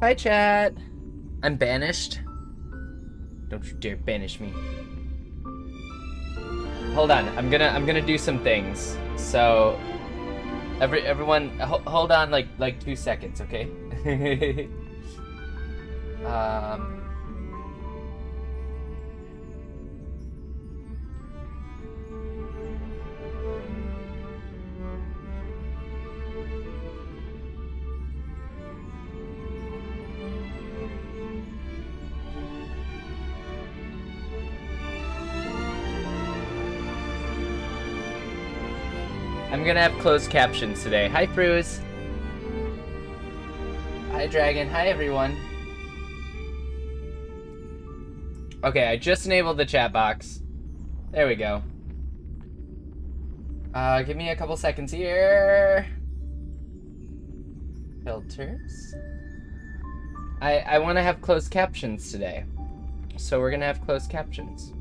Hi, chat. I'm banished. Don't you dare banish me. Hold on, I'm gonna do some things. So, everyone, hold on like 2 seconds, okay? I'm gonna have closed captions today. Hi, Fruze. Hi, Dragon. Hi, everyone. Okay, I just enabled the chat box. There we go. Give me a couple seconds here. Filters. I want to have closed captions today. So we're gonna have closed captions.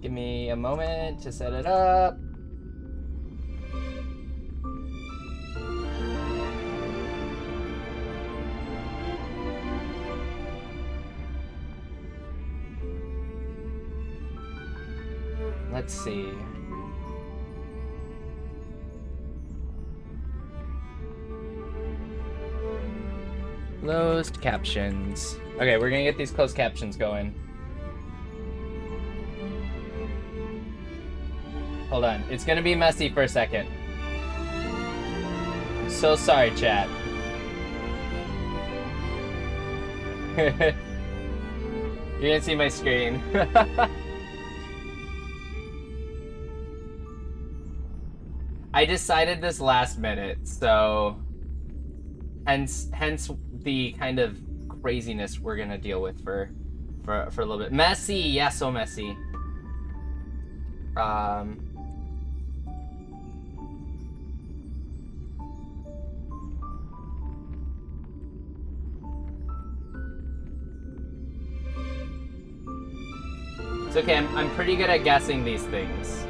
Give me a moment to set it up. Let's see. Closed captions. Okay, we're gonna get these closed captions going. Hold on, it's gonna be messy for a second. I'm so sorry, chat. You're gonna see my screen. I decided this last minute, so hence the kind of craziness we're gonna deal with for a little bit. Messy, yeah, so messy. It's okay, I'm pretty good at guessing these things.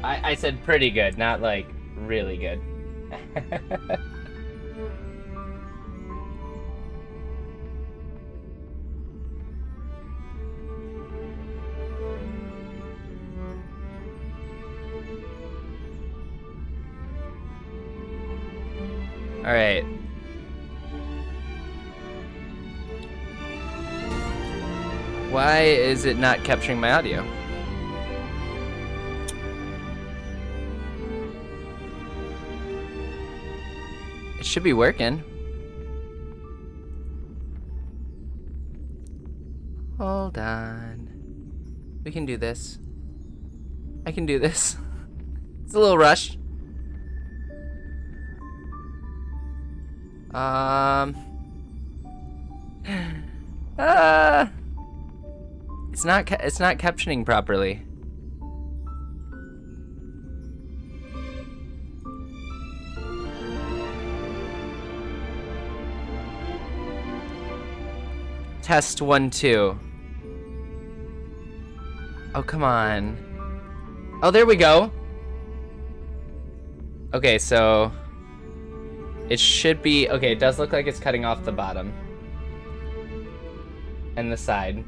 I said pretty good, not like really good. All right. Why is it not capturing my audio? It should be working. Hold on. We can do this. I can do this. It's a little rushed. It's not captioning properly. Test 1, 2. Oh, come on. Oh, there we go. Okay, so it should be okay. It does look like it's cutting off the bottom and the side.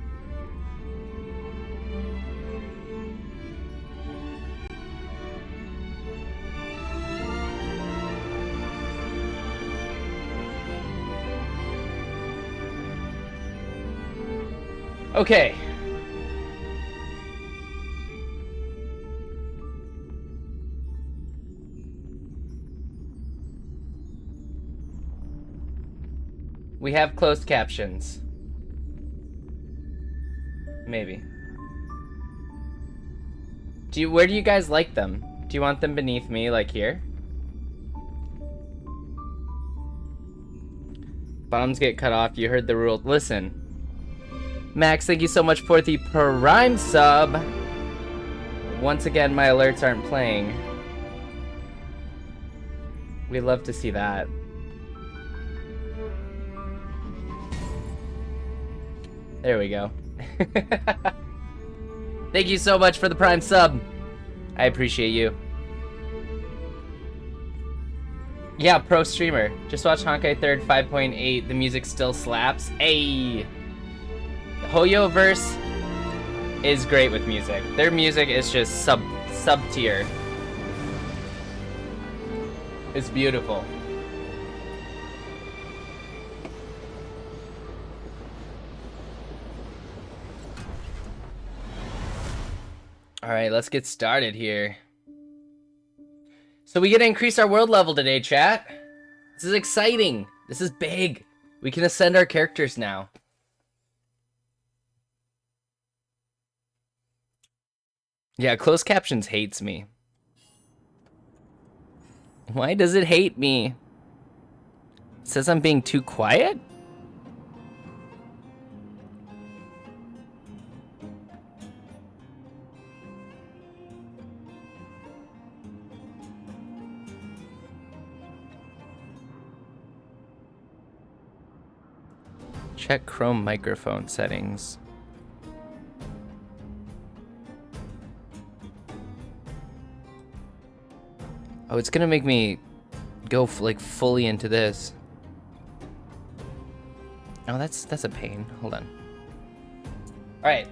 Okay. We have closed captions. Maybe. Where do you guys like them? Do you want them beneath me, like here? Bombs get cut off. You heard the rule. Listen. Max, thank you so much for the Prime sub. Once again, my alerts aren't playing. We'd love to see that. There we go. Thank you so much for the Prime sub. I appreciate you. Yeah, pro streamer. Just watch Honkai 3rd 5.8. The music still slaps. Ayy. Hoyoverse is great with music. Their music is just sub tier. It's beautiful. All right, let's get started here. So we get to increase our world level today, chat. This is exciting. This is big. We can ascend our characters now. Yeah, closed captions hates me. Why does it hate me? It says I'm being too quiet? Check Chrome microphone settings. Oh, it's gonna make me go like fully into this. Oh, that's a pain. Hold on. All right.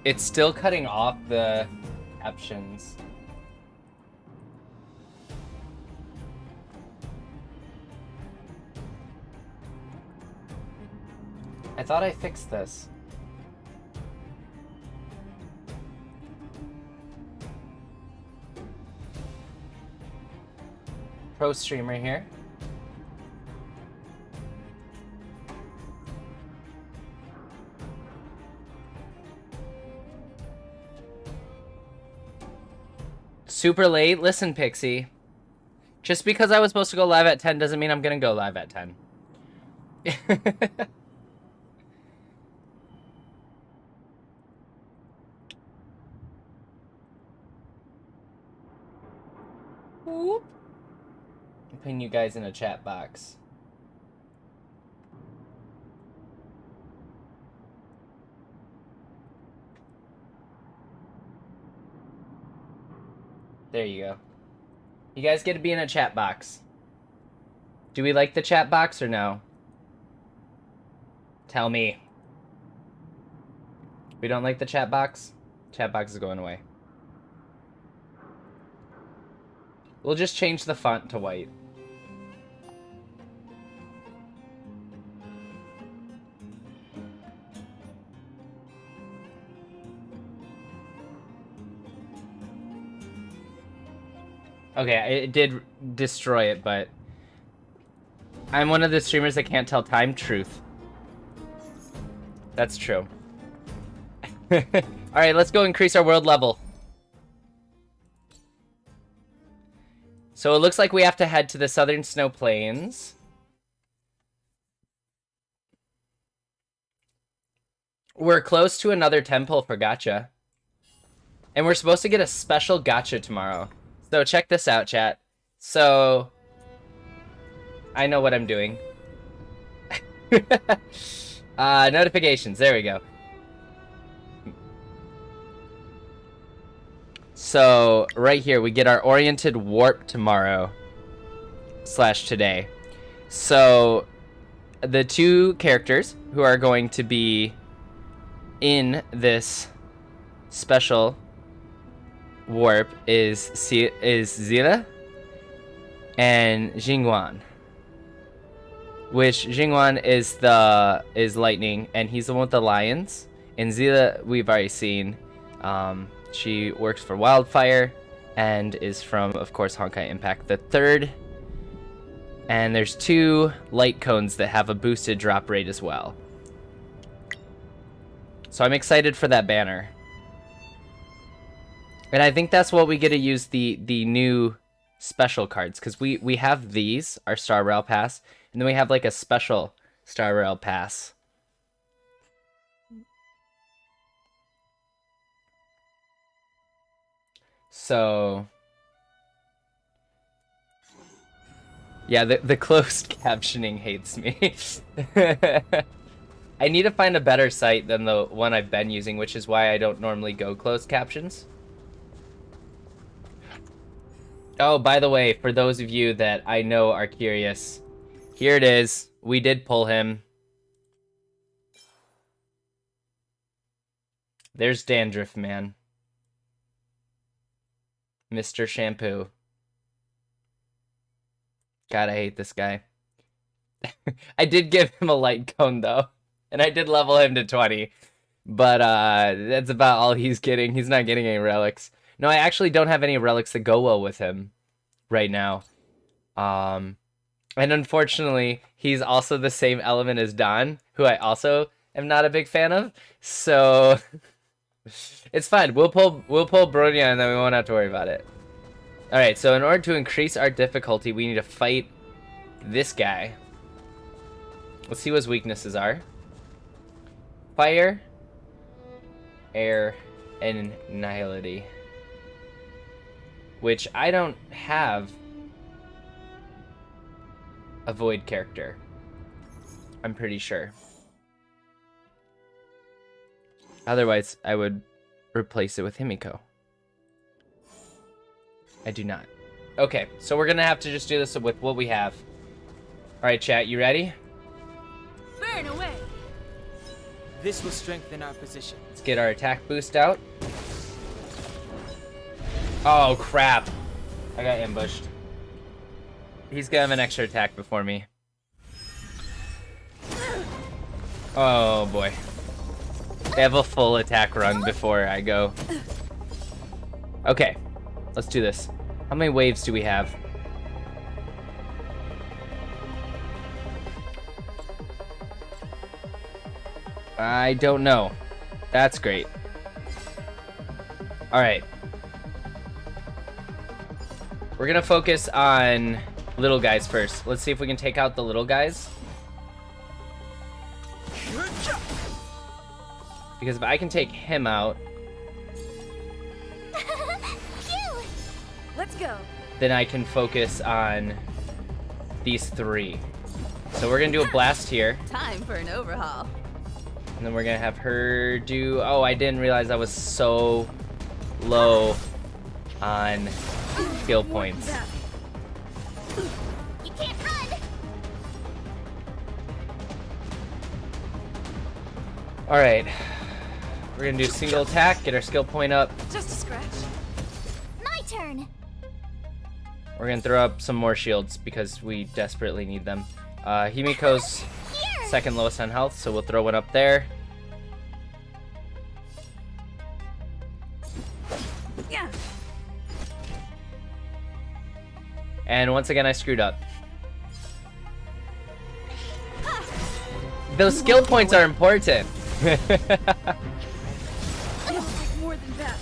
It's still cutting off the captions. I thought I fixed this. Pro streamer here. Super late. Listen, Pixie. Just because I was supposed to go live at 10 doesn't mean I'm gonna go live at 10. Whoop. I'm putting you guys in a chat box. There you go. You guys get to be in a chat box. Do we like the chat box or no? Tell me. We don't like the chat box? Chat box is going away. We'll just change the font to white. Okay, it did destroy it, but I'm one of the streamers that can't tell time. Truth. That's true. Alright, let's go increase our world level. So it looks like we have to head to the southern snow plains. We're close to another temple for Gacha. And we're supposed to get a special Gacha tomorrow. So check this out, chat. So I know what I'm doing. Notifications, there we go. So right here we get our oriented warp tomorrow / today. So the two characters who are going to be in this special warp is Zila and Jingwan. Which Jingwan is lightning, and he's the one with the lions. And Zila we've already seen. She works for Wildfire and is from, of course, Honkai Impact the Third. And there's two light cones that have a boosted drop rate as well. So I'm excited for that banner. And I think that's what we get to use the new special cards. Because we have these, our Star Rail Pass. And then we have like a special Star Rail Pass. So yeah, the closed captioning hates me. I need to find a better site than the one I've been using, which is why I don't normally go closed captions. Oh, by the way, for those of you that I know are curious, here it is. We did pull him. There's Dandruff Man. Mr. Shampoo. God, I hate this guy. I did give him a light cone, though. And I did level him to 20. But that's about all he's getting. He's not getting any relics. No, I actually don't have any relics that go well with him right now. And unfortunately, he's also the same element as Don, who I also am not a big fan of. So it's fine. We'll pull Bronya and then we won't have to worry about it. Alright, so in order to increase our difficulty, we need to fight this guy. Let's see what his weaknesses are. Fire, air, and nihility. Which I don't have a void character. I'm pretty sure. Otherwise, I would replace it with Himeko. I do not. Okay, so we're gonna have to just do this with what we have. Alright, chat, you ready? Burn away. This will strengthen our position. Let's get our attack boost out. Oh, crap. I got ambushed. He's gonna have an extra attack before me. Oh, boy. They have a full attack run before I go. Okay, let's do this. How many waves do we have? I don't know. That's great. Alright. We're gonna focus on little guys first. Let's see if we can take out the little guys. Because if I can take him out, Let's go. then I can focus on these three. So we're gonna do a blast here. Time for an overhaul. And then we're gonna have her do... Oh, I didn't realize I was so low on skill points. You can't run. Alright. We're gonna do single attack, get our skill point up. Just a scratch. My turn. We're gonna throw up some more shields because we desperately need them. Himeko's second lowest on health, so we'll throw one up there. Yeah. And once again, I screwed up. Those skill points are important. Feels like more than that.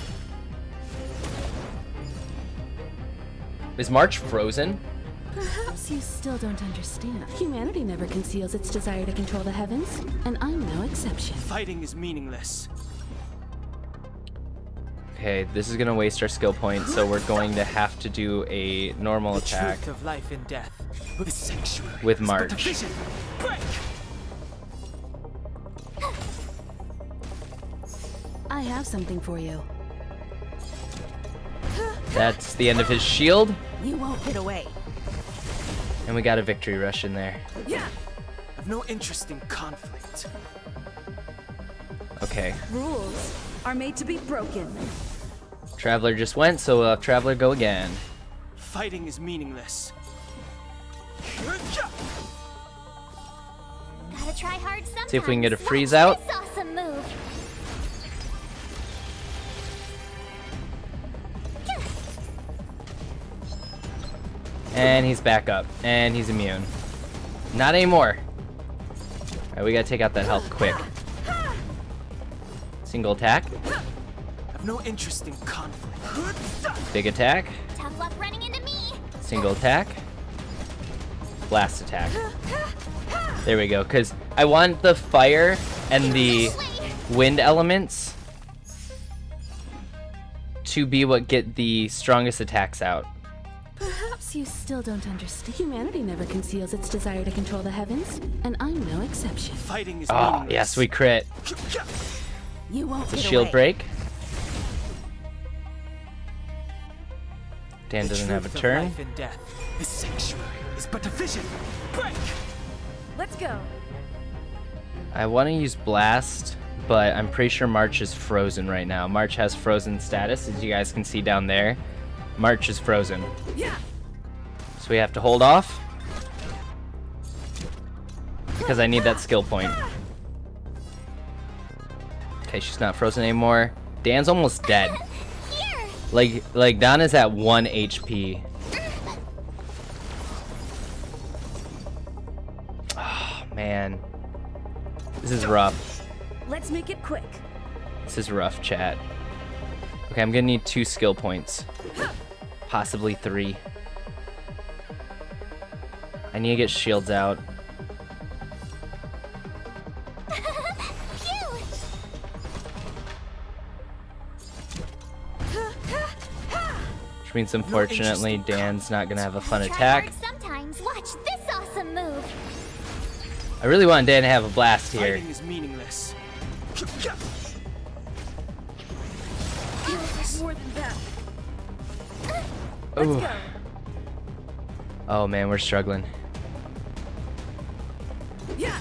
Is March frozen? Perhaps you still don't understand. Humanity never conceals its desire to control the heavens, and I'm no exception. Fighting is meaningless. Okay, this is gonna waste our skill point, so we're going to have to do a normal attack Truth of life and death. With sanctuary. with But the March. vision. Break! I have something for you. That's the end of his shield, You won't get away. and we got a victory rush in there. Yeah. I've no interest in conflict. Okay, Rules are made to be broken. Traveler just went, so we'll have Traveler go again. Fighting is meaningless. Gotta try hard sometimes. See if we can get a freeze out. This awesome move. And he's back up, and he's immune. Not anymore. Alright, we gotta take out that health quick. Single attack, I've no interest in conflict. big attack, Tough luck running into me. single attack, blast attack. There we go, because I want the fire and the wind elements to be what get the strongest attacks out. Perhaps you still don't understand. Humanity never conceals its desire to control the heavens, and I'm no exception. Fighting is Oh, meaningless. yes, we crit. You won't It's a get shield away. break. Dan The doesn't have a truth of turn. life and death. This sanctuary is but a vision. Break! Let's go. I want to use Blast, but I'm pretty sure March is frozen right now. March has frozen status, as you guys can see down there. March is frozen. Yeah. So we have to hold off. Because I need that skill point. Okay, she's not frozen anymore. Dan's almost dead. Here! Like Donna's at 1 HP. Oh, man. This is rough. Let's make it quick. This is rough, chat. Okay, I'm gonna need 2 skill points. Possibly 3. I need to get shields out. Phew! Which means, unfortunately, Dan's not gonna have a fun Try attack. hard sometimes. Watch this awesome move. I really want Dan to have a blast here. Fighting is meaningless. More than that. Ooh. Let's go. Oh man, we're struggling. Yeah.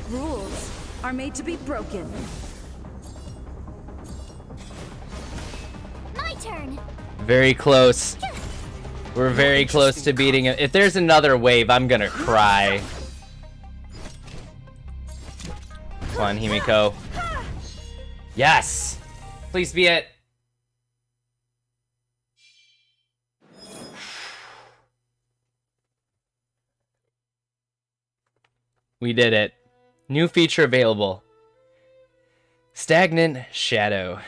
Rules are made to be broken. My turn. Very close. We're very close to beating it. If there's another wave, I'm gonna cry. Come on, Himeko. Yes! Please be it. We did it. New feature available. Stagnant Shadow.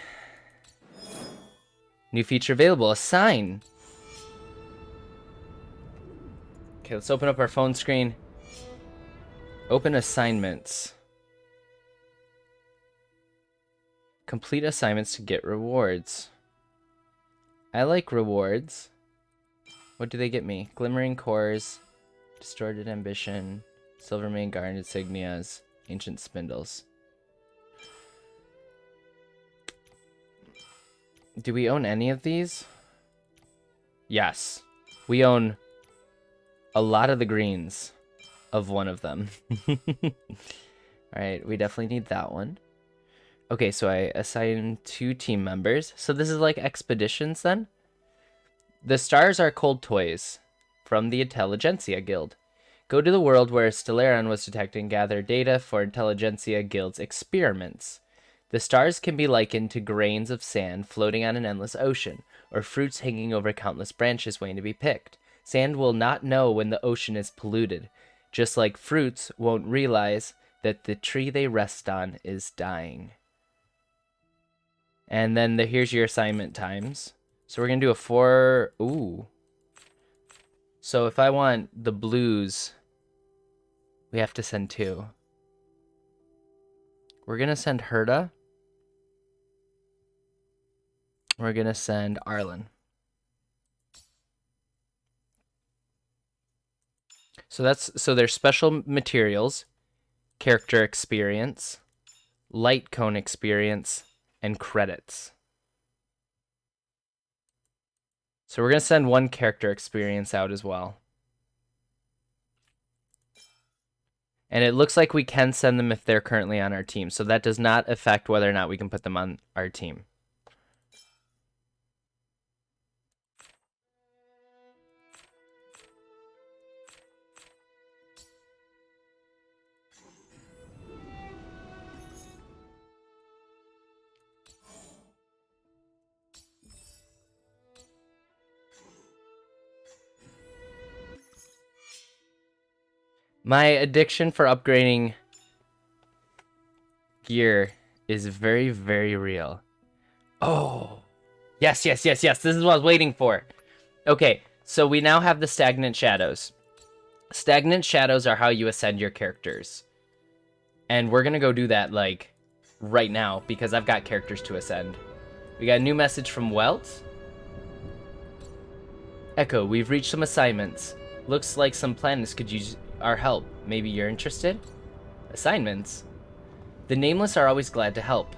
New feature available. A sign. Okay, let's open up our phone screen. Open assignments. Complete assignments to get rewards. I like rewards. What do they get me? Glimmering Cores, Distorted Ambition, Silvermane Guard Insignias, Ancient Spindles. Do we own any of these? Yes. We own a lot of the greens of one of them. Alright, we definitely need that one. Okay, so I assign 2 team members. So this is like expeditions then? The stars are cold toys from the Intelligentsia Guild. Go to the world where Stellaron was detected and gather data for Intelligentsia Guild's experiments. The stars can be likened to grains of sand floating on an endless ocean, or fruits hanging over countless branches waiting to be picked. Sand will not know when the ocean is polluted, just like fruits won't realize that the tree they rest on is dying. And then here's your assignment times. So we're going to do a 4... Ooh. So if I want the blues, we have to send 2. We're going to send Herta. We're going to send Arlan. So there's special materials, character experience, light cone experience, and credits. So we're going to send 1 character experience out as well. And it looks like we can send them if they're currently on our team. So that does not affect whether or not we can put them on our team. My addiction for upgrading gear is very, very real. Oh, yes, yes, yes, yes. This is what I was waiting for. Okay, so we now have the Stagnant Shadows. Stagnant Shadows are how you ascend your characters. And we're going to go do that, like, right now, because I've got characters to ascend. We got a new message from Welt. Echo, we've reached some assignments. Looks like some planets could use our help. Maybe you're interested? Assignments? The Nameless are always glad to help.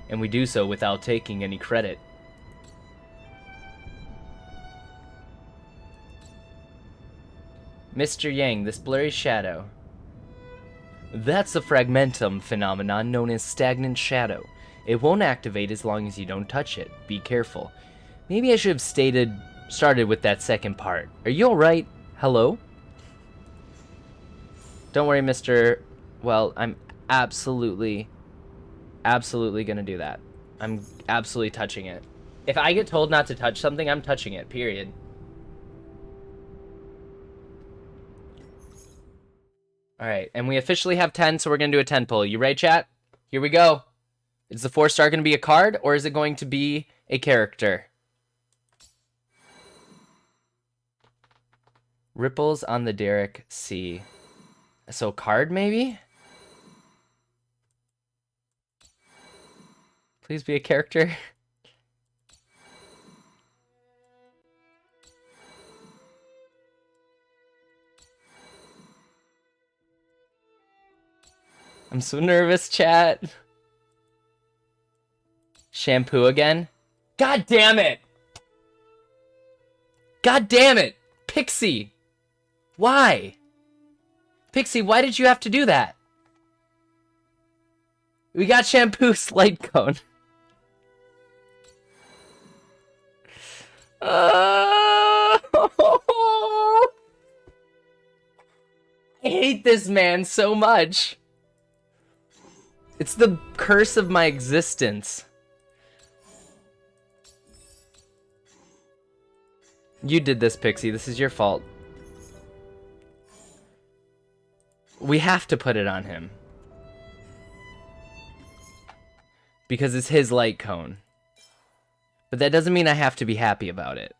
and we do so without taking any credit. Mr. Yang, this blurry shadow. That's a fragmentum phenomenon known as stagnant shadow. It won't activate as long as you don't touch it. Be careful. Maybe I should have started with that second part. Are you alright? Hello? Don't worry, Mr. Well, I'm absolutely gonna do that. I'm absolutely touching it. If I get told not to touch something, I'm touching it, period. Alright, and we officially have 10, so we're gonna do a 10 pull. You ready, chat? Here we go. Is the 4-star gonna be a card, or is it going to be a character? Ripples on the Derek Sea. So card, maybe? Please be a character. I'm so nervous, chat. Shampoo again? God damn it! God damn it! Pixie! Why? Pixie, why did you have to do that? We got Shampoo's light cone. I hate this man so much. It's the curse of my existence. You did this, Pixie. This is your fault. We have to put it on him. Because it's his light cone. But that doesn't mean I have to be happy about it.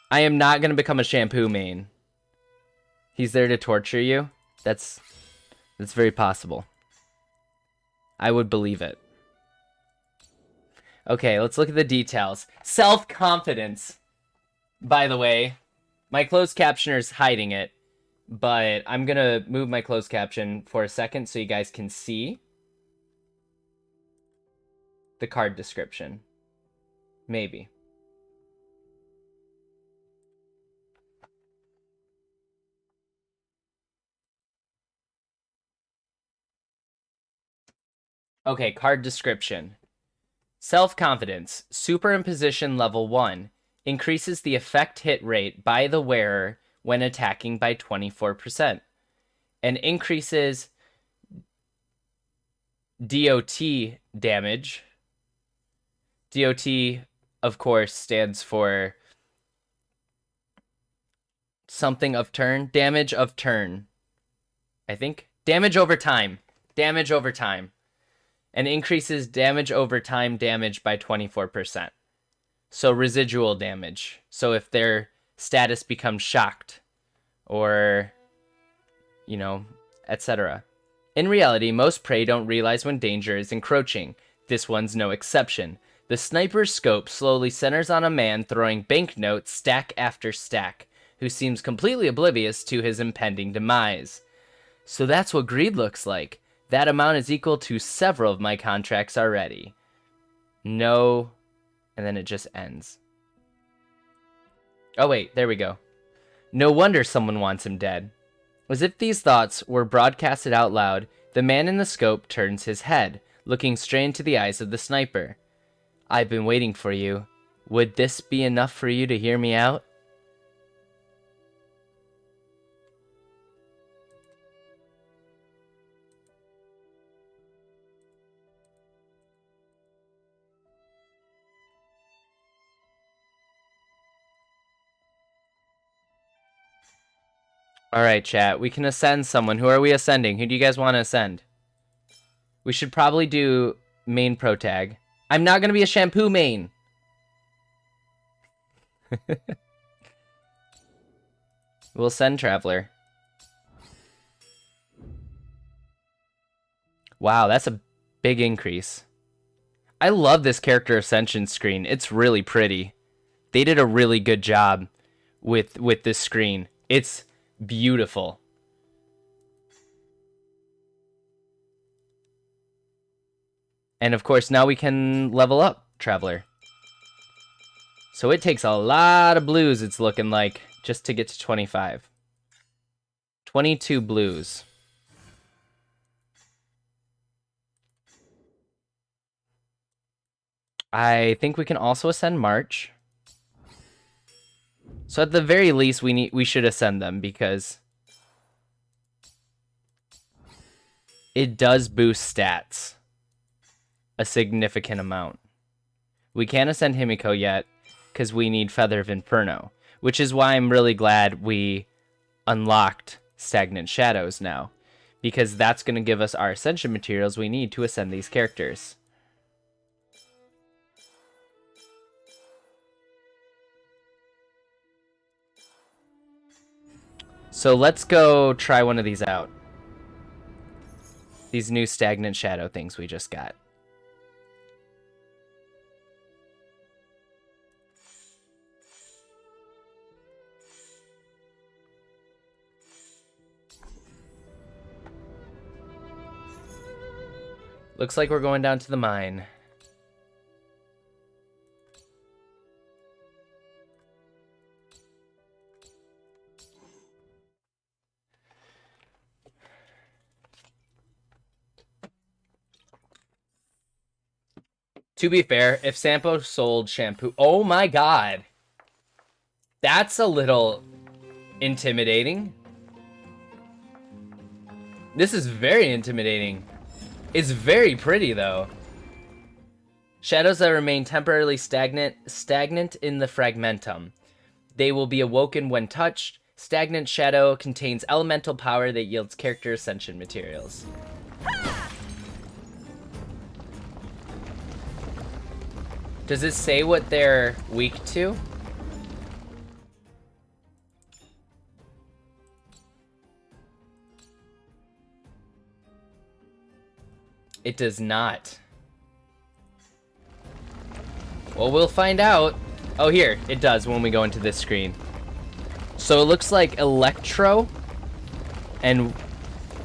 I am not going to become a Shampoo main. He's there to torture you? That's very possible. I would believe it. Okay, let's look at the details. Self-confidence. By the way, my closed captioner's hiding it, but I'm going to move my closed caption for a second so you guys can see the card description. Maybe. Okay, card description. Self-confidence, superimposition level 1, increases the effect hit rate by the wearer when attacking by 24%, and increases DOT damage. DOT, of course, stands for something of turn. Damage of turn, I think. Damage over time. Damage over time. And increases damage over time damage by 24%. So residual damage. So if their status becomes shocked or, you know, etc. In reality, most prey don't realize when danger is encroaching. This one's no exception. The sniper's scope slowly centers on a man throwing banknotes stack after stack, who seems completely oblivious to his impending demise. So that's what greed looks like. That amount is equal to several of my contracts already. No, and then it just ends. Oh wait, there we go. No wonder someone wants him dead. As if these thoughts were broadcasted out loud, the man in the scope turns his head, looking straight into the eyes of the sniper. I've been waiting for you. Would this be enough for you to hear me out? Alright, chat. We can ascend someone. Who are we ascending? Who do you guys want to ascend? We should probably do main pro tag. I'm not going to be a Shampoo main. We'll send Traveler. Wow, that's a big increase. I love this character ascension screen. It's really pretty. They did a really good job with this screen. It's beautiful. And of course, now we can level up Traveler. So it takes a lot of blues, it's looking like, just to get to 25. 22 blues. I think we can also ascend March. So at the very least, we should ascend them because it does boost stats a significant amount. We can't ascend Himeko yet because we need Feather of Inferno, which is why I'm really glad we unlocked Stagnant Shadows now, because that's going to give us our ascension materials we need to ascend these characters. So let's go try one of these out. These new Stagnant Shadow things we just got. Looks like we're going down to the mine. To be fair, if Sampo sold shampoo... Oh my god! That's a little intimidating. This is very intimidating. It's very pretty, though. Shadows that remain temporarily stagnant in the fragmentum. They will be awoken when touched. Stagnant shadow contains elemental power that yields character ascension materials. Does it say what they're weak to? It does not. Well, we'll find out. Oh, here. It does when we go into this screen. So it looks like Electro and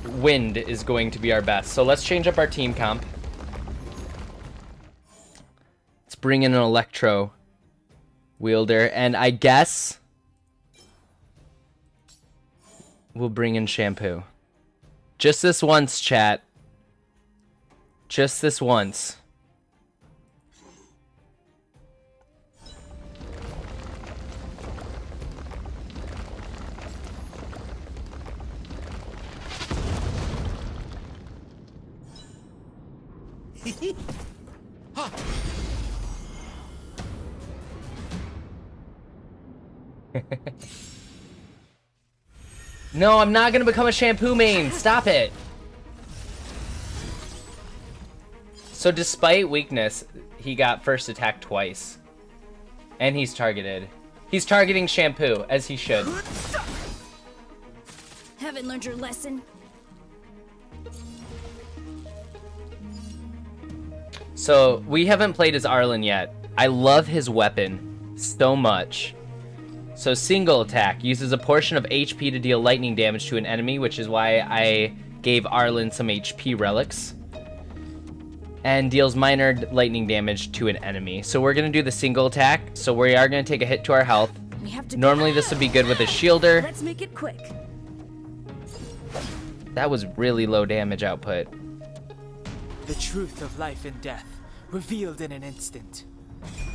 Wind is going to be our best. So let's change up our team comp. Let's bring in an Electro wielder. And I guess we'll bring in Shampoo. Just this once, chat. Just this once. No, I'm not gonna become a shampoo main. Stop it. So despite weakness, he got first attack twice. And he's targeted. He's targeting shampoo, as he should. Haven't learned your lesson? So we haven't played as Arlan yet. I love his weapon so much. So single attack uses a portion of HP to deal lightning damage to an enemy, which is why I gave Arlan some HP relics. And deals minor lightning damage to an enemy. So we're going to do the single attack. So we are going to take a hit to our health. Normally this would be good with a shielder. Let's make it quick. That was really low damage output. The truth of life and death, revealed in an instant.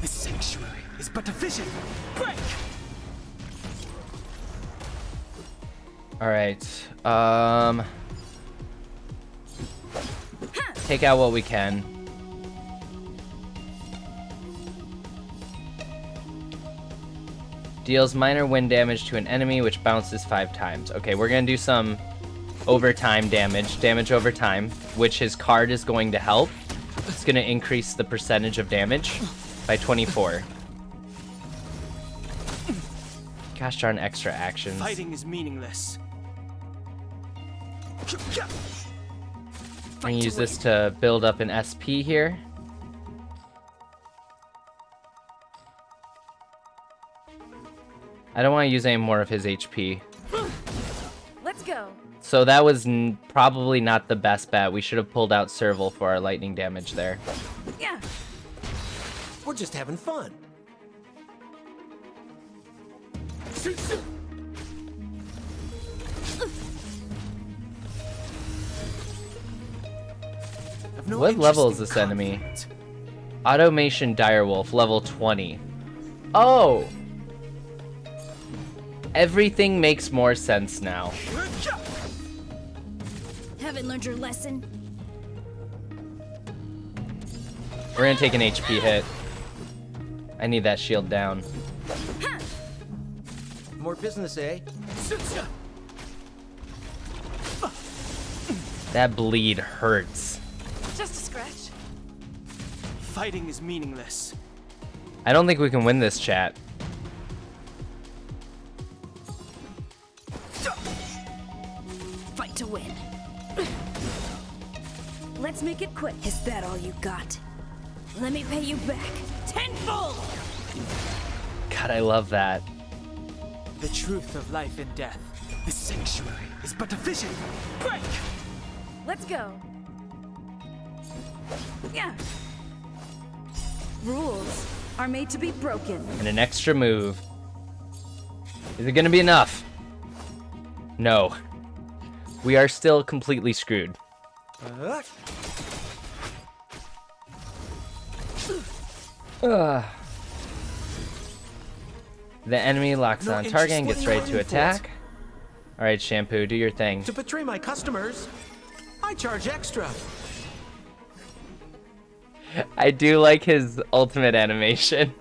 The sanctuary is but a vision. Break! Alright. Take out what we can. Deals minor wind damage to an enemy, which bounces 5 times. Okay, we're gonna do some overtime damage over time, which his card is going to help. It's gonna increase the percentage of damage by 24. Gosh darn extra actions. Fighting is meaningless. I'm gonna use this to build up an SP here. I don't want to use any more of his HP. Let's go. So that was probably not the best bet. We should have pulled out Serval for our lightning damage there. Yeah. We're just having fun. I've no What level is interest this in enemy? conflict. Automation Direwolf, level 20. Oh! Everything makes more sense now. Haven't learned your lesson? We're gonna take an HP hit. I need that shield down. More business, eh? That bleed hurts. Just a scratch. Fighting is meaningless. I don't think we can win this, chat. Fight to win. Let's make it quick. Is that all you got? Let me pay you back. Tenfold! God, I love that. The truth of life and death. The sanctuary is but a vision. Break! Let's go. Yeah. Rules are made to be broken. And an extra move. Is it gonna be enough? No. We are still completely screwed. Ugh. The enemy locks No on target and interest gets ready in to your attack. Alright, Shampoo, do your thing. To betray my customers, I charge extra. I do like his ultimate animation.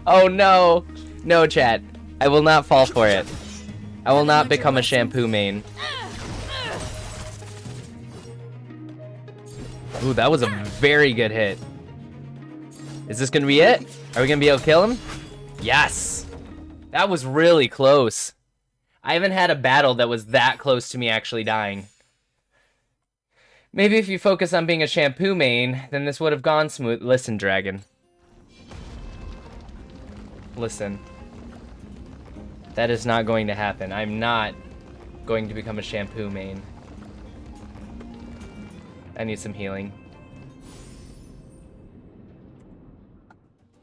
Oh no! No, chat. I will not fall for it. I will not become a Shampoo main. Ooh, that was a very good hit. Is this gonna be it? Are we gonna be able to kill him? Yes! That was really close. I haven't had a battle that was that close to me actually dying. Maybe if you focus on being a Shampoo main, then this would have gone smooth. Listen, Dragon. Listen. That is not going to happen. I'm not going to become a Shampoo main. I need some healing.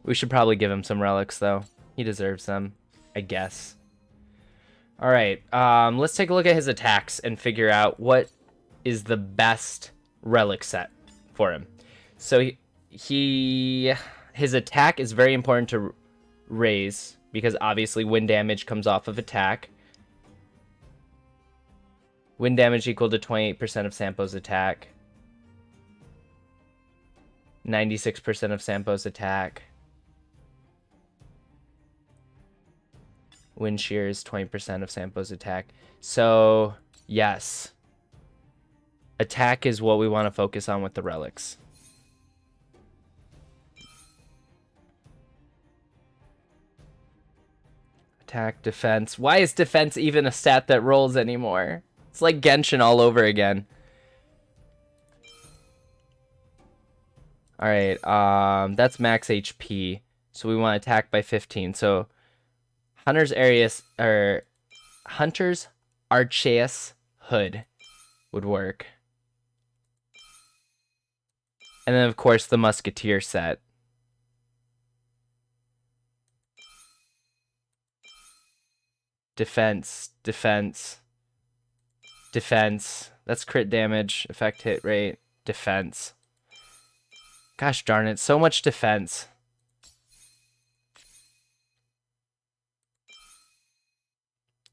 We should probably give him some relics, though. He deserves them, I guess. Alright, let's take a look at his attacks and figure out what is the best relic set for him. So his attack is very important to raise, because obviously wind damage comes off of attack. Wind damage equal to 28% of Sampo's attack. 96% of Sampo's attack. Wind shear is 20% of Sampo's attack. So, yes. Attack is what we want to focus on with the relics. Attack, defense. Why is defense even a stat that rolls anymore? It's like Genshin all over again. Alright, that's max HP. So we want attack by 15. So Hunter's Archeus Hood would work. And then of course the Musketeer set. Defense, defense, defense. That's crit damage, effect hit rate, defense. Gosh darn it, so much defense.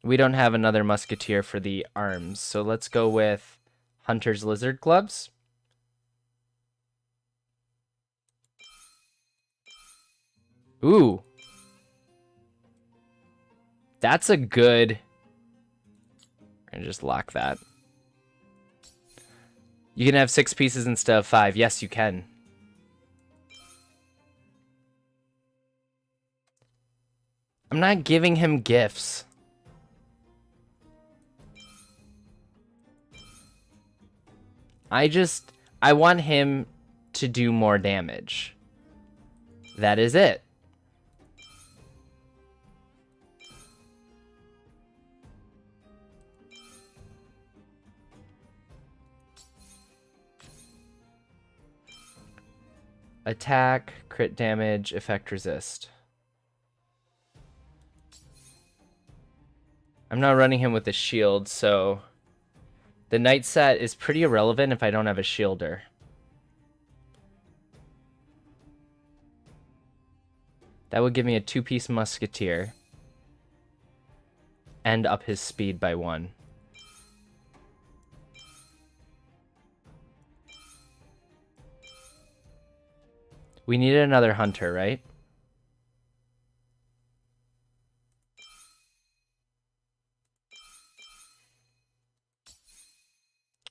We don't have another Musketeer for the arms, so let's go with Hunter's Lizard Clubs. Ooh. That's a good... We're gonna just lock that. You can have 6 pieces instead of 5. Yes, you can. I'm not giving him gifts. I want him to do more damage. That is it. Attack, crit damage, effect resist. I'm not running him with a shield, so the knight set is pretty irrelevant if I don't have a shielder. That would give me a 2-piece musketeer. And up his speed by 1. We needed another hunter, right?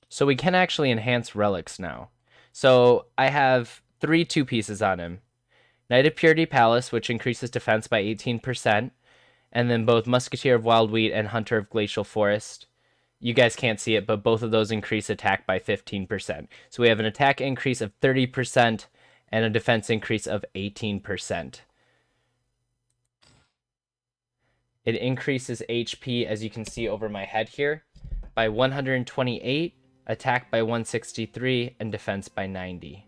So we can actually enhance relics now. So I have 3 2-pieces on him. Knight of Purity Palace, which increases defense by 18%. And then both Musketeer of Wild Wheat and Hunter of Glacial Forest. You guys can't see it, but both of those increase attack by 15%. So we have an attack increase of 30% and a defense increase of 18%. It increases HP, as you can see over my head here, by 128, attack by 163, and defense by 90.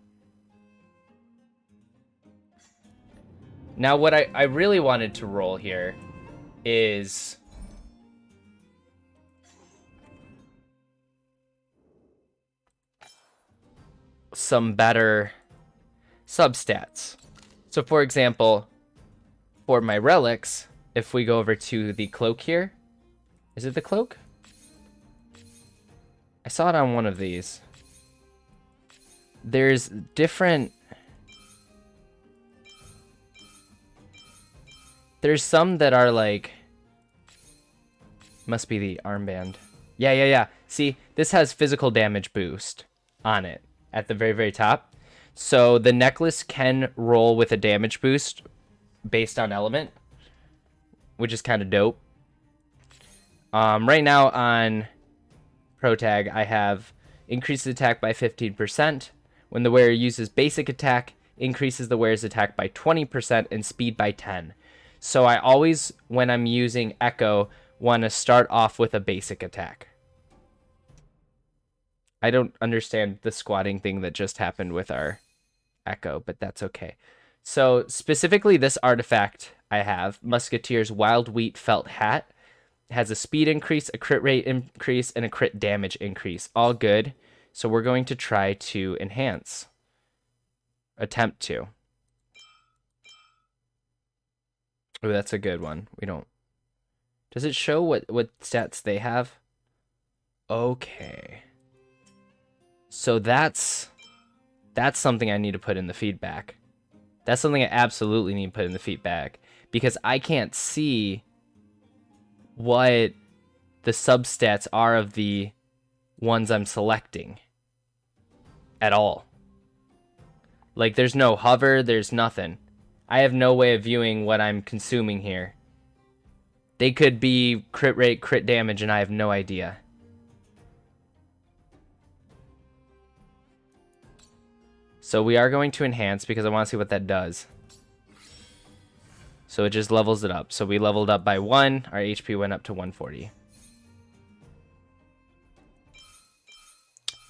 Now what I really wanted to roll here is some better substats. So for example, for my relics, if we go over to the cloak here, is it the cloak? I saw it on one of these. There's different... There's some that are like... Must be the armband. Yeah. See, this has physical damage boost on it at the very, very top. So the necklace can roll with a damage boost based on element, which is kind of dope. Right now on Protag, I have increased attack by 15%. When the wearer uses basic attack, increases the wearer's attack by 20% and speed by 10. So I always, when I'm using Echo, want to start off with a basic attack. I don't understand the squatting thing that just happened with our Echo, but that's okay. So specifically this artifact I have, Musketeer's Wild Wheat Felt Hat, has a speed increase, a crit rate increase, and a crit damage increase. All good. So we're going to try to enhance. Attempt to. Oh, that's a good one. We don't... Does it show what stats they have? Okay. So that's something I need to put in the feedback. That's something I absolutely need to put in the feedback. Because I can't see what the substats are of the ones I'm selecting. At all. Like, there's no hover, there's nothing. I have no way of viewing what I'm consuming here. They could be crit rate, crit damage, and I have no idea. So we are going to enhance because I want to see what that does. So it just levels it up. So we leveled up by 1. Our HP went up to 140.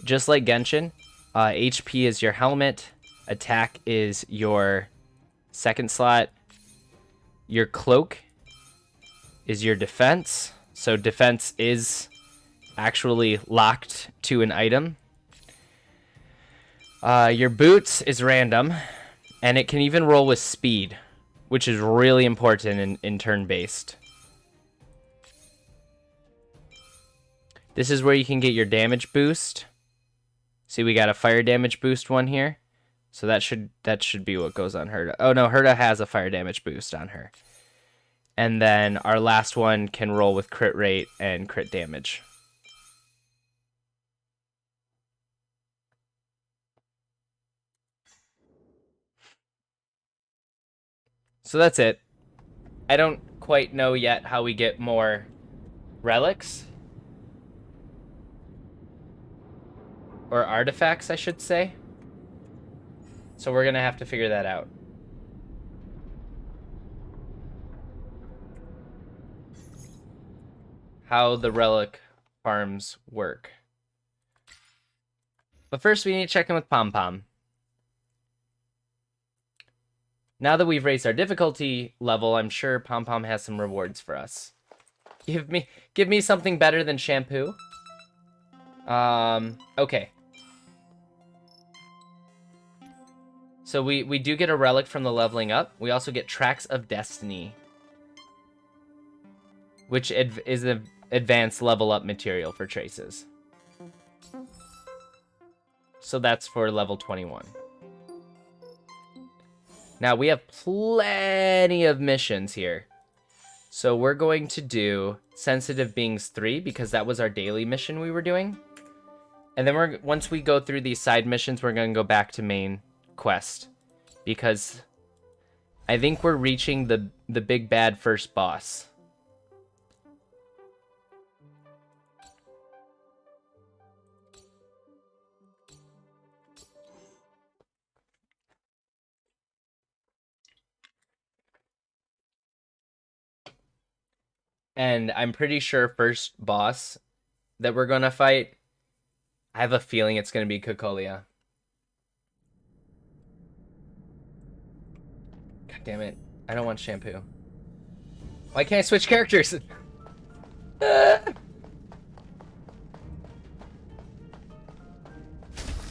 Just like Genshin, HP is your helmet. Attack is your second slot. Your cloak is your defense. So defense is actually locked to an item. Your boots is random. And it can even roll with speed, which is really important in turn-based. This is where you can get your damage boost. See, we got a fire damage boost one here. So that should be what goes on Herta. Oh no, Herta has a fire damage boost on her. And then our last one can roll with crit rate and crit damage. So that's it. I don't quite know yet how we get more relics. Or artifacts, I should say. So we're going to have to figure that out. How the relic farms work. But first we need to check in with Pom Pom. Now that we've raised our difficulty level, I'm sure Pom Pom has some rewards for us. Give me something better than shampoo. Okay. So we do get a relic from the leveling up. We also get Tracks of Destiny, which is an advanced level up material for traces. So that's for level 21. Now we have plenty of missions here. So we're going to do Sensitive Beings 3 because that was our daily mission we were doing. And then once we go through these side missions, we're going to go back to main quest. Because I think we're reaching the big bad first boss. And I'm pretty sure first boss that we're going to fight, I have a feeling it's going to be Cocolia. God damn it. I don't want shampoo. Why can't I switch characters?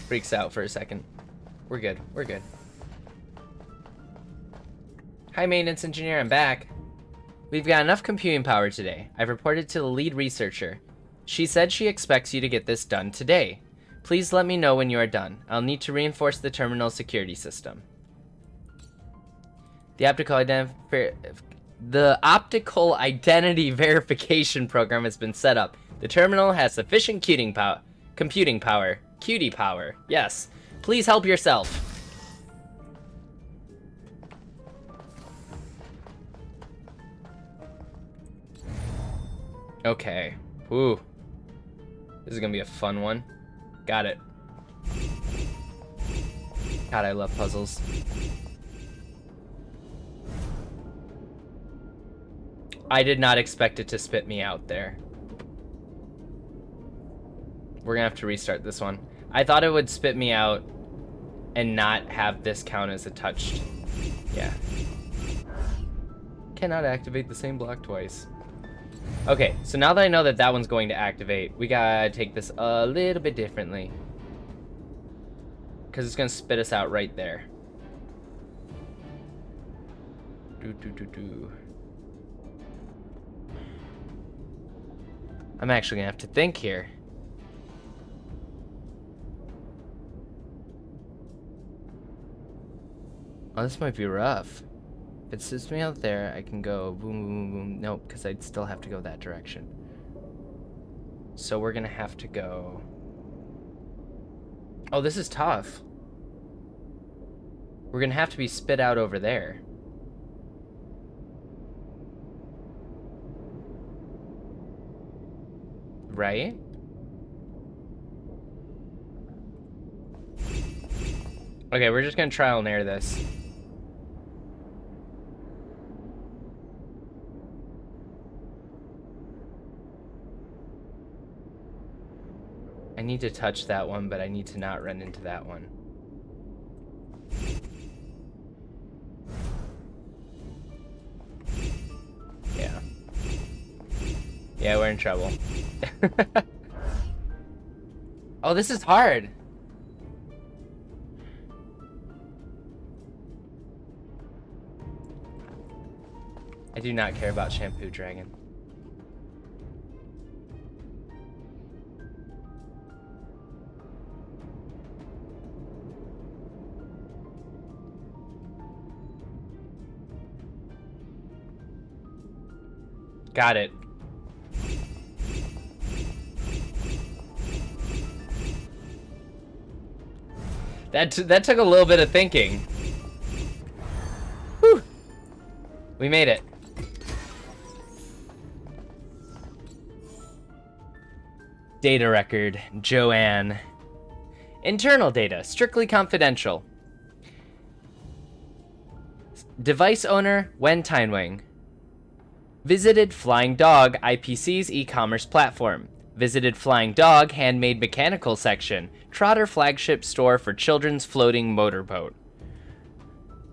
Freaks out for a second. We're good. We're good. Hi, maintenance engineer. I'm back. We've got enough computing power today. I've reported to the lead researcher. She said she expects you to get this done today. Please let me know when you are done. I'll need to reinforce the terminal security system. The optical identity verification program has been set up. The terminal has sufficient computing power. Cutie power. Yes. Please help yourself. Okay. Ooh. This is gonna be a fun one. Got it. God, I love puzzles. I did not expect it to spit me out there. We're gonna have to restart this one. I thought it would spit me out and not have this count as a touched. Yeah. Cannot activate the same block twice. Okay, so now that I know that that one's going to activate, we gotta take this a little bit differently. Because it's gonna spit us out right there. I'm actually gonna have to think here. Oh, this might be rough. If it sits me out there, I can go boom, boom, boom. Nope, because I'd still have to go that direction. So we're gonna have to go... Oh, this is tough. We're gonna have to be spit out over there. Right? Okay, we're just gonna trial and error this. I need to touch that one, but I need to not run into that one. Yeah. Yeah, we're in trouble. Oh, this is hard. I do not care about Shampoo Dragon. Got it. That took a little bit of thinking. Whew. We made it. Data record, Joanne. Internal data, strictly confidential. Device owner, Wen Tinewing. Visited Flying Dog, IPC's e-commerce platform. Visited Flying Dog, handmade mechanical section. Trotter flagship store for children's floating motorboat.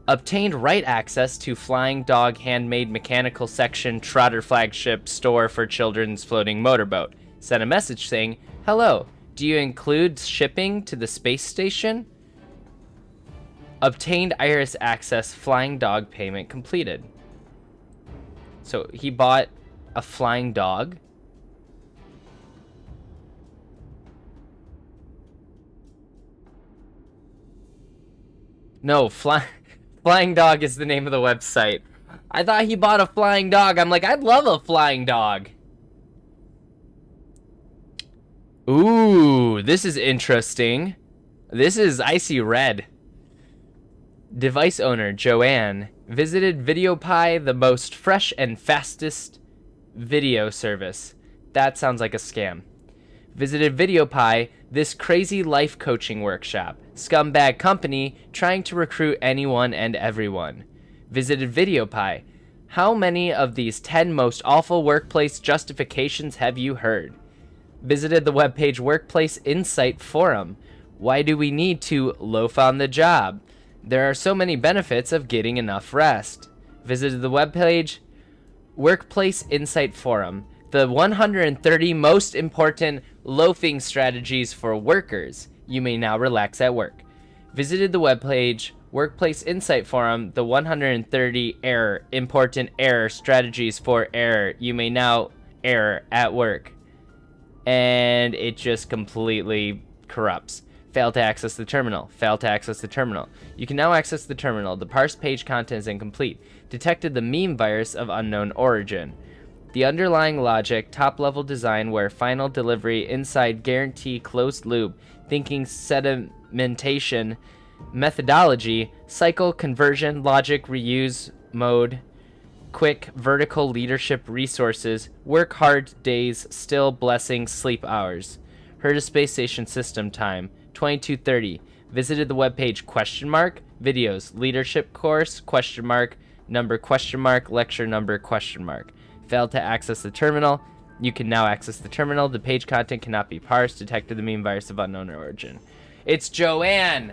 Obtained right access to Flying Dog handmade mechanical section Trotter flagship store for children's floating motorboat. Sent a message saying, "Hello, do you include shipping to the space station?" Obtained Iris access Flying Dog payment completed. So he bought a flying dog. No, Flying Dog is the name of the website. I thought he bought a flying dog. I'm like, I'd love a flying dog. Ooh, this is interesting. I see red. Device owner, Joanne, visited VideoPie, the most fresh and fastest video service. That sounds like a scam. Visited VideoPie, this crazy life coaching workshop. Scumbag company trying to recruit anyone and everyone. Visited VideoPie. How many of these 10 most awful workplace justifications have you heard? Visited the webpage Workplace Insight Forum. Why do we need to loaf on the job? There are so many benefits of getting enough rest. Visited the webpage Workplace Insight Forum. The 130 most important loafing strategies for workers. You may now relax at work. Visited the webpage Workplace Insight Forum. The 130 important error strategies for error. You may now error at work. And it just completely corrupts. Failed to access the terminal. Failed to access the terminal. You can now access the terminal. The parsed page content is incomplete. Detected the meme virus of unknown origin. The underlying logic, top-level design where final delivery inside guarantee closed loop, thinking sedimentation, methodology, cycle conversion, logic reuse mode, quick vertical leadership resources, work hard days, still blessings, sleep hours. Herta Space Station system time, 22:30. Visited the webpage ? Videos, leadership course ? Number ? Lecture number ? Failed to access the terminal. You can now access the terminal. The page content cannot be parsed. Detected the meme virus of unknown origin. It's Joanne!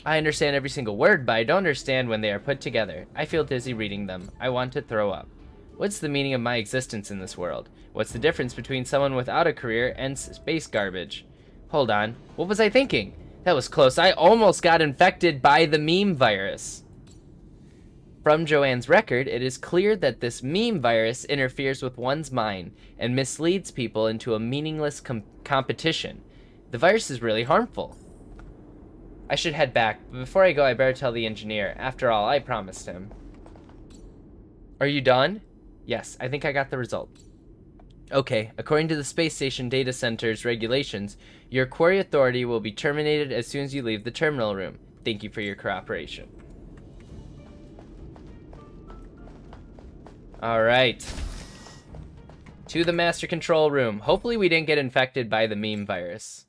I understand every single word, but I don't understand when they are put together. I feel dizzy reading them. I want to throw up. What's the meaning of my existence in this world? What's the difference between someone without a career and space garbage? Hold on. What was I thinking? That was close. I almost got infected by the meme virus. From Joanne's record, it is clear that this meme virus interferes with one's mind and misleads people into a meaningless competition. The virus is really harmful. I should head back, but before I go, I better tell the engineer. After all, I promised him. Are you done? Yes, I think I got the result. Okay, according to the Space Station Data Center's regulations, your query authority will be terminated as soon as you leave the terminal room. Thank you for your cooperation. Alright. To the master control room. Hopefully we didn't get infected by the meme virus.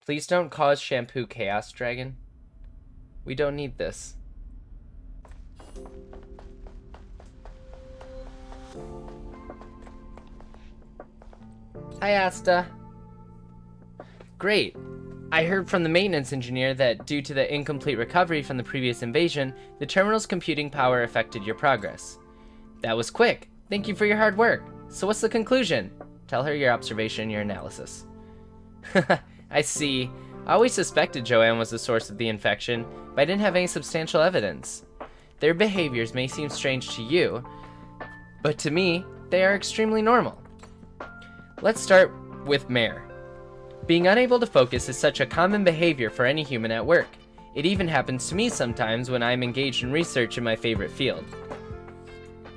Please don't cause shampoo chaos, Dragon. We don't need this. Hi, Asta. Great. I heard from the maintenance engineer that due to the incomplete recovery from the previous invasion, the terminal's computing power affected your progress. That was quick. Thank you for your hard work. So what's the conclusion? Tell her your observation and your analysis. I see. I always suspected Joanne was the source of the infection, but I didn't have any substantial evidence. Their behaviors may seem strange to you, but to me, they are extremely normal. Let's start with Mare. Being unable to focus is such a common behavior for any human at work. It even happens to me sometimes when I'm engaged in research in my favorite field.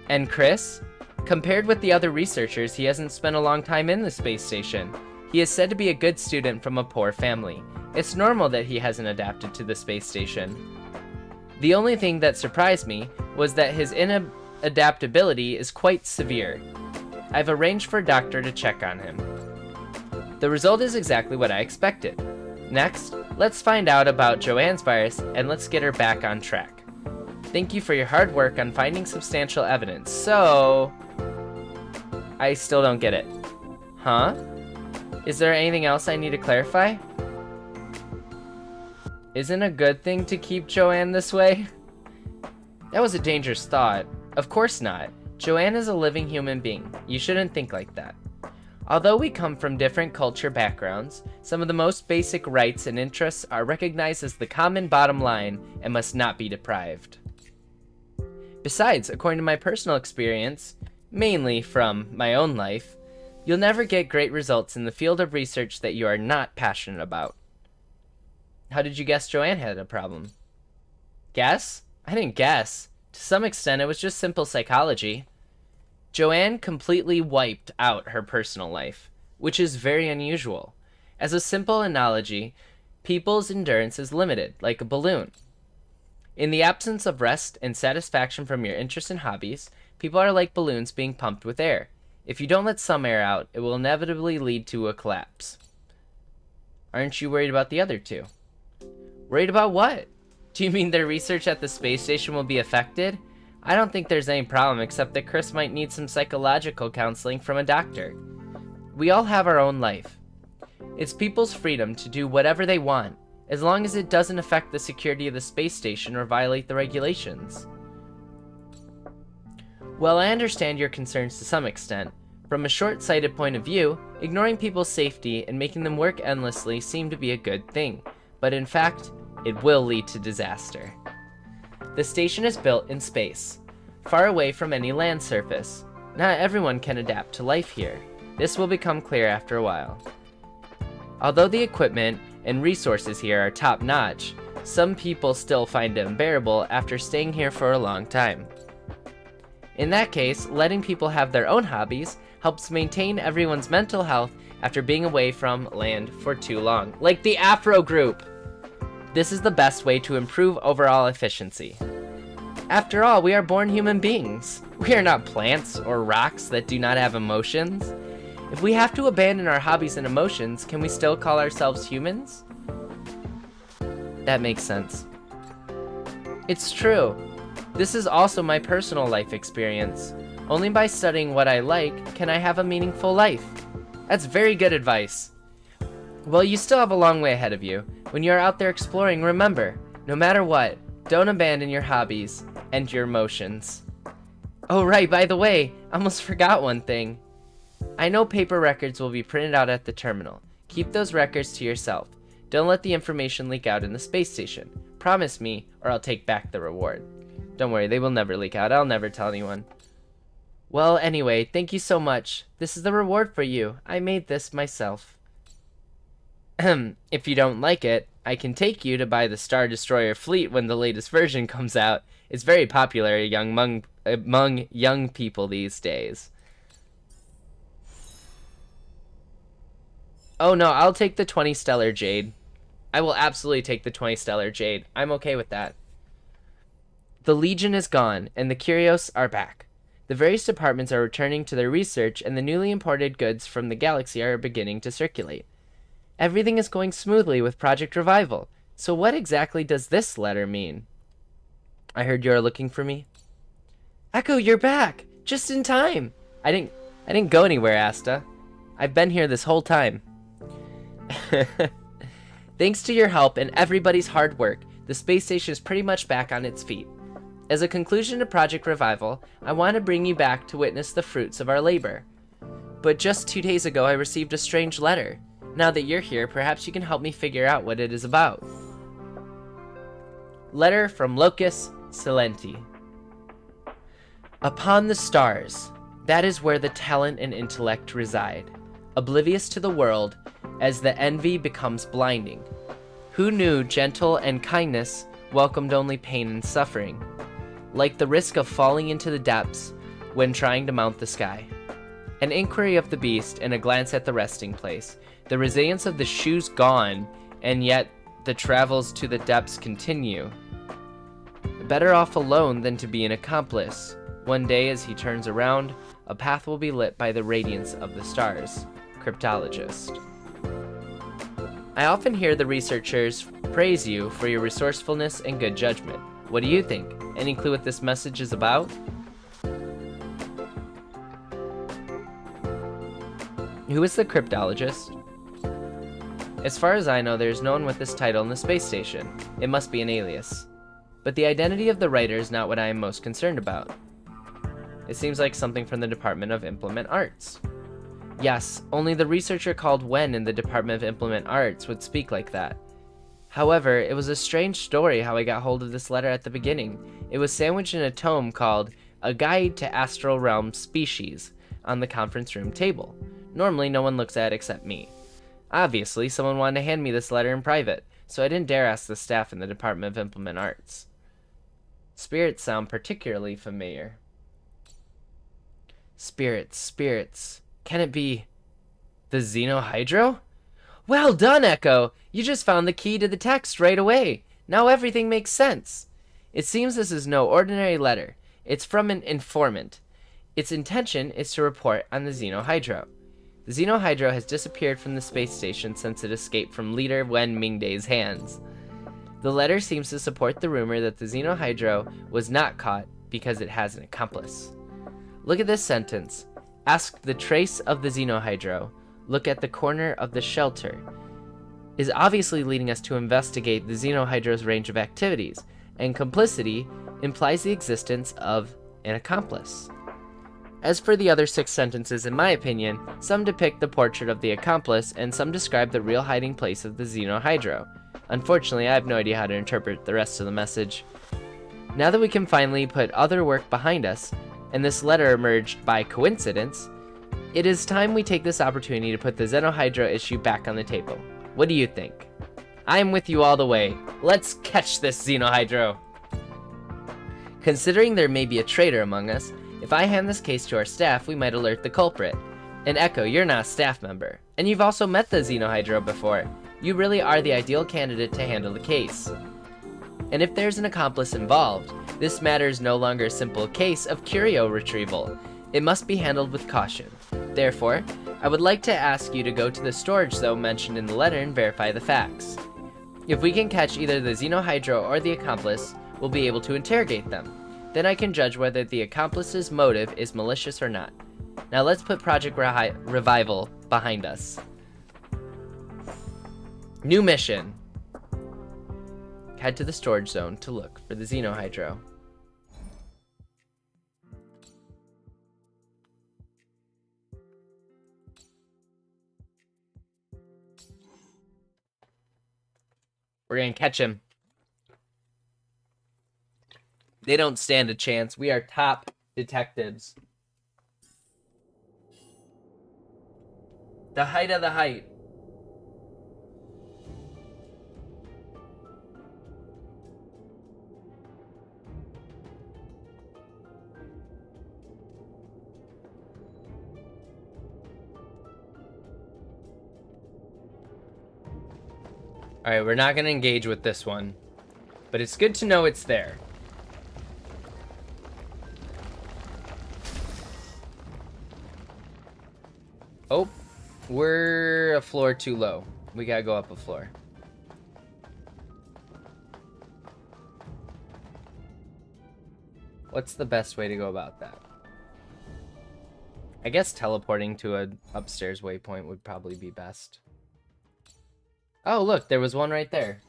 And Chris? Compared with the other researchers, he hasn't spent a long time in the space station. He is said to be a good student from a poor family. It's normal that he hasn't adapted to the space station. The only thing that surprised me was that his inadaptability is quite severe. I've arranged for a doctor to check on him. The result is exactly what I expected. Next, let's find out about Joanne's virus and let's get her back on track. Thank you for your hard work on finding substantial evidence. So, I still don't get it. Huh? Is there anything else I need to clarify? Isn't a good thing to keep Joanne this way? That was a dangerous thought. Of course not. Joanne is a living human being. You shouldn't think like that. Although we come from different culture backgrounds, some of the most basic rights and interests are recognized as the common bottom line and must not be deprived. Besides, according to my personal experience, mainly from my own life, you'll never get great results in the field of research that you are not passionate about. How did you guess Joanne had a problem? Guess? I didn't guess. To some extent, it was just simple psychology. Joanne completely wiped out her personal life, which is very unusual. As a simple analogy, people's endurance is limited, like a balloon. In the absence of rest and satisfaction from your interests and hobbies, people are like balloons being pumped with air. If you don't let some air out, it will inevitably lead to a collapse. Aren't you worried about the other two? Worried about what? Do you mean their research at the space station will be affected? I don't think there's any problem except that Chris might need some psychological counseling from a doctor. We all have our own life. It's people's freedom to do whatever they want, as long as it doesn't affect the security of the space station or violate the regulations. Well, I understand your concerns to some extent. From a short-sighted point of view, ignoring people's safety and making them work endlessly seem to be a good thing, but in fact, it will lead to disaster. The station is built in space, far away from any land surface. Not everyone can adapt to life here. This will become clear after a while. Although the equipment and resources here are top-notch, some people still find it unbearable after staying here for a long time. In that case, letting people have their own hobbies helps maintain everyone's mental health after being away from land for too long, like the Afro group. This is the best way to improve overall efficiency. After all, we are born human beings. We are not plants or rocks that do not have emotions. If we have to abandon our hobbies and emotions, can we still call ourselves humans? That makes sense. It's true. This is also my personal life experience. Only by studying what I like can I have a meaningful life. That's very good advice. Well, you still have a long way ahead of you. When you're out there exploring, remember, no matter what, don't abandon your hobbies and your emotions. Oh right, by the way, I almost forgot one thing. I know paper records will be printed out at the terminal. Keep those records to yourself. Don't let the information leak out in the space station. Promise me, or I'll take back the reward. Don't worry, they will never leak out. I'll never tell anyone. Well, anyway, thank you so much. This is the reward for you. I made this myself. If you don't like it, I can take you to buy the Star Destroyer fleet when the latest version comes out. It's very popular among young people these days. Oh no, I'll take the 20 Stellar Jade. I will absolutely take the 20 Stellar Jade. I'm okay with that. The Legion is gone, and the Curios are back. The various departments are returning to their research, and the newly imported goods from the galaxy are beginning to circulate. Everything is going smoothly with Project Revival. So what exactly does this letter mean? I heard you are looking for me. Echo, you're back! Just in time! I didn't go anywhere, Asta. I've been here this whole time. Thanks to your help and everybody's hard work, the space station is pretty much back on its feet. As a conclusion to Project Revival, I want to bring you back to witness the fruits of our labor. But just 2 days ago I received a strange letter. Now that you're here, perhaps you can help me figure out what it is about. Letter from Locus Silenti. Upon the stars, that is where the talent and intellect reside, oblivious to the world as the envy becomes blinding. Who knew gentle and kindness welcomed only pain and suffering, like the risk of falling into the depths when trying to mount the sky. An inquiry of the beast and a glance at the resting place. The resilience of the shoes gone, and yet the travels to the depths continue. Better off alone than to be an accomplice. One day as he turns around, a path will be lit by the radiance of the stars. Cryptologist. I often hear the researchers praise you for your resourcefulness and good judgment. What do you think? Any clue what this message is about? Who is the cryptologist? As far as I know, there's no one with this title in the space station. It must be an alias. But the identity of the writer is not what I am most concerned about. It seems like something from the Department of Implement Arts. Yes, only the researcher called Wen in the Department of Implement Arts would speak like that. However, it was a strange story how I got hold of this letter at the beginning. It was sandwiched in a tome called A Guide to Astral Realm Species on the conference room table. Normally, no one looks at it except me. Obviously, someone wanted to hand me this letter in private, so I didn't dare ask the staff in the Department of Implement Arts. Spirits sound particularly familiar. Spirits. Can it be the Xenohydro? Well done, Echo! You just found the key to the text right away. Now everything makes sense. It seems this is no ordinary letter. It's from an informant. Its intention is to report on the Xenohydro. The Xenohydro has disappeared from the space station since it escaped from leader Wen Mingday's hands. The letter seems to support the rumor that the Xenohydro was not caught because it has an accomplice. Look at this sentence. Ask the trace of the Xenohydro. Look at the corner of the shelter. Is obviously leading us to investigate the Xenohydro's range of activities, and complicity implies the existence of an accomplice. As for the other 6 sentences, in my opinion, some depict the portrait of the accomplice and some describe the real hiding place of the Xenohydro. Unfortunately, I have no idea how to interpret the rest of the message. Now that we can finally put other work behind us, and this letter emerged by coincidence, it is time we take this opportunity to put the Xenohydro issue back on the table. What do you think? I'm with you all the way. Let's catch this Xenohydro! Considering there may be a traitor among us, if I hand this case to our staff, we might alert the culprit. And Echo, you're not a staff member. And you've also met the Xenohydro before. You really are the ideal candidate to handle the case. And if there's an accomplice involved, this matter is no longer a simple case of curio retrieval. It must be handled with caution. Therefore, I would like to ask you to go to the storage zone mentioned in the letter and verify the facts. If we can catch either the Xenohydro or the accomplice, we'll be able to interrogate them. Then I can judge whether the accomplice's motive is malicious or not. Now let's put Project Revival behind us. New mission. Head to the storage zone to look for the Xenohydro. We're gonna catch him. They don't stand a chance. We are top detectives. The height of the height. Alright, we're not going to engage with this one. But it's good to know it's there. Oh, we're a floor too low. We gotta go up a floor. What's the best way to go about that? I guess teleporting to an upstairs waypoint would probably be best. Oh, look, there was one right there.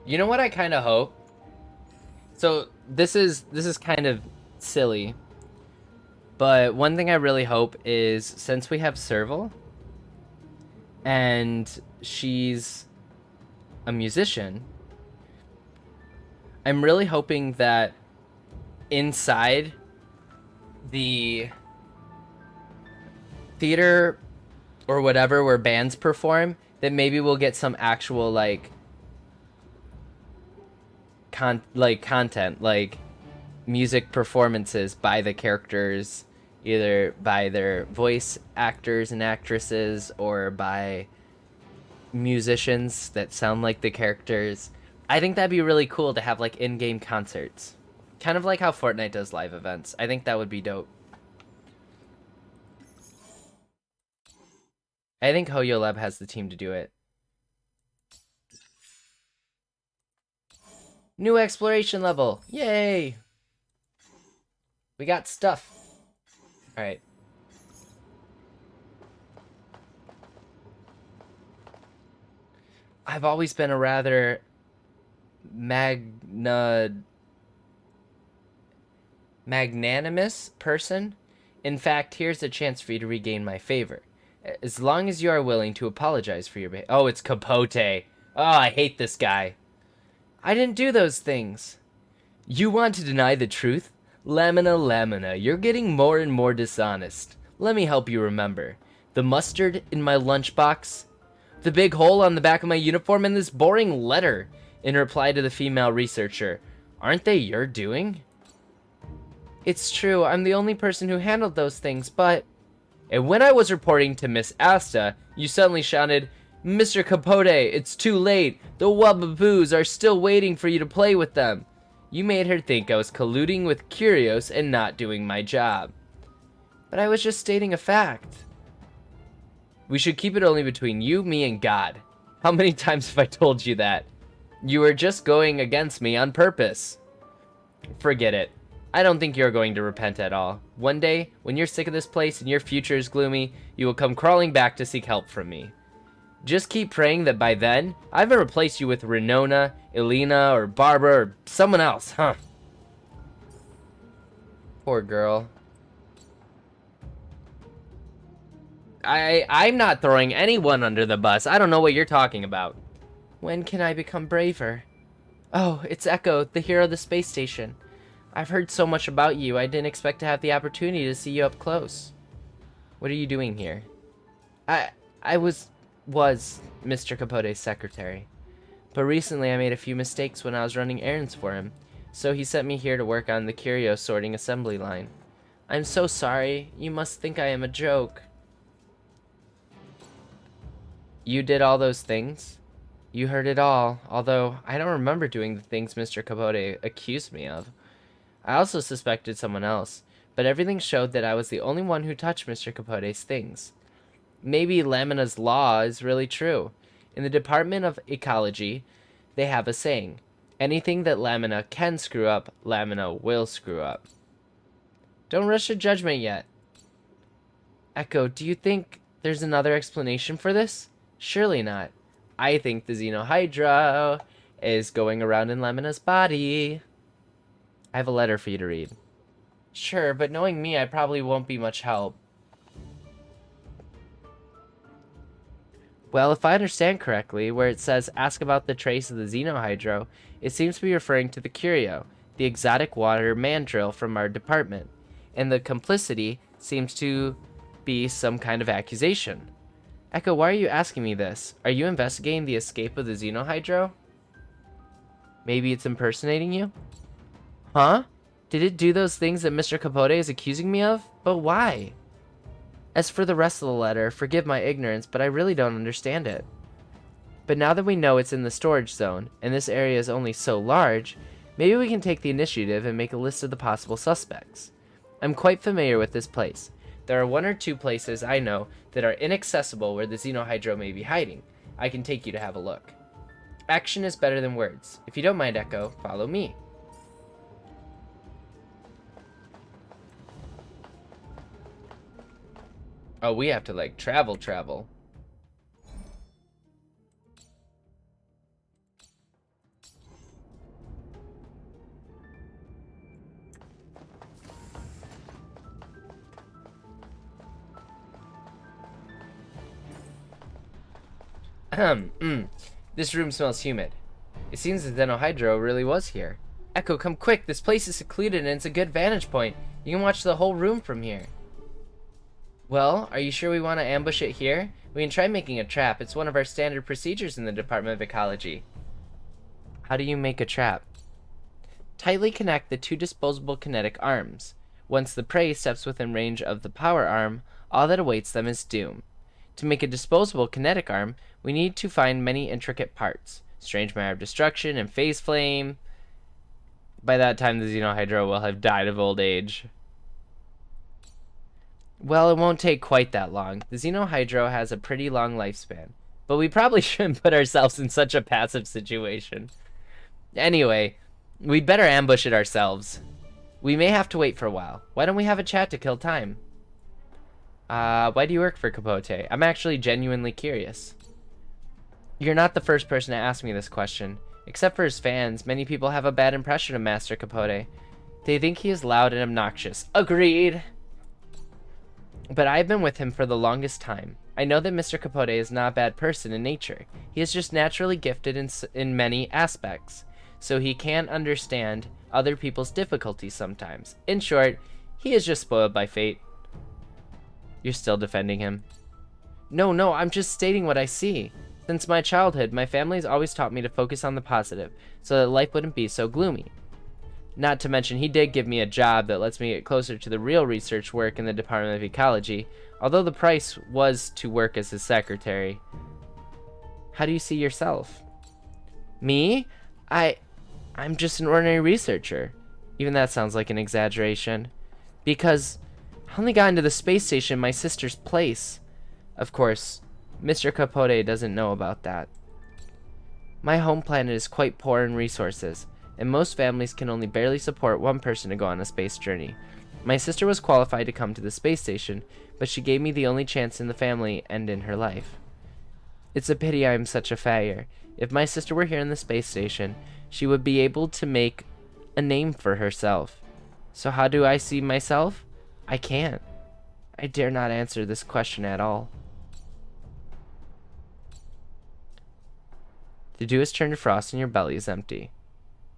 You know what I kind of hope? So this is kind of silly, but one thing I really hope is, since we have Serval and she's a musician, I'm really hoping that inside the theater or whatever where bands perform, that maybe we'll get some actual like content, like music performances by the characters, either by their voice actors and actresses or by musicians that sound like the characters. I think that'd be really cool to have like in-game concerts, kind of like how Fortnite does live events. I think that would be dope. I think Hoyoverse has the team to do it. New exploration level! Yay! We got stuff. Alright. I've always been a rather magnanimous person. In fact, here's a chance for you to regain my favor. As long as you are willing to apologize for your behavior. Oh, it's Capote. Oh, I hate this guy. I didn't do those things. You want to deny the truth? Lamina, you're getting more and more dishonest. Let me help you remember. The mustard in my lunchbox, the big hole on the back of my uniform, and this boring letter in reply to the female researcher. Aren't they your doing? It's true, I'm the only person who handled those things, but... And when I was reporting to Miss Asta, you suddenly shouted, Mr. Capote, it's too late. The Wubbaboos are still waiting for you to play with them. You made her think I was colluding with Curios and not doing my job. But I was just stating a fact. We should keep it only between you, me, and God. How many times have I told you that? You were just going against me on purpose. Forget it. I don't think you're going to repent at all. One day, when you're sick of this place and your future is gloomy, you will come crawling back to seek help from me. Just keep praying that by then, I haven't replaced you with Renona, Elena, or Barbara, or someone else, huh? Poor girl. I'm not throwing anyone under the bus. I don't know what you're talking about. When can I become braver? Oh, it's Echo, the hero of the space station. I've heard so much about you, I didn't expect to have the opportunity to see you up close. What are you doing here? I was Mr. Capote's secretary. But recently I made a few mistakes when I was running errands for him, so he sent me here to work on the curio sorting assembly line. I'm so sorry, you must think I am a joke. You did all those things? You heard it all, although I don't remember doing the things Mr. Capote accused me of. I also suspected someone else, but everything showed that I was the only one who touched Mr. Capote's things. Maybe Lamina's law is really true. In the Department of Ecology, they have a saying, anything that Lamina can screw up, Lamina will screw up. Don't rush to judgment yet. Echo, do you think there's another explanation for this? Surely not. I think the Xenohydra is going around in Lamina's body. I have a letter for you to read. Sure, but knowing me, I probably won't be much help. Well, if I understand correctly, where it says ask about the trace of the Xenohydro, it seems to be referring to the Curio, the exotic water mandrill from our department, and the complicity seems to be some kind of accusation. Echo, why are you asking me this? Are you investigating the escape of the Xenohydro? Maybe it's impersonating you? Huh? Did it do those things that Mr. Capote is accusing me of? But why? As for the rest of the letter, forgive my ignorance, but I really don't understand it. But now that we know it's in the storage zone, and this area is only so large, maybe we can take the initiative and make a list of the possible suspects. I'm quite familiar with this place. There are 1 or 2 places I know that are inaccessible where the Xenohydro may be hiding. I can take you to have a look. Action is better than words. If you don't mind, Echo, follow me. Oh, we have to, like, travel. This room smells humid. It seems the Xenohydro really was here. Echo, come quick. This place is secluded and it's a good vantage point. You can watch the whole room from here. Well, are you sure we want to ambush it here? We can try making a trap. It's one of our standard procedures in the Department of Ecology. How do you make a trap? Tightly connect the 2 disposable kinetic arms. Once the prey steps within range of the power arm, all that awaits them is doom. To make a disposable kinetic arm, we need to find many intricate parts. Strange matter of destruction and phase flame. By that time, the Xenohydro will have died of old age. Well, it won't take quite that long. The Xenohydro has a pretty long lifespan. But we probably shouldn't put ourselves in such a passive situation. Anyway, we'd better ambush it ourselves. We may have to wait for a while. Why don't we have a chat to kill time? Why do you work for Capote? I'm actually genuinely curious. You're not the first person to ask me this question. Except for his fans, many people have a bad impression of Master Capote. They think he is loud and obnoxious. Agreed! But I've been with him for the longest time. I know that Mr. Capote is not a bad person in nature. He is just naturally gifted in many aspects. So he can't understand other people's difficulties sometimes. In short, he is just spoiled by fate. You're still defending him. No, I'm just stating what I see. Since my childhood, my family's always taught me to focus on the positive, so that life wouldn't be so gloomy. Not to mention, he did give me a job that lets me get closer to the real research work in the Department of Ecology, although the price was to work as his secretary. How do you see yourself? Me? I'm just an ordinary researcher. Even that sounds like an exaggeration. Because I only got into the space station in my sister's place. Of course, Mr. Capote doesn't know about that. My home planet is quite poor in resources, and most families can only barely support one person to go on a space journey. My sister was qualified to come to the space station, but she gave me the only chance in the family and in her life. It's a pity I am such a failure. If my sister were here in the space station, she would be able to make a name for herself. So how do I see myself? I can't. I dare not answer this question at all. The dew has turned to frost and your belly is empty.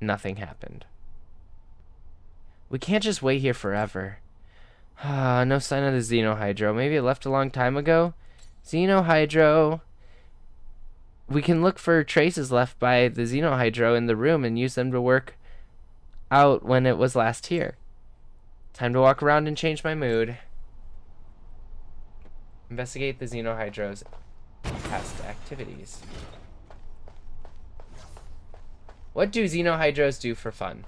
Nothing happened. We can't just wait here forever. No sign of the Xenohydro. Maybe it left a long time ago? Xenohydro. We can look for traces left by the Xenohydro in the room and use them to work out when it was last here. Time to walk around and change my mood. Investigate the Xenohydro's past activities. What do Xenohydros do for fun?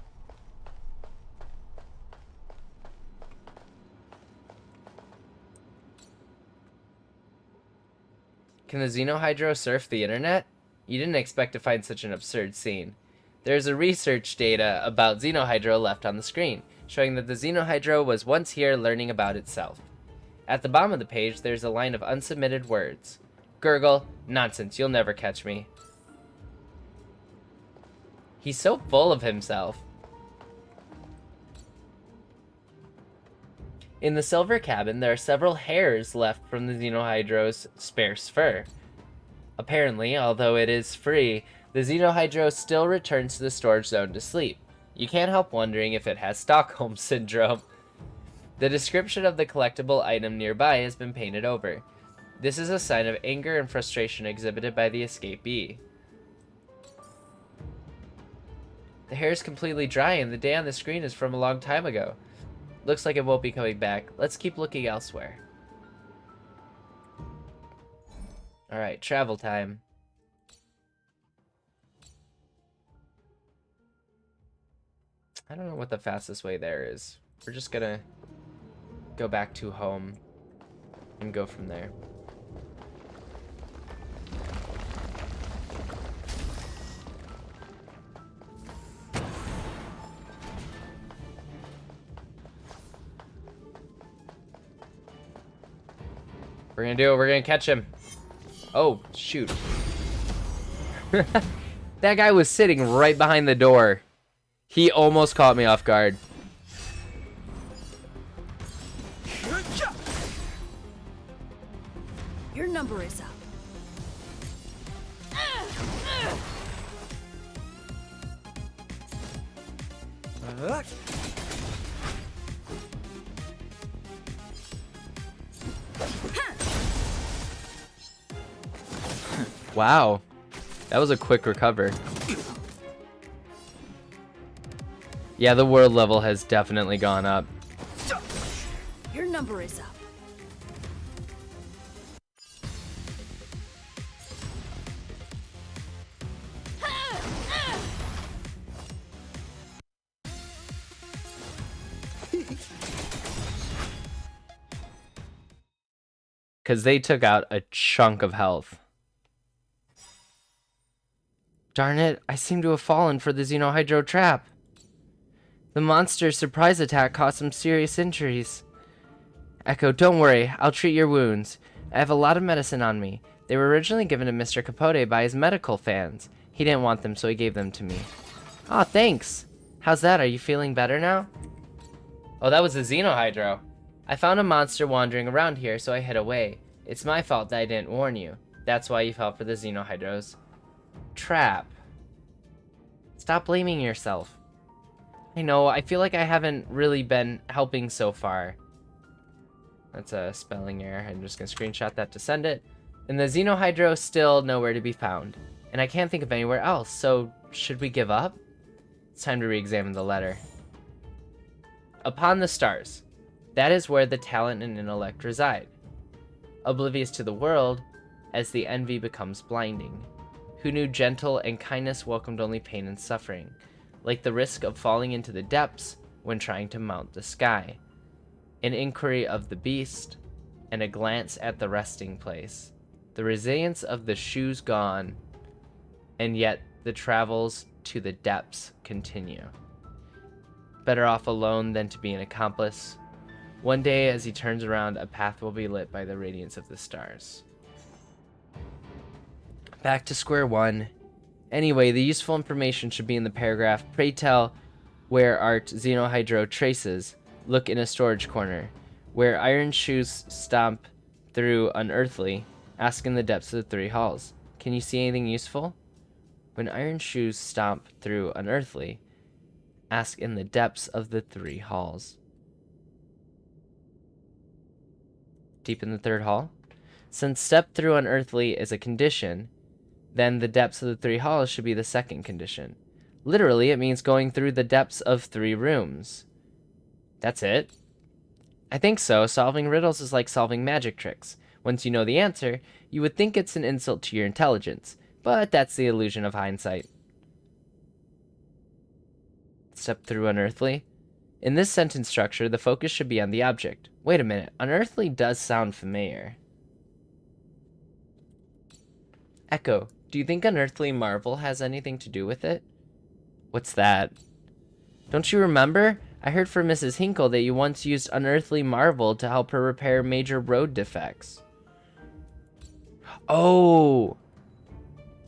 Can the Xenohydro surf the internet? You didn't expect to find such an absurd scene. There's a research data about Xenohydro left on the screen, showing that the Xenohydro was once here learning about itself. At the bottom of the page, there's a line of unsubmitted words. Gurgle, nonsense, you'll never catch me. He's so full of himself. In the silver cabin, there are several hairs left from the Xenohydro's sparse fur. Apparently, although it is free, the Xenohydro still returns to the storage zone to sleep. You can't help wondering if it has Stockholm Syndrome. The description of the collectible item nearby has been painted over. This is a sign of anger and frustration exhibited by the escapee. The hair is completely dry and the day on the screen is from a long time ago. Looks like it won't be coming back. Let's keep looking elsewhere. Alright, travel time. I don't know what the fastest way there is. We're just gonna go back to home and go from there. We're gonna do it. We're gonna catch him. Oh, shoot. That guy was sitting right behind the door. He almost caught me off guard. Your number is up. Wow. That was a quick recover. Yeah, the world level has definitely gone up. Your number is up. Because they took out a chunk of health. Darn it, I seem to have fallen for the Xenohydro trap. The monster's surprise attack caused some serious injuries. Echo, don't worry. I'll treat your wounds. I have a lot of medicine on me. They were originally given to Mr. Capote by his medical fans. He didn't want them, so he gave them to me. Aw, thanks. How's that? Are you feeling better now? Oh, that was the Xenohydro. I found a monster wandering around here, so I hid away. It's my fault that I didn't warn you. That's why you fell for the Xenohydro's trap. Stop blaming yourself. I know, I feel like I haven't really been helping so far. That's a spelling error. I'm just going to screenshot that to send it. And the Xenohydro still nowhere to be found. And I can't think of anywhere else, so should we give up? It's time to re-examine the letter. Upon the stars. That is where the talent and intellect reside. Oblivious to the world, as the envy becomes blinding. Who knew gentle and kindness welcomed only pain and suffering, like the risk of falling into the depths when trying to mount the sky. An inquiry of the beast, and a glance at the resting place. The resilience of the shoes gone, and yet the travels to the depths continue. Better off alone than to be an accomplice. One day, as he turns around, a path will be lit by the radiance of the stars. Back to square one. Anyway, the useful information should be in the paragraph. Pray tell where art Xenohydro traces. Look in a storage corner. Where iron shoes stomp through unearthly. Ask in the depths of the 3 halls. Can you see anything useful? When iron shoes stomp through unearthly. Ask in the depths of the 3 halls. Deep in the 3rd hall? Since step through unearthly is a condition, then the depths of the 3 halls should be the 2nd condition. Literally, it means going through the depths of 3 rooms. That's it? I think so. Solving riddles is like solving magic tricks. Once you know the answer, you would think it's an insult to your intelligence, but that's the illusion of hindsight. Step through unearthly? In this sentence structure, the focus should be on the object. Wait a minute, unearthly does sound familiar. Echo, do you think unearthly marvel has anything to do with it? What's that? Don't you remember? I heard from Mrs. Hinkle that you once used unearthly marvel to help her repair major road defects. Oh!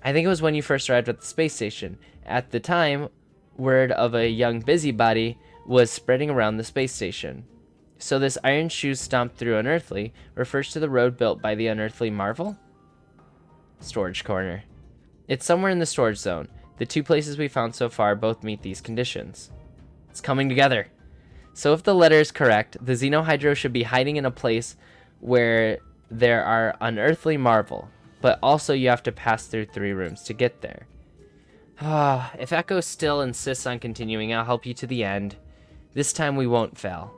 I think it was when you first arrived at the space station. At the time, word of a young busybody was spreading around the space station. So this iron shoes stomped through unearthly refers to the road built by the unearthly marvel? Storage corner. It's somewhere in the storage zone. The 2 places we found so far both meet these conditions. It's coming together. So if the letter is correct, the Xenohydro should be hiding in a place where there are unearthly marvel, but also you have to pass through 3 rooms to get there. If Echo still insists on continuing, I'll help you to the end. This time we won't fail.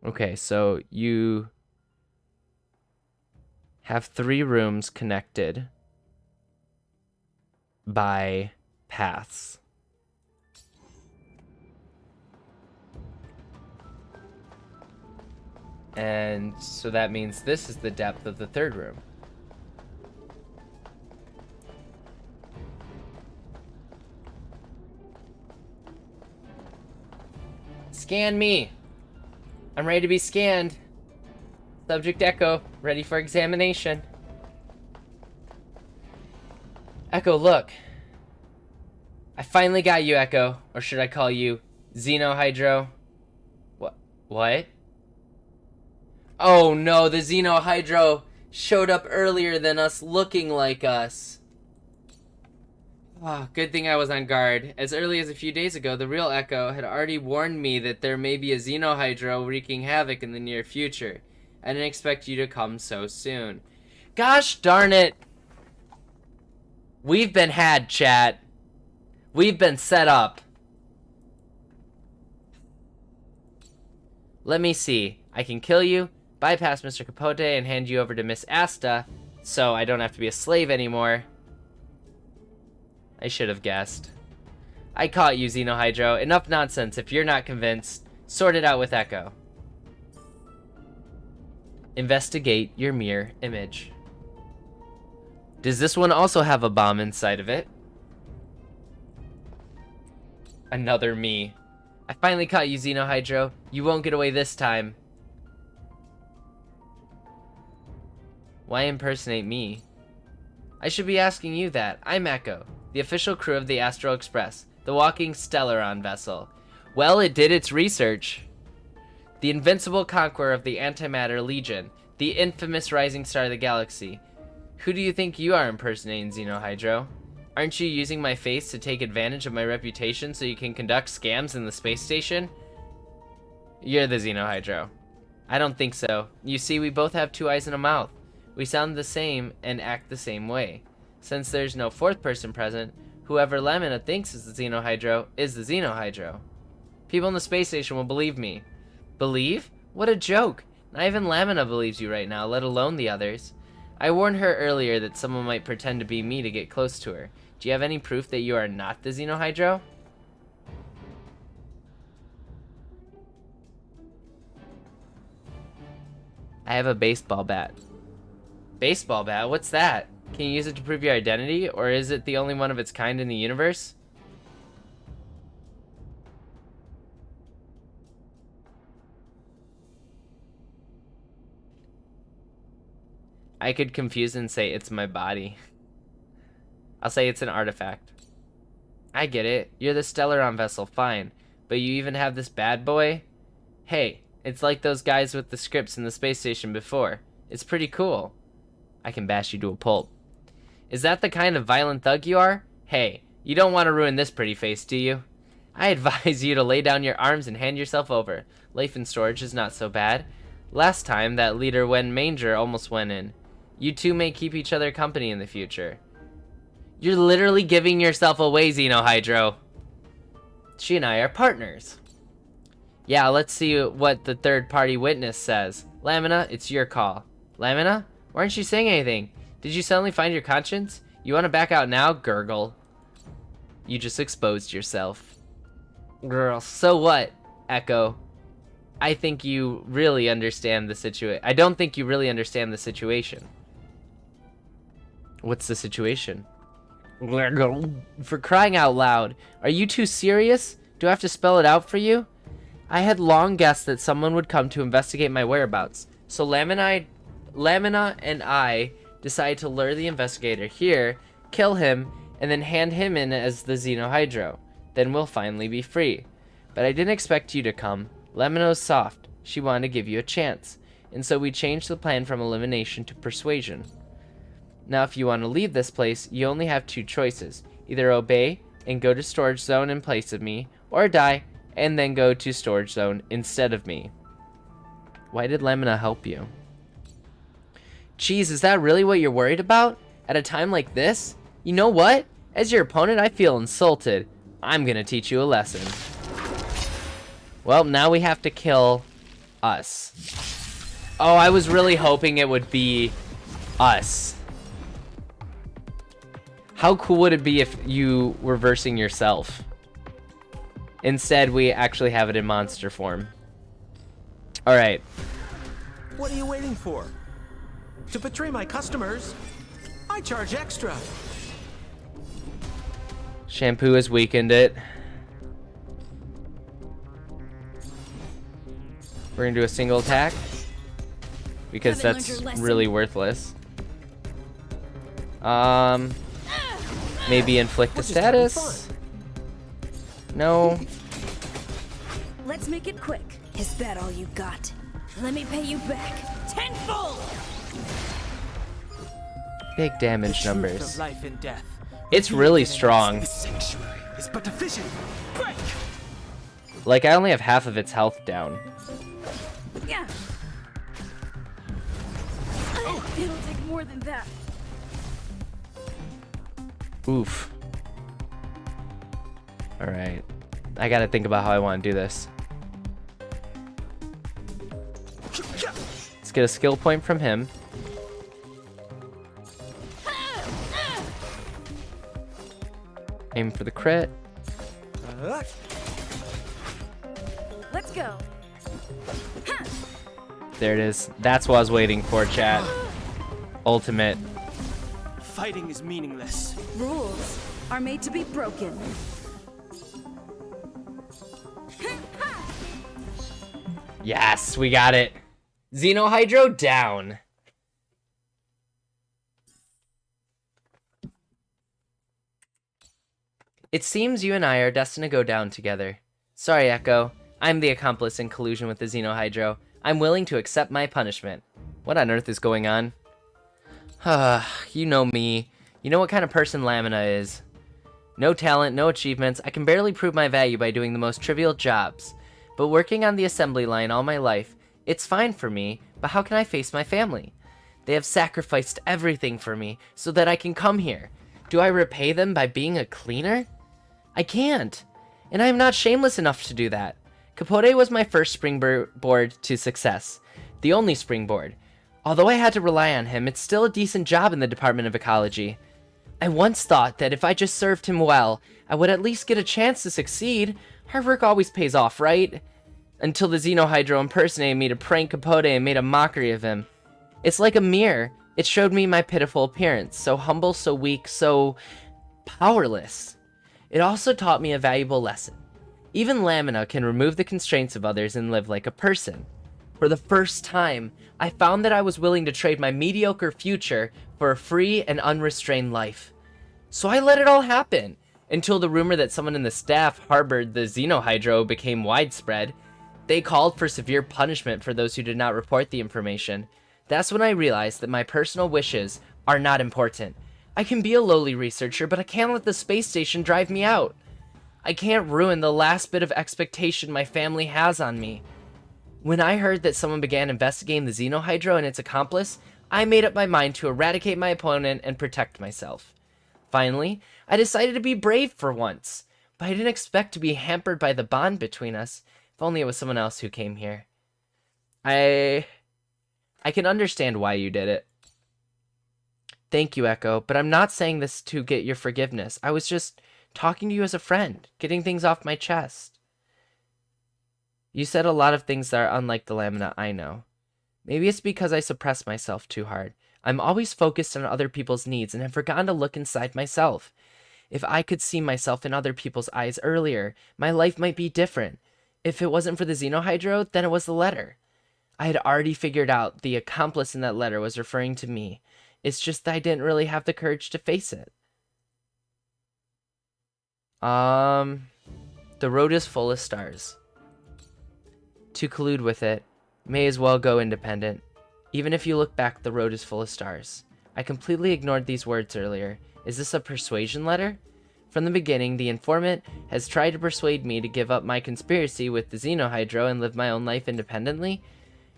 Okay, so you have 3 rooms connected by paths. And so that means this is the depth of the 3rd room. Scan me! I'm ready to be scanned. Subject Echo, ready for examination. Echo, look. I finally got you, Echo. Or should I call you Xenohydro? What? Oh no, the Xenohydro showed up earlier than us, looking like us. Oh, good thing I was on guard. As early as a few days ago, the real Echo had already warned me that there may be a Xenohydro wreaking havoc in the near future. I didn't expect you to come so soon. Gosh darn it! We've been had, chat. We've been set up. Let me see. I can kill you, bypass Mr. Capote, and hand you over to Miss Asta, so I don't have to be a slave anymore. I should have guessed. I caught you, Xenohydro. Enough nonsense. If you're not convinced, sort it out with Echo. Investigate your mirror image. Does this one also have a bomb inside of it? Another me. I finally caught you, Xenohydro. You won't get away this time. Why impersonate me? I should be asking you that. I'm Echo, the official crew of the Astral Express, the walking Stellaron vessel. Well, it did its research. The invincible conqueror of the Antimatter Legion, the infamous rising star of the galaxy. Who do you think you are impersonating, Xenohydro? Aren't you using my face to take advantage of my reputation so you can conduct scams in the space station? You're the Xenohydro. I don't think so. You see, we both have two eyes and a mouth. We sound the same and act the same way. Since there's no fourth person present, whoever Lamina thinks is the Xenohydro is the Xenohydro. People in the space station will believe me. Believe? What a joke! Not even Lamina believes you right now, let alone the others. I warned her earlier that someone might pretend to be me to get close to her. Do you have any proof that you are not the Xenohydro? I have a baseball bat. Baseball bat? What's that? Can you use it to prove your identity, or is it the only one of its kind in the universe? I could confuse and say it's my body. I'll say it's an artifact. I get it. You're the Stellaron vessel, fine. But you even have this bad boy? Hey, it's like those guys with the scripts in the space station before. It's pretty cool. I can bash you to a pulp. Is that the kind of violent thug you are? Hey, you don't want to ruin this pretty face, do you? I advise you to lay down your arms and hand yourself over. Life in storage is not so bad. Last time, that leader Wen Manger almost went in. You two may keep each other company in the future. You're literally giving yourself away, Xenohydro. She and I are partners. Yeah, let's see what the third-party witness says. Lamina, it's your call. Lamina? Why aren't you saying anything? Did you suddenly find your conscience? You want to back out now? Gurgle. You just exposed yourself. Girl, so what, Echo? I think you really understand the situation. I don't think you really understand the situation. What's the situation? For crying out loud, are you too serious? Do I have to spell it out for you? I had long guessed that someone would come to investigate my whereabouts, so Lamina and I decided to lure the investigator here, kill him, and then hand him in as the Xenohydro. Then we'll finally be free. But I didn't expect you to come. Lamino's soft. She wanted to give you a chance, and so we changed the plan from elimination to persuasion. Now if you want to leave this place, you only have two choices. Either obey and go to storage zone in place of me, or die and then go to storage zone instead of me. Why did Lamina help you? Geez, is that really what you're worried about? At a time like this? You know what? As your opponent, I feel insulted. I'm gonna teach you a lesson. Well, now we have to kill us. Oh, I was really hoping it would be us. How cool would it be if you were versing yourself? Instead, we actually have it in monster form. Alright. What are you waiting for? To betray my customers, I charge extra. Shampoo has weakened it. We're gonna do a single attack because that's really worthless. Maybe inflict a status. No. Let's make it quick. Is that all you got? Let me pay you back tenfold. Big damage The truth numbers. of life and death. It's really strong. The sanctuary is but a vision. Break! Like, I only have half of its health down. Yeah. It'll take more than that. Oof. Alright. I gotta think about how I want to do this. Let's get a skill point from him. Aim for the crit. Let's go. There it is. That's what I was waiting for, chat. Ultimate. Fighting is meaningless. Rules are made to be broken. Yes, we got it. Xenohydro down. It seems you and I are destined to go down together. Sorry, Echo. I'm the accomplice in collusion with the Xenohydro. I'm willing to accept my punishment. What on earth is going on? You know me. You know what kind of person Lamina is. No talent, no achievements. I can barely prove my value by doing the most trivial jobs. But working on the assembly line all my life, it's fine for me, but how can I face my family? They have sacrificed everything for me so that I can come here. Do I repay them by being a cleaner? I can't. And I am not shameless enough to do that. Capote was my first springboard to success. The only springboard. Although I had to rely on him, it's still a decent job in the Department of Ecology. I once thought that if I just served him well, I would at least get a chance to succeed. Hard work always pays off, right? Until the Xenohydro impersonated me to prank Capote and made a mockery of him. It's like a mirror. It showed me my pitiful appearance, so humble, so weak, so powerless. It also taught me a valuable lesson. Even Lamina can remove the constraints of others and live like a person. For the first time, I found that I was willing to trade my mediocre future for a free and unrestrained life. So I let it all happen, until the rumor that someone in the staff harbored the Xenohydro became widespread. They called for severe punishment for those who did not report the information. That's when I realized that my personal wishes are not important. I can be a lowly researcher, but I can't let the space station drive me out. I can't ruin the last bit of expectation my family has on me. When I heard that someone began investigating the Xenohydro and its accomplice, I made up my mind to eradicate my opponent and protect myself. Finally, I decided to be brave for once, but I didn't expect to be hampered by the bond between us. If only it was someone else who came here. I can understand why you did it. Thank you, Echo, but I'm not saying this to get your forgiveness. I was just talking to you as a friend, getting things off my chest. You said a lot of things that are unlike the Lamina I know. Maybe it's because I suppress myself too hard. I'm always focused on other people's needs and have forgotten to look inside myself. If I could see myself in other people's eyes earlier, my life might be different. If it wasn't for the Xenohydro, then it was the letter. I had already figured out the accomplice in that letter was referring to me. It's just that I didn't really have the courage to face it. The road is full of stars. To collude with it, may as well go independent. Even if you look back, the road is full of stars. I completely ignored these words earlier. Is this a persuasion letter? From the beginning, the informant has tried to persuade me to give up my conspiracy with the Xenohydro and live my own life independently.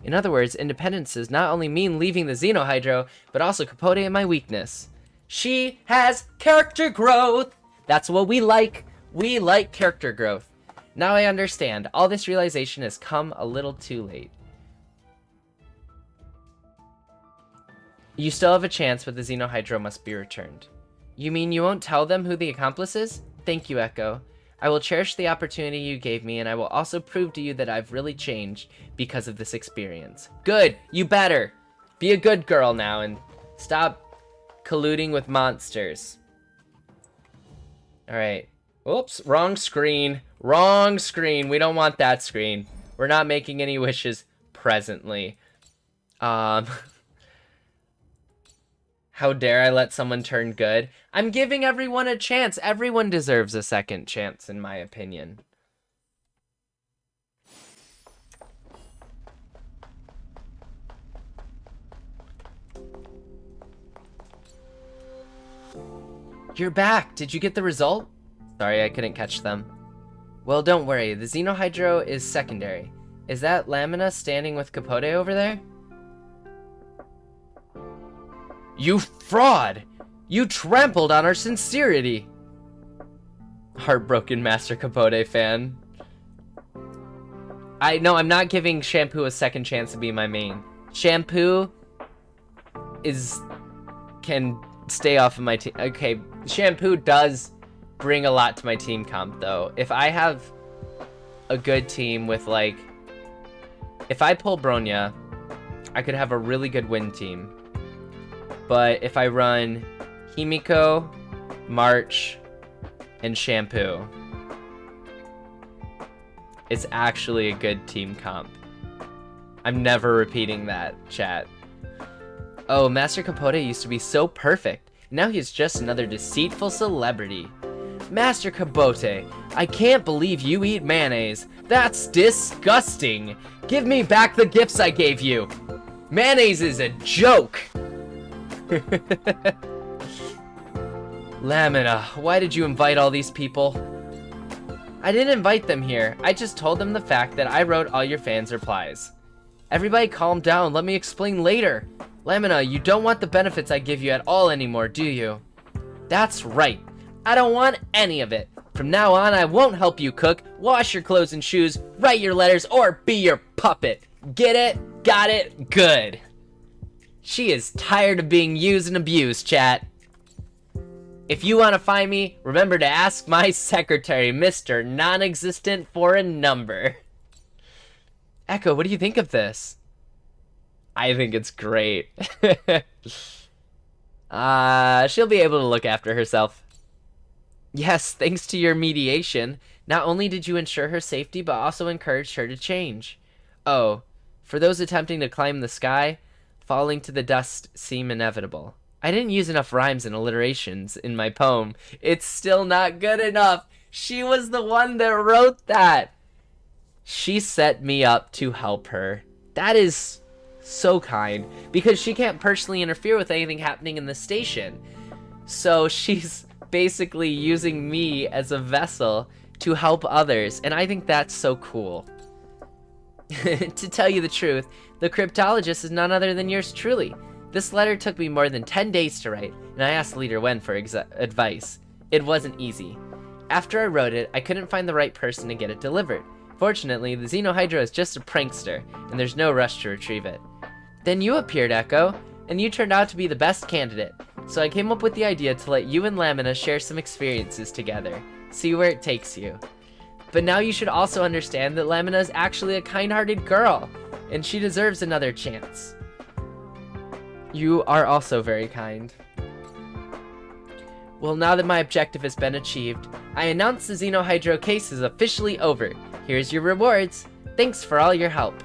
In other words, independence does not only mean leaving the Xenohydro, but also Capote and my weakness. She has character growth! That's what we like. We like character growth. Now I understand. All this realization has come a little too late. You still have a chance, but the Xenohydro must be returned. You mean you won't tell them who the accomplice is? Thank you, Echo. I will cherish the opportunity you gave me, and I will also prove to you that I've really changed because of this experience. Good! You better! Be a good girl now and stop colluding with monsters. Alright. Oops, wrong screen. Wrong screen. We don't want that screen. We're not making any wishes presently. How dare I let someone turn good? I'm giving everyone a chance. Everyone deserves a second chance, in my opinion. You're back. Did you get the result? Sorry, I couldn't catch them. Well, don't worry. The Xenohydro is secondary. Is that Lamina standing with Capote over there? You fraud! You trampled on our sincerity! Heartbroken Master Capote fan. I'm not giving Shampoo a second chance to be my main. Shampoo can stay off of my team. Okay, Shampoo does bring a lot to my team comp, though. If I have a good team with, like... If I pull Bronya, I could have a really good win team. But if I run Himeko, March, and Shampoo, it's actually a good team comp. I'm never repeating that, chat. Oh, Master Capote used to be so perfect. Now he's just another deceitful celebrity. Master Capote, I can't believe you eat mayonnaise. That's disgusting. Give me back the gifts I gave you. Mayonnaise is a joke. Lamina, why did you invite all these people? I didn't invite them here. I just told them the fact that I wrote all your fans' replies. Everybody calm down. Let me explain later. Lamina, you don't want the benefits I give you at all anymore, do you? That's right. I don't want any of it. From now on, I won't help you cook, wash your clothes and shoes, write your letters, or be your puppet. Get it? Got it? Good. She is tired of being used and abused, chat. If you want to find me, remember to ask my secretary, Mr. Non-Existent, for a number. Echo, what do you think of this? I think it's great. She'll be able to look after herself. Yes, thanks to your mediation, not only did you ensure her safety, but also encouraged her to change. Oh, for those attempting to climb the sky, falling to the dust seem inevitable. I didn't use enough rhymes and alliterations in my poem. It's still not good enough. She was the one that wrote that. She set me up to help her. That is so kind, because she can't personally interfere with anything happening in the station. So she's basically using me as a vessel to help others, and I think that's so cool. To tell you the truth, the cryptologist is none other than yours truly. This letter took me more than 10 days to write, and I asked Leader Wen for advice. It wasn't easy. After I wrote it, I couldn't find the right person to get it delivered. Fortunately, the Xenohydra is just a prankster, and there's no rush to retrieve it. Then you appeared, Echo, and you turned out to be the best candidate. So I came up with the idea to let you and Lamina share some experiences together. See where it takes you. But now you should also understand that Lamina is actually a kind-hearted girl, and she deserves another chance. You are also very kind. Well, now that my objective has been achieved, I announce the Xenohydro case is officially over. Here's your rewards. Thanks for all your help.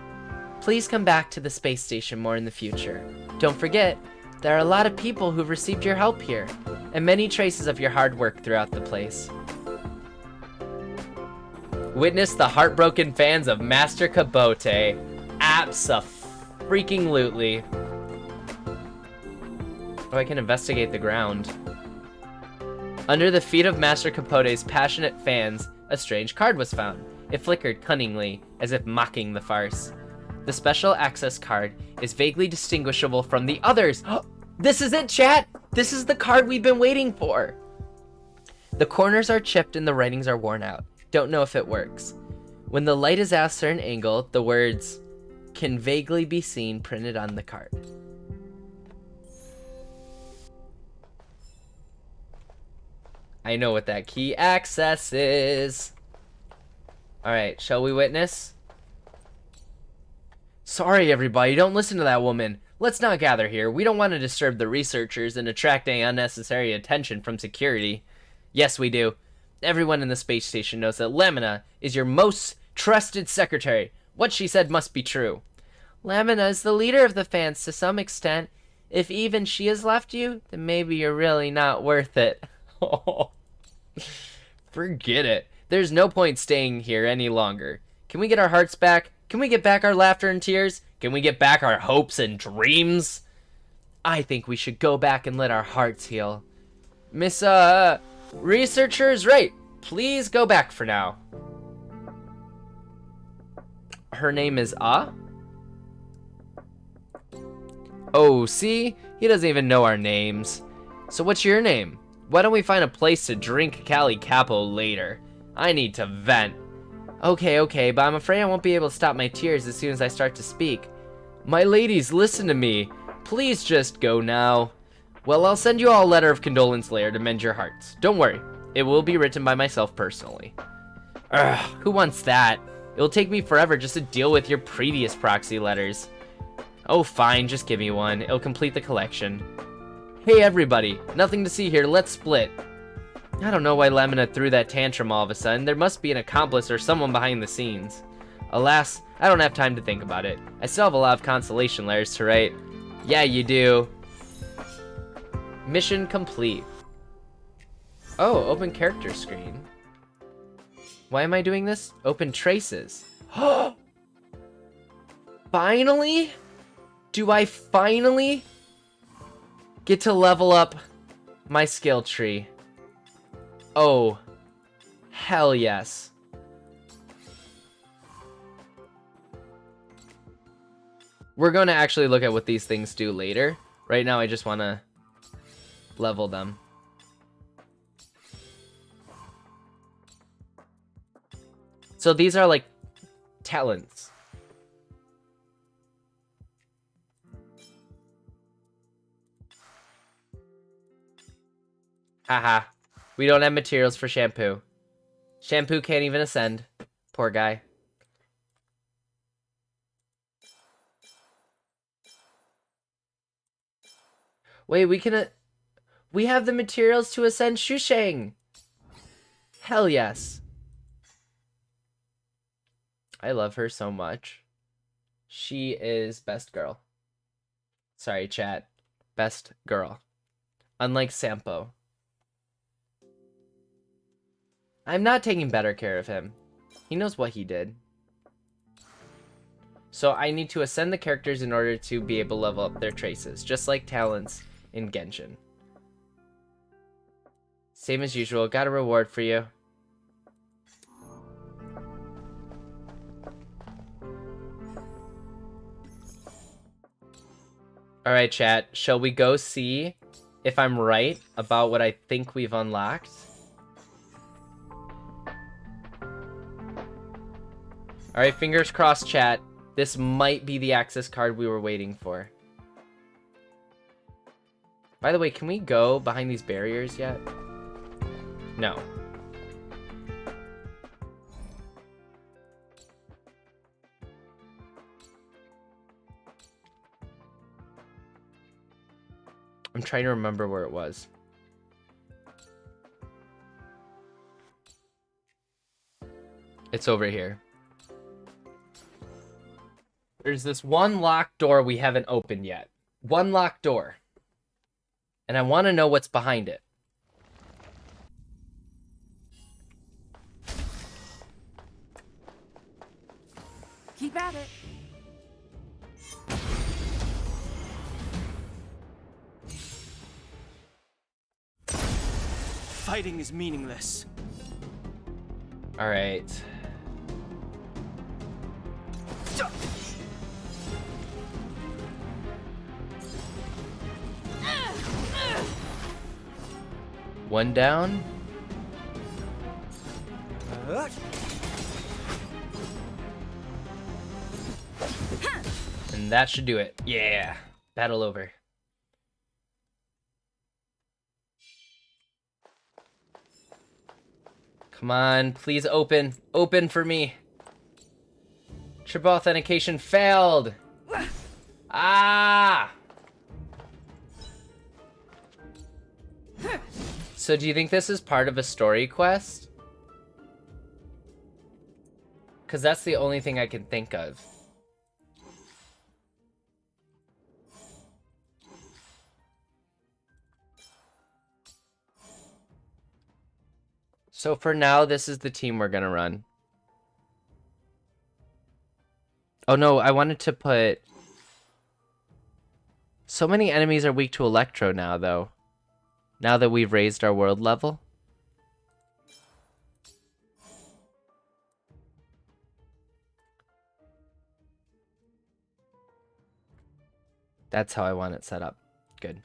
Please come back to the space station more in the future. Don't forget, there are a lot of people who've received your help here, and many traces of your hard work throughout the place. Witness the heartbroken fans of Master Capote. Abso-freaking-lutely. Oh, I can investigate the ground. Under the feet of Master Capote's passionate fans, a strange card was found. It flickered cunningly, as if mocking the farce. The special access card is vaguely distinguishable from the others. This is it, chat! This is the card we've been waiting for! The corners are chipped and the writings are worn out. Don't know if it works. When the light is at a certain angle, the words can vaguely be seen printed on the card. I know what that key access is. Alright, shall we witness? Sorry everybody, don't listen to that woman. Let's not gather here. We don't want to disturb the researchers and attract any unnecessary attention from security. Yes, we do. Everyone in the space station knows that Lamina is your most trusted secretary. What she said must be true. Lamina is the leader of the fans to some extent. If even she has left you, then maybe you're really not worth it. Forget it. There's no point staying here any longer. Can we get our hearts back? Can we get back our laughter and tears? Can we get back our hopes and dreams? I think we should go back and let our hearts heal. Miss, researcher is right. Please go back for now. Her name is Oh, see? He doesn't even know our names. So what's your name? Why don't we find a place to drink Cali Capo later? I need to vent. Okay, but I'm afraid I won't be able to stop my tears as soon as I start to speak. My ladies, listen to me. Please just go now. Well, I'll send you all a letter of condolence later to mend your hearts. Don't worry. It will be written by myself personally. Who wants that? It'll take me forever just to deal with your previous proxy letters. Oh, fine, just give me one. It'll complete the collection. Hey, everybody. Nothing to see here. Let's split. I don't know why Lemina threw that tantrum all of a sudden. There must be an accomplice or someone behind the scenes. Alas, I don't have time to think about it. I still have a lot of consolation layers to write. Yeah, you do. Mission complete. Oh, open character screen. Why am I doing this? Open traces. Finally? Do I finally get to level up my skill tree? Oh, hell yes. We're going to actually look at what these things do later. Right now, I just want to level them. So these are like talents. Haha. We don't have materials for shampoo. Shampoo can't even ascend. Poor guy. Wait, we have the materials to ascend Shushang. Hell yes. I love her so much. She is best girl. Sorry, chat. Best girl. Unlike Sampo. I'm not taking better care of him. He knows what he did. So I need to ascend the characters in order to be able to level up their traces, just like talents in Genshin. Same as usual, got a reward for you. Alright, chat, shall we go see if I'm right about what I think we've unlocked? Alright, fingers crossed, chat. This might be the access card we were waiting for. By the way, can we go behind these barriers yet? No. I'm trying to remember where it was. It's over here. There's this one locked door we haven't opened yet. One locked door. And I want to know what's behind it. Keep at it. Fighting is meaningless. All right. One down. And that should do it. Yeah. Battle over. Come on, please open. Open for me. Triple authentication failed. Ah! So do you think this is part of a story quest? Because that's the only thing I can think of. So for now, this is the team we're going to run. Oh no, I wanted to put... So many enemies are weak to Electro now, though. Now that we've raised our world level. That's how I want it set up. Good.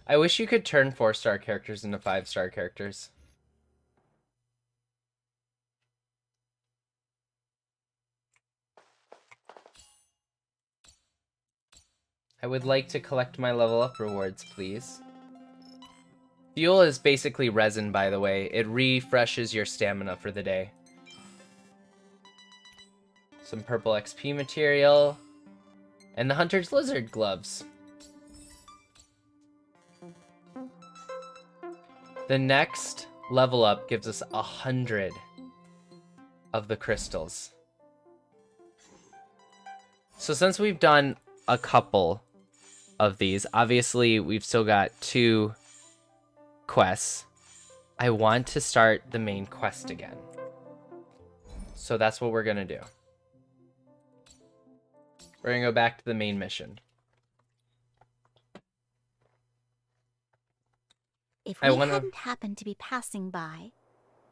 I wish you could turn 4-star characters into 5-star characters. I would like to collect my level up rewards, please. Fuel is basically resin, by the way. It refreshes your stamina for the day. Some purple XP material. And the Hunter's Lizard gloves. The next level up gives us 100 of the crystals. So since we've done a couple of these, obviously we've still got 2 quests. I want to start the main quest again. So that's what we're gonna do. We're gonna go back to the main mission. If we hadn't happened to be passing by,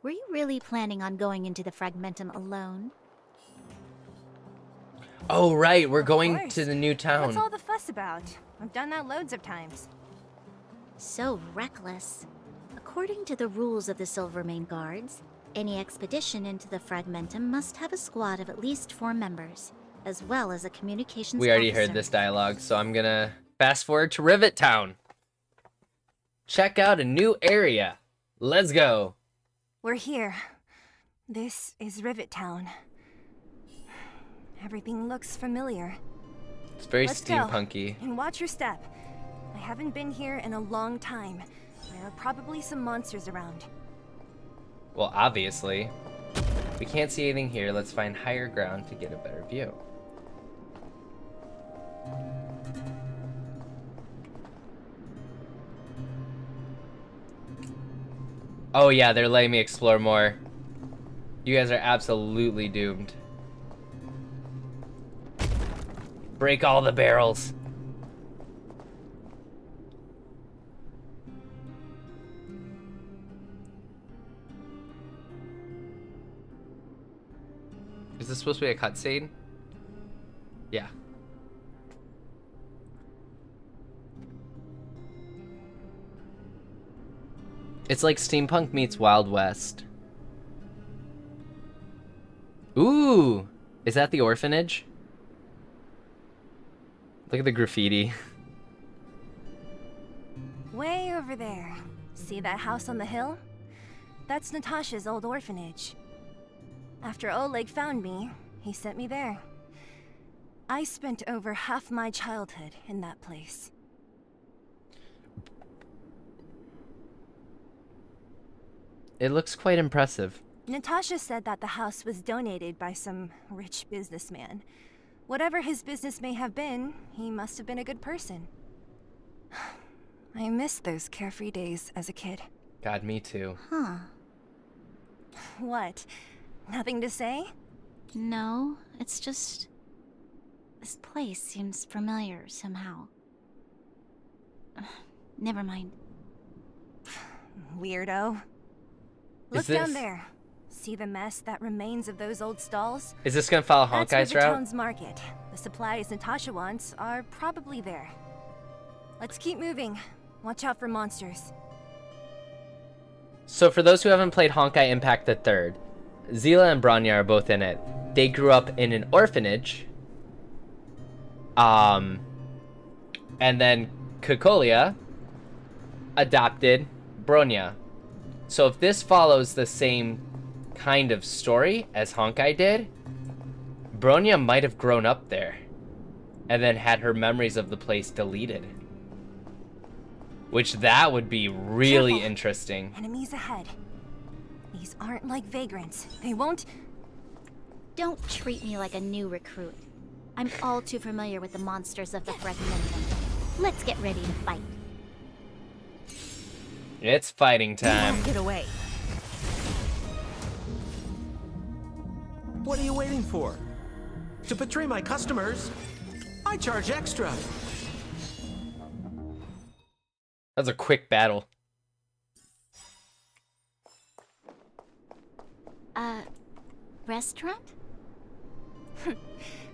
were you really planning on going into the Fragmentum alone? Oh, right, we're going course. to the new town. What's all the fuss about? I've done that loads of times. So reckless. According to the rules of the Silvermane Guards, any expedition into the Fragmentum must have a squad of at least 4 members, as well as a communications We already officer. heard this dialogue, so I'm gonna fast forward to Rivet Town. Check out a new area. Let's go. We're here. This is Rivet Town. Everything looks familiar. It's very Let's go. steampunky. And watch your step. I haven't been here in a long time. There are probably some monsters around. Well, obviously. We can't see anything here. Let's find higher ground to get a better view. Oh yeah, they're letting me explore more. You guys are absolutely doomed. Break all the barrels. Is this supposed to be a cutscene? Yeah. It's like steampunk meets Wild West. Ooh! Is that the orphanage? Look at the graffiti. Way over there. See that house on the hill? That's Natasha's old orphanage. After Oleg found me, he sent me there. I spent over half my childhood in that place. It looks quite impressive. Natasha said that the house was donated by some rich businessman. Whatever his business may have been, he must have been a good person. I miss those carefree days as a kid. God, me too. Huh. What? Nothing to say? No, it's just... this place seems familiar somehow. Never mind. Weirdo. Look down there. See the mess that remains of those old stalls? Is this gonna follow That's Honkai's where the route? town's market. The supplies Natasha wants are probably there. Let's keep moving. Watch out for monsters. So for those who haven't played Honkai Impact the Third, Zila and Bronya are both in it. They grew up in an orphanage. And then Kokolia adopted Bronya. So if this follows the same kind of story as Honkai did, Bronya might have grown up there and then had her memories of the place deleted. Which that would be really Careful. interesting. Enemies ahead. These aren't like vagrants. They won't... Don't treat me like a new recruit. I'm all too familiar with the monsters of the Fragmentum. Let's get ready to fight. It's fighting time. Get away. What are you waiting for? To betray my customers, I charge extra. That's a quick battle. Restaurant?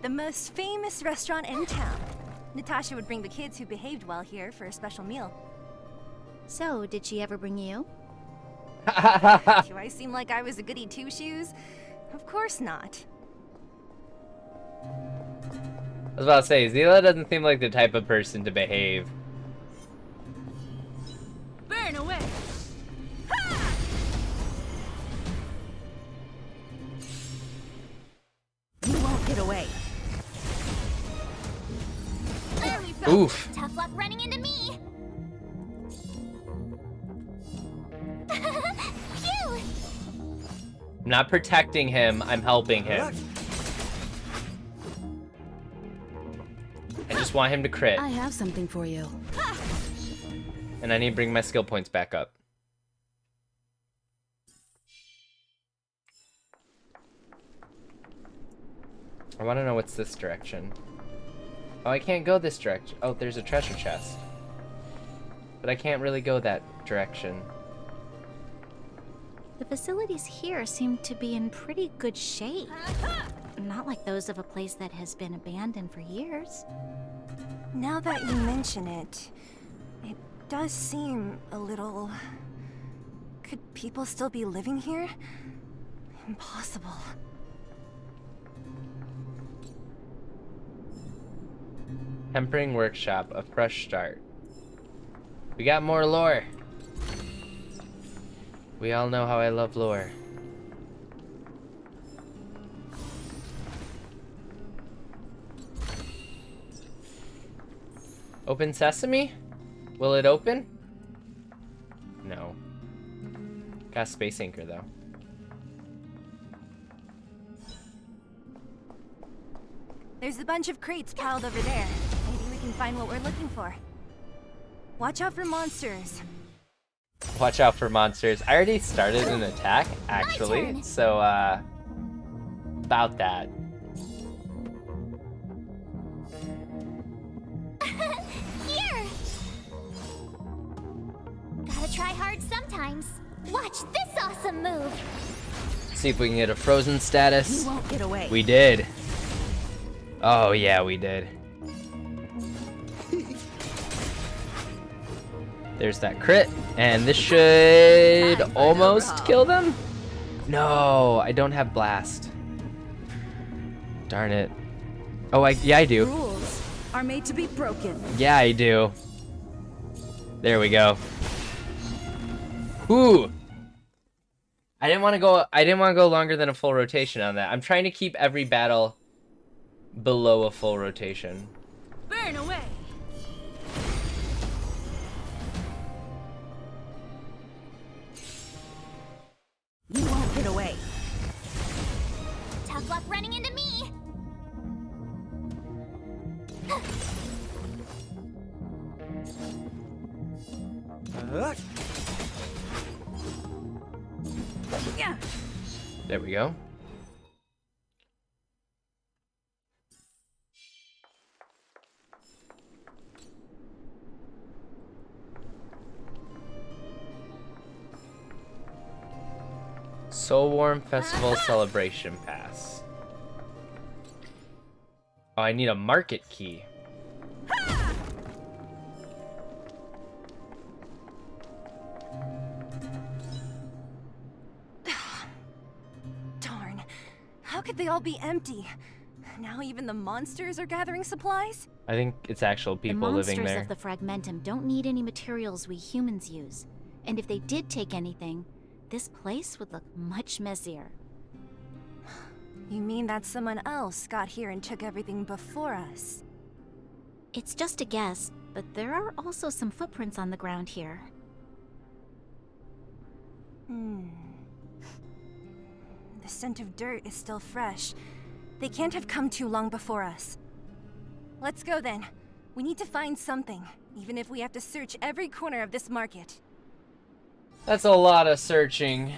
The most famous restaurant in town. Natasha would bring the kids who behaved well here for a special meal. So, did she ever bring you? Do I seem like I was a goody two-shoes? Of course not. I was about to say, Zila doesn't seem like the type of person to behave. Burn away! get away. There we go. Oof. Tough luck running into me. Phew! I'm not protecting him, I'm helping him. I just want him to crit. I have something for you. And I need to bring my skill points back up. I want to know what's this direction. Oh, I can't go this direction. Oh, there's a treasure chest. But I can't really go that direction. The facilities here seem to be in pretty good shape. Not like those of a place that has been abandoned for years. Now that you mention it, it does seem a little... Could people still be living here? Impossible. Tempering Workshop, a fresh start. We got more lore. We all know how I love lore. Open Sesame? Will it open? No. Got Space Anchor though. There's a bunch of crates piled over there. Maybe we can find what we're looking for. Watch out for monsters. Watch out for monsters. I already started an attack, actually. So, about that. Here! Gotta try hard sometimes. Watch this awesome move! See if we can get a frozen status. You won't get away. We did. Oh, yeah, we did. There's that crit, and this should almost kill them. No, I don't have blast. Darn it. Oh, yeah, I do. Rules are made to be broken. Yeah, I do. There we go. Ooh. I didn't want to go longer than a full rotation on that. I'm trying to keep every battle below a full rotation. Burn away. You won't get away. Tough luck running into me! Yeah. There we go. Soul Warm Festival Celebration Pass. Oh, I need a market key. Darn. How could they all be empty? Now even the monsters are gathering supplies? I think it's actual people living The monsters there. of the Fragmentum don't need any materials we humans use. And if they did take anything, this place would look much messier. You mean that someone else got here and took everything before us? It's just a guess, but there are also some footprints on the ground here. The scent of dirt is still fresh. They can't have come too long before us. Let's go then. We need to find something, even if we have to search every corner of this market. That's a lot of searching.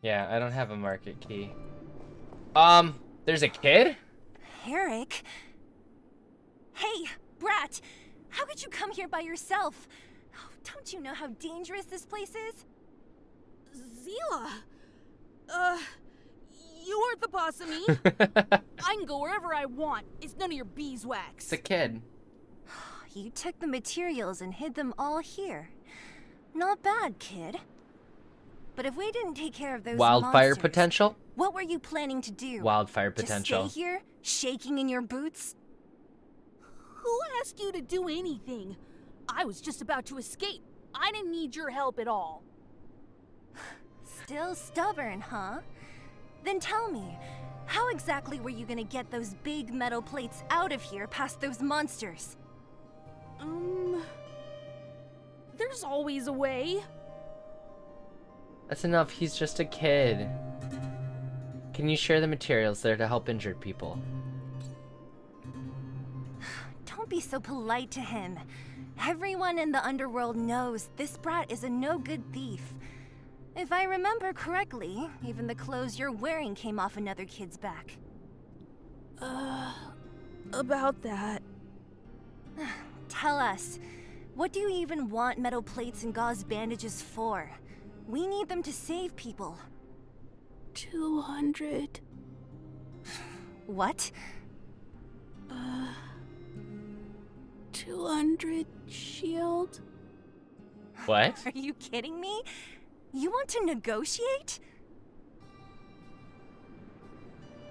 Yeah, I don't have a market key. There's a kid? Eric? Hey, brat! How could you come here by yourself? Oh, don't you know how dangerous this place is? Zila. You aren't the boss of me. I can go wherever I want. It's none of your beeswax. It's a kid. You took the materials and hid them all here. Not bad, kid. But if we didn't take care of those Wildfire monsters, potential? what were you planning to do? Wildfire potential. Just stay here, shaking in your boots? Who asked you to do anything? I was just about to escape. I didn't need your help at all. Still stubborn, huh? Then tell me, how exactly were you gonna get those big metal plates out of here past those monsters? There's always a way. That's enough. He's just a kid. Can you share the materials there to help injured people? Don't be so polite to him. Everyone in the underworld knows this brat is a no-good thief. If I remember correctly, even the clothes you're wearing came off another kid's back. About that. Tell us, what do you even want metal plates and gauze bandages for? We need them to save people. 200. What? 200 shield? What? Are you kidding me? You want to negotiate?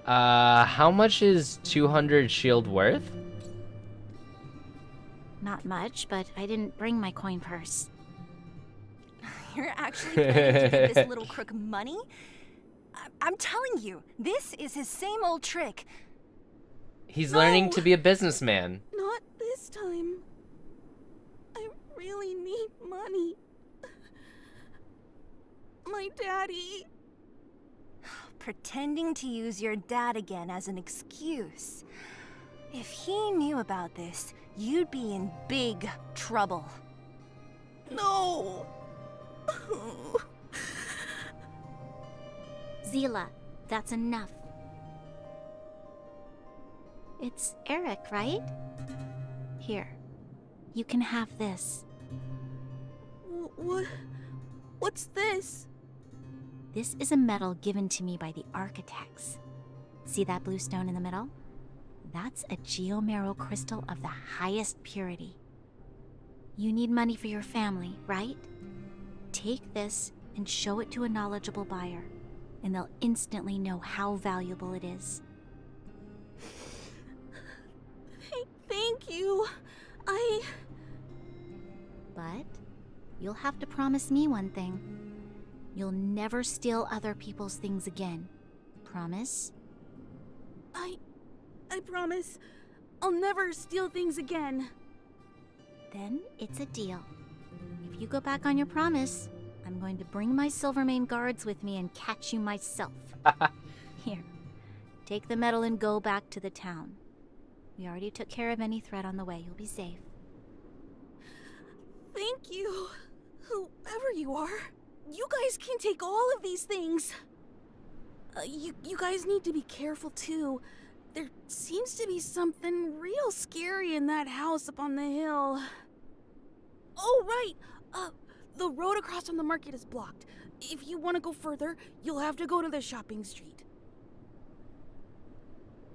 How much is 200 shield worth? Not much, but I didn't bring my coin purse. You're actually planning to give this little crook money? I'm telling you, this is his same old trick. He's learning to be a businessman. Not this time. I really need money. My daddy. Pretending to use your dad again as an excuse. If he knew about this, you'd be in big trouble. No. Zila, that's enough. It's Eric, right? Here, you can have this. What's this? This is a medal given to me by the architects. See that blue stone in the middle? That's a geomerald crystal of the highest purity. You need money for your family, right? Take this and show it to a knowledgeable buyer, and they'll instantly know how valuable it is. Thank you. But you'll have to promise me one thing. You'll never steal other people's things again. Promise? I promise. I'll never steal things again. Then it's a deal. If you go back on your promise, I'm going to bring my Silvermane guards with me and catch you myself. Here, take the medal and go back to the town. We already took care of any threat on the way. You'll be safe. Thank you. Whoever you are, you guys can take all of these things. You guys need to be careful too. There seems to be something real scary in that house up on the hill. Oh, right. The road across from the market is blocked. If you want to go further, you'll have to go to the shopping street.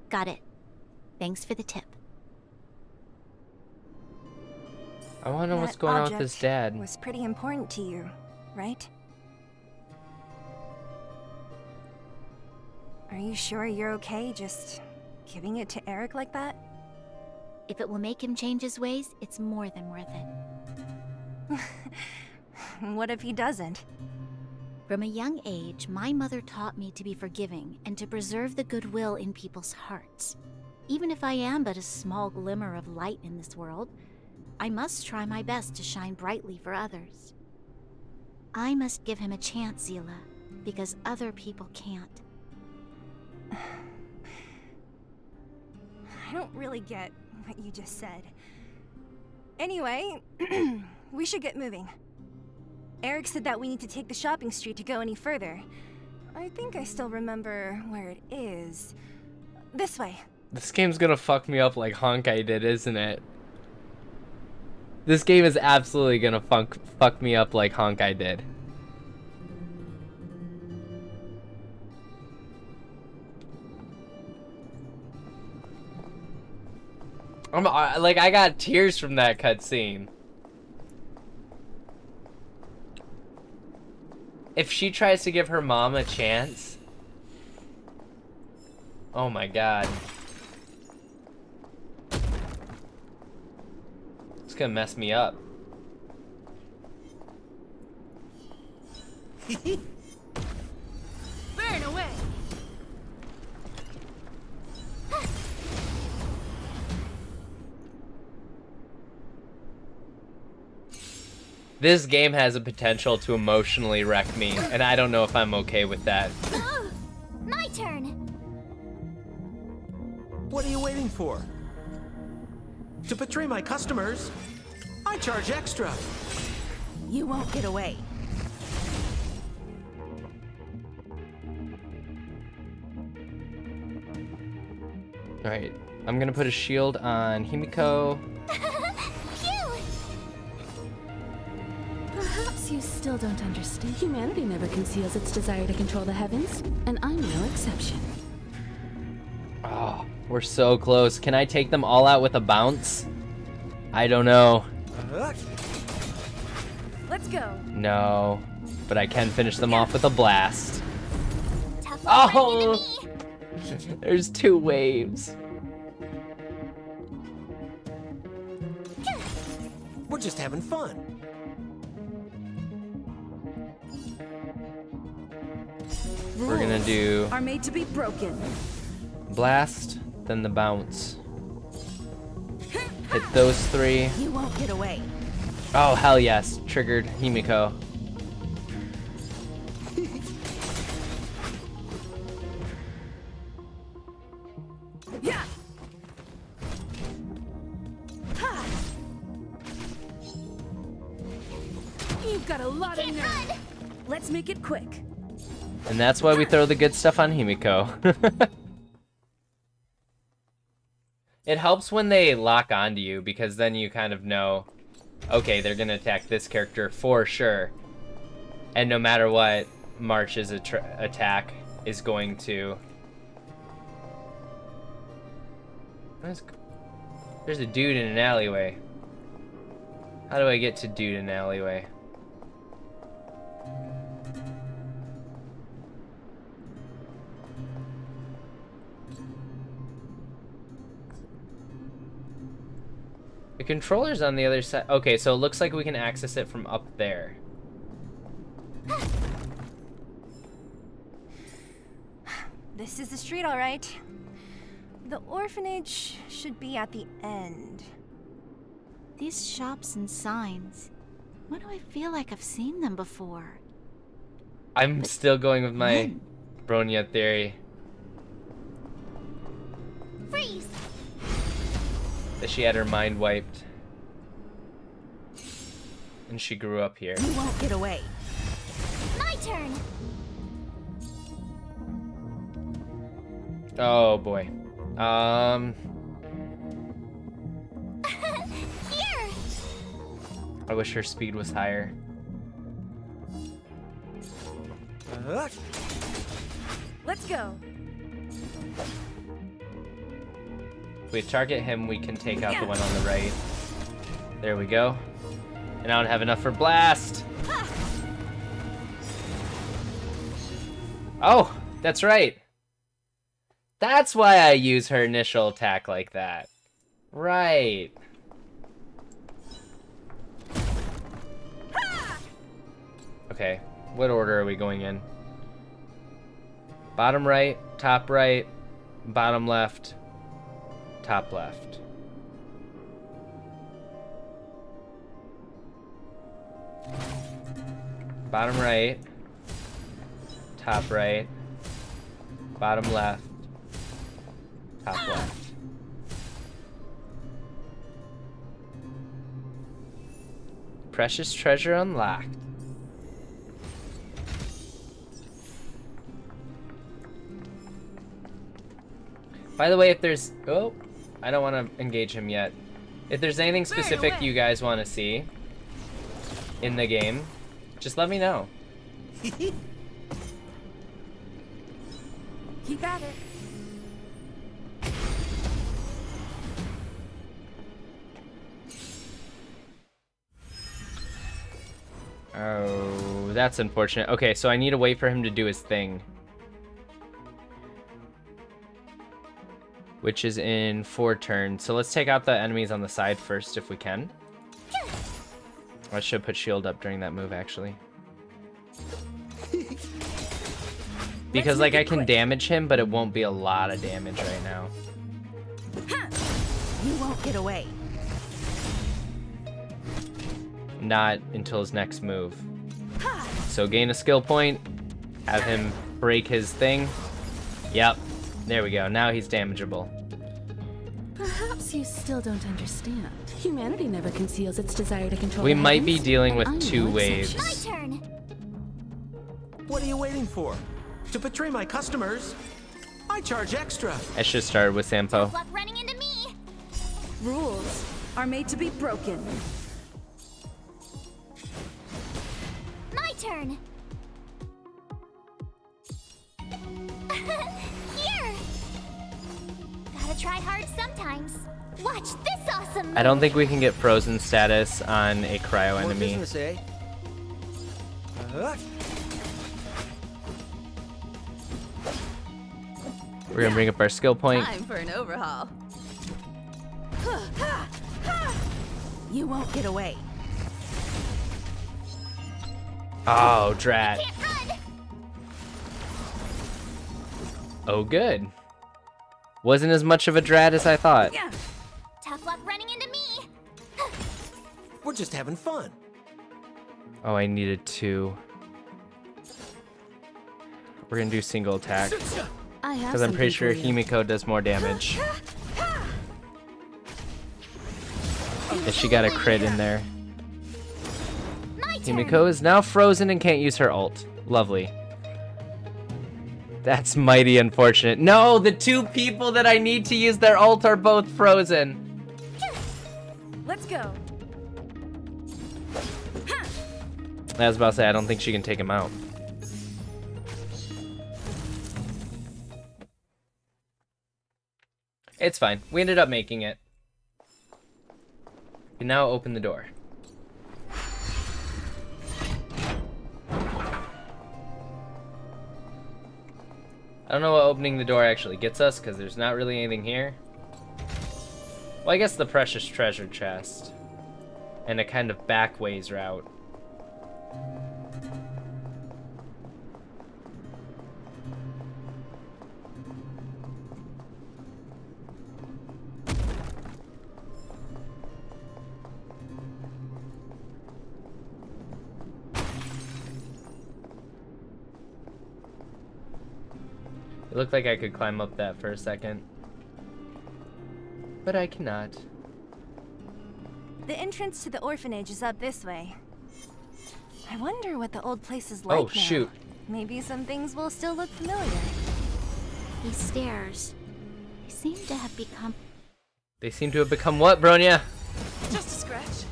Got it. Thanks for the tip. I want to know what's going on with his dad. Was pretty important to you, right? Are you sure you're okay just giving it to Eric like that? If it will make him change his ways, it's more than worth it. What if he doesn't? From a young age, my mother taught me to be forgiving and to preserve the goodwill in people's hearts. Even if I am but a small glimmer of light in this world, I must try my best to shine brightly for others. I must give him a chance, Zila, because other people can't. I don't really get what you just said. Anyway, we should get moving. Eric said that we need to take the shopping street to go any further. I think I still remember where it is. This way. This game's gonna fuck me up like Honkai did, isn't it? This game is absolutely gonna fuck me up like Honkai did. I got tears from that cutscene. If she tries to give her mom a chance, oh my god, it's gonna mess me up. Burn away! This game has a potential to emotionally wreck me, and I don't know if I'm okay with that. My turn! What are you waiting for? To betray my customers, I charge extra. You won't get away. Alright, I'm gonna put a shield on Himeko. Perhaps you still don't understand. Humanity never conceals its desire to control the heavens, and I'm no exception. Oh, we're so close. Can I take them all out with a bounce? I don't know. Let's go. No, but I can finish them off with a blast. Tough Oh! There's 2 waves. We're just having fun. We're gonna do Are made to be broken. blast, then the bounce. Hit those 3. You won't get away. Oh, hell yes. Triggered Himeko. Yeah. Ha. You've got a lot of nerve. Let's make it quick. And that's why we throw the good stuff on Himeko. It helps when they lock onto you, because then you kind of know, okay, they're gonna attack this character for sure. And no matter what, March's attack is going to... There's a dude in an alleyway. How do I get to dude in an alleyway? The controller's on the other side. Okay, so it looks like we can access it from up there. This is the street, all right. The orphanage should be at the end. These shops and signs. Why do I feel like I've seen them before? I'm still going with my when? Bronya theory Freeze! that she had her mind wiped. And she grew up here. You won't get away. My turn! Oh boy. Here! I wish her speed was higher. Let's go. If we target him, we can take out the one on the right. There we go. And I don't have enough for blast. Oh, that's right. That's why I use her initial attack like that. Right. Okay, what order are we going in? Bottom right, bottom left, top left. Bottom right, top right, bottom left, top left. Precious treasure unlocked. By the way, if there's... Oh, I don't want to engage him yet. If there's anything specific you guys want to see in the game, just let me know. Keep at it. Oh, that's unfortunate. Okay, so I need to wait for him to do his thing. Which is in 4 turns. So let's take out the enemies on the side first if we can. I should put shield up during that move, actually. Because Let's like make I it can quick. damage him, but it won't be a lot of damage right now. You won't get away. Not until his next move. So gain a skill point, have him break his thing. Yep, there we go. Now he's damageable. Perhaps you still don't understand. Humanity never conceals its desire to control We the might be heavens, dealing and with I'm two no waves. exception. My turn. What are you waiting for? To betray my customers, I charge extra. I should have started with Sampo. Luck running into me. Rules are made to be broken. My turn. Here. Gotta try hard sometimes. Watch this awesome. I don't think we can get frozen status on a cryo More enemy. business, eh? We're gonna bring up our skill point. Time for an overhaul. You won't get away. Oh, drat. Can't run. Oh, good. Wasn't as much of a drat as I thought. Tough luck running into me. We're just having fun. Oh, I needed two. We're gonna do single attack. I have Because I'm pretty something sure for you. Himeko does more damage. And she got a crit in there. My turn. Himeko is now frozen and can't use her ult. Lovely. That's mighty unfortunate. No, the two people that I need to use their ult are both frozen. Let's go. I was about to say, I don't think she can take him out. It's fine. We ended up making it. We can now open the door. I don't know what opening the door actually gets us, because there's not really anything here. Well, I guess the precious treasure chest. And a kind of back ways route. It looked like I could climb up that for a second. But I cannot. The entrance to the orphanage is up this way. I wonder what the old place is like Oh, now. shoot. Maybe some things will still look familiar. These stairs. They seem to have become. They seem to have become what, Bronya? Just a scratch.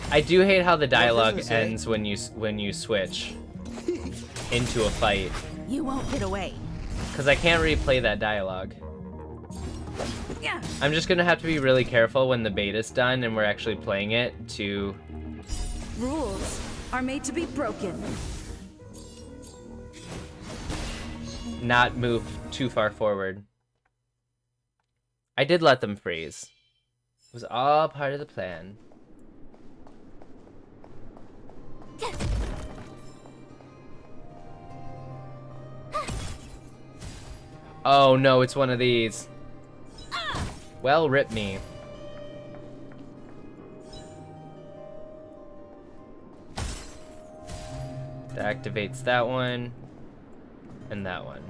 I do hate how the dialogue business, eh? ends when you switch into a fight. You won't get away. Because I can't replay that dialogue. Yeah. I'm just gonna have to be really careful when the beta's done and we're actually playing it to Rules are made to be broken. not move too far forward. I did let them freeze. It was all part of the plan. Oh no, it's one of these. Well, rip me. That activates that one and that one.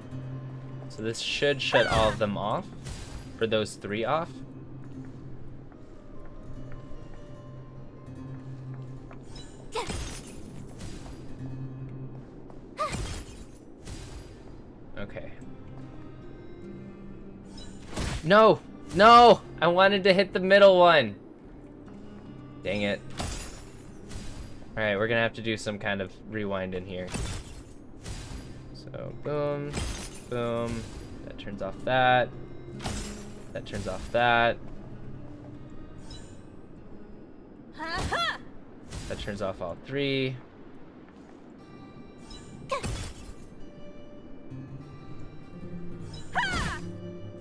So this should shut all of them off, or those three off. Okay. No! No! I wanted to hit the middle one! Dang it. Alright, we're gonna have to do some kind of rewind in here. So, boom, boom. That turns off that. That turns off that. That turns off all three.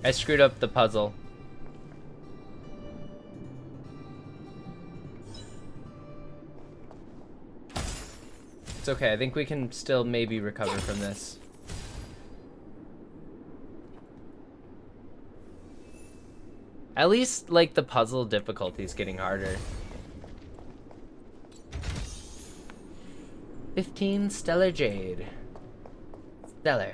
I screwed up the puzzle. It's okay, I think we can still maybe recover from this. At least, like, the puzzle difficulty is getting harder. 15 Stellar Jade. Stellar.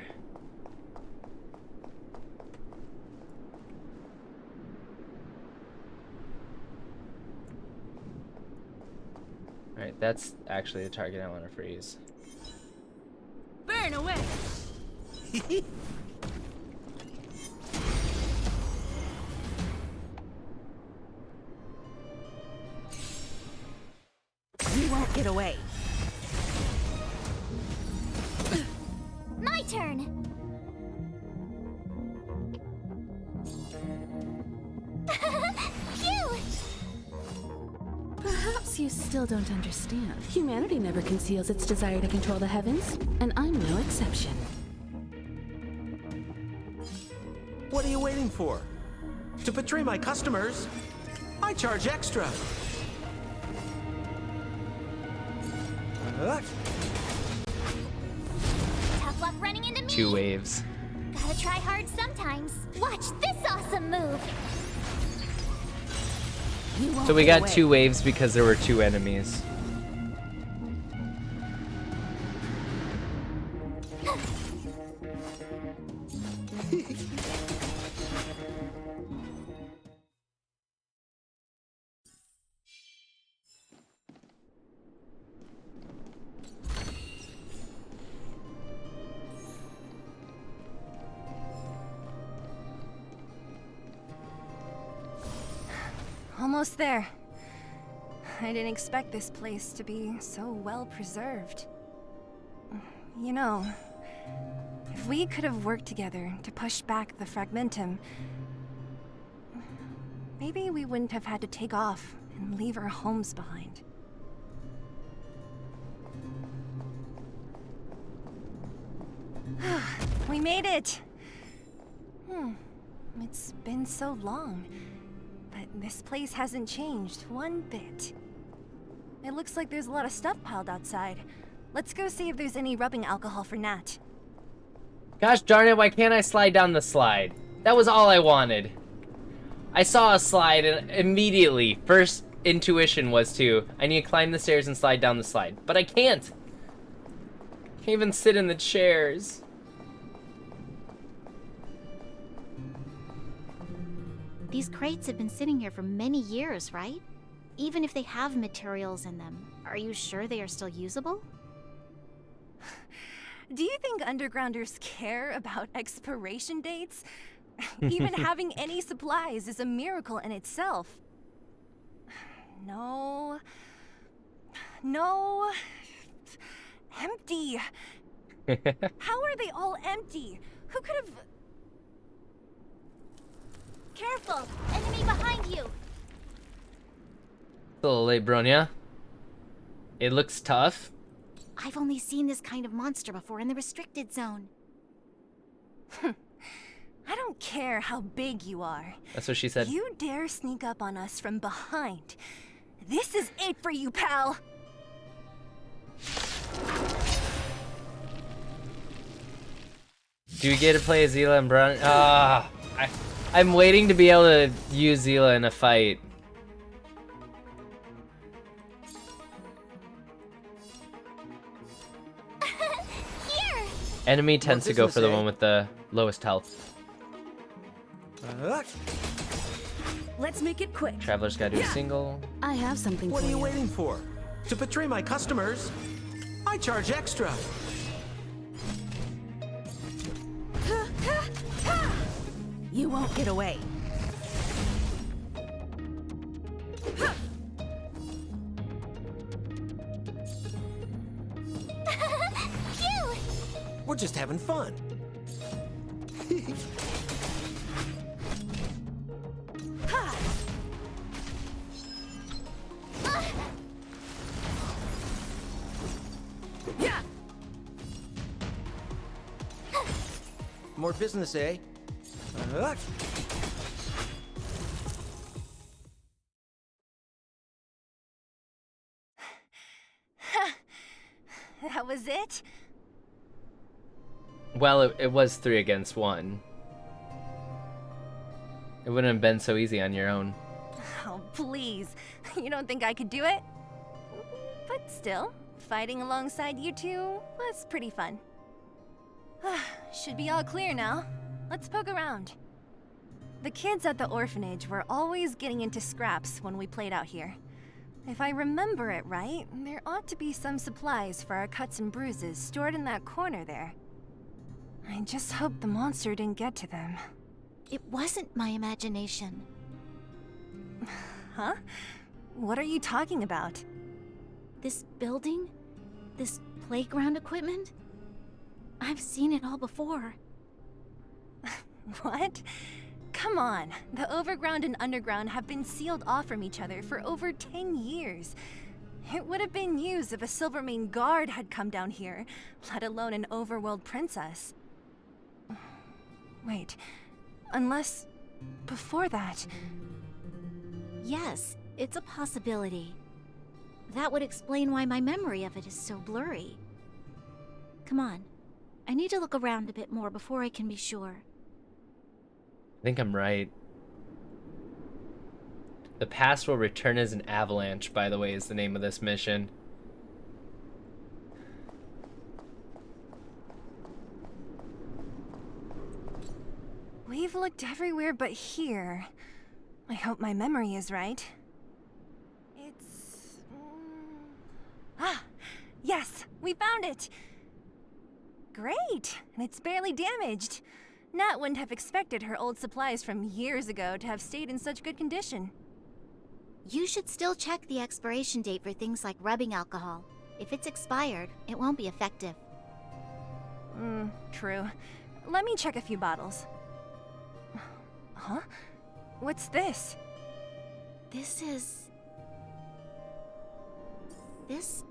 Alright, that's actually the target I want to freeze. Burn away! You won't get away. My turn! Phew! Perhaps you still don't understand. Humanity never conceals its desire to control the heavens, and I'm no exception. What are you waiting for? To betray my customers, I charge extra. Tough luck running into me! 2 waves. Gotta try hard sometimes. Watch this awesome move! You won't So we get got away. 2 waves because there were 2 enemies. Almost there. I didn't expect this place to be so well preserved. You know, if we could have worked together to push back the Fragmentum, maybe we wouldn't have had to take off and leave our homes behind. We made it! It's been so long. But this place hasn't changed one bit. It looks like there's a lot of stuff piled outside. Let's go see if there's any rubbing alcohol for Nat. Gosh darn it, why can't I slide down the slide? That was all I wanted. I saw a slide and immediately, first intuition was I need to climb the stairs and slide down the slide. But I can't. Can't even sit in the chairs. These crates have been sitting here for many years, right? Even if they have materials in them, are you sure they are still usable? Do you think undergrounders care about expiration dates? Even having any supplies is a miracle in itself. No. No. Empty. How are they all empty? Who could have... Careful! Enemy behind you! A little late, Bronya. It looks tough. I've only seen this kind of monster before in the restricted zone. I don't care how big you are. That's what she said. You dare sneak up on us from behind. This is it for you, pal! Do we get to play Zila and Bronya? I'm waiting to be able to use Zila in a fight. Here! Enemy tends to go business, for the eh? one with the lowest health. Let's make it quick. Traveler's gotta do a single. I have something What for are you you. waiting for? To betray my customers, I charge extra. You won't get away. Phew! We're just having fun. Yeah. More business, eh? That was it? Well, it was 3 against 1. It wouldn't have been so easy on your own. Oh, please. You don't think I could do it? But still, fighting alongside you two was pretty fun. Should be all clear now. Let's poke around. The kids at the orphanage were always getting into scraps when we played out here. If I remember it right, there ought to be some supplies for our cuts and bruises stored in that corner there. I just hope the monster didn't get to them. It wasn't my imagination. Huh? What are you talking about? This building? This playground equipment? I've seen it all before. What? Come on, the overground and underground have been sealed off from each other for over 10 years. It would have been news if a Silvermane guard had come down here, let alone an overworld princess. Wait, unless before that... Yes, it's a possibility. That would explain why my memory of it is so blurry. Come on, I need to look around a bit more before I can be sure. I think I'm right. The past will return as an avalanche, by the way, is the name of this mission. We've looked everywhere but here. I hope my memory is right. It's... Ah! Yes! We found it! Great! And it's barely damaged. Nat wouldn't have expected her old supplies from years ago to have stayed in such good condition. You should still check the expiration date for things like rubbing alcohol. If it's expired, it won't be effective. True. Let me check a few bottles. Huh? What's this? This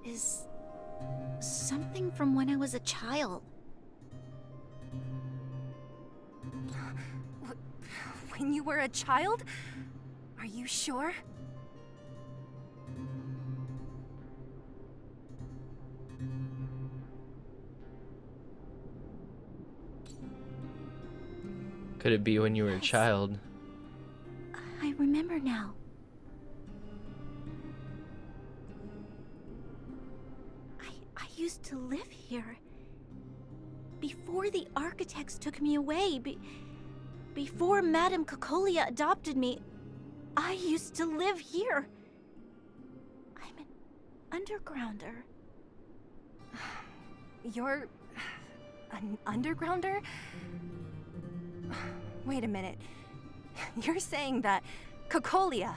is something from when I was a child. When you were a child? Are you sure? Could it be when you were a child? I remember now. I used to live here. Before the architects took me away, before Madame Cocolia adopted me, I used to live here. I'm an undergrounder. You're... an undergrounder? Wait a minute. You're saying that Cocolia,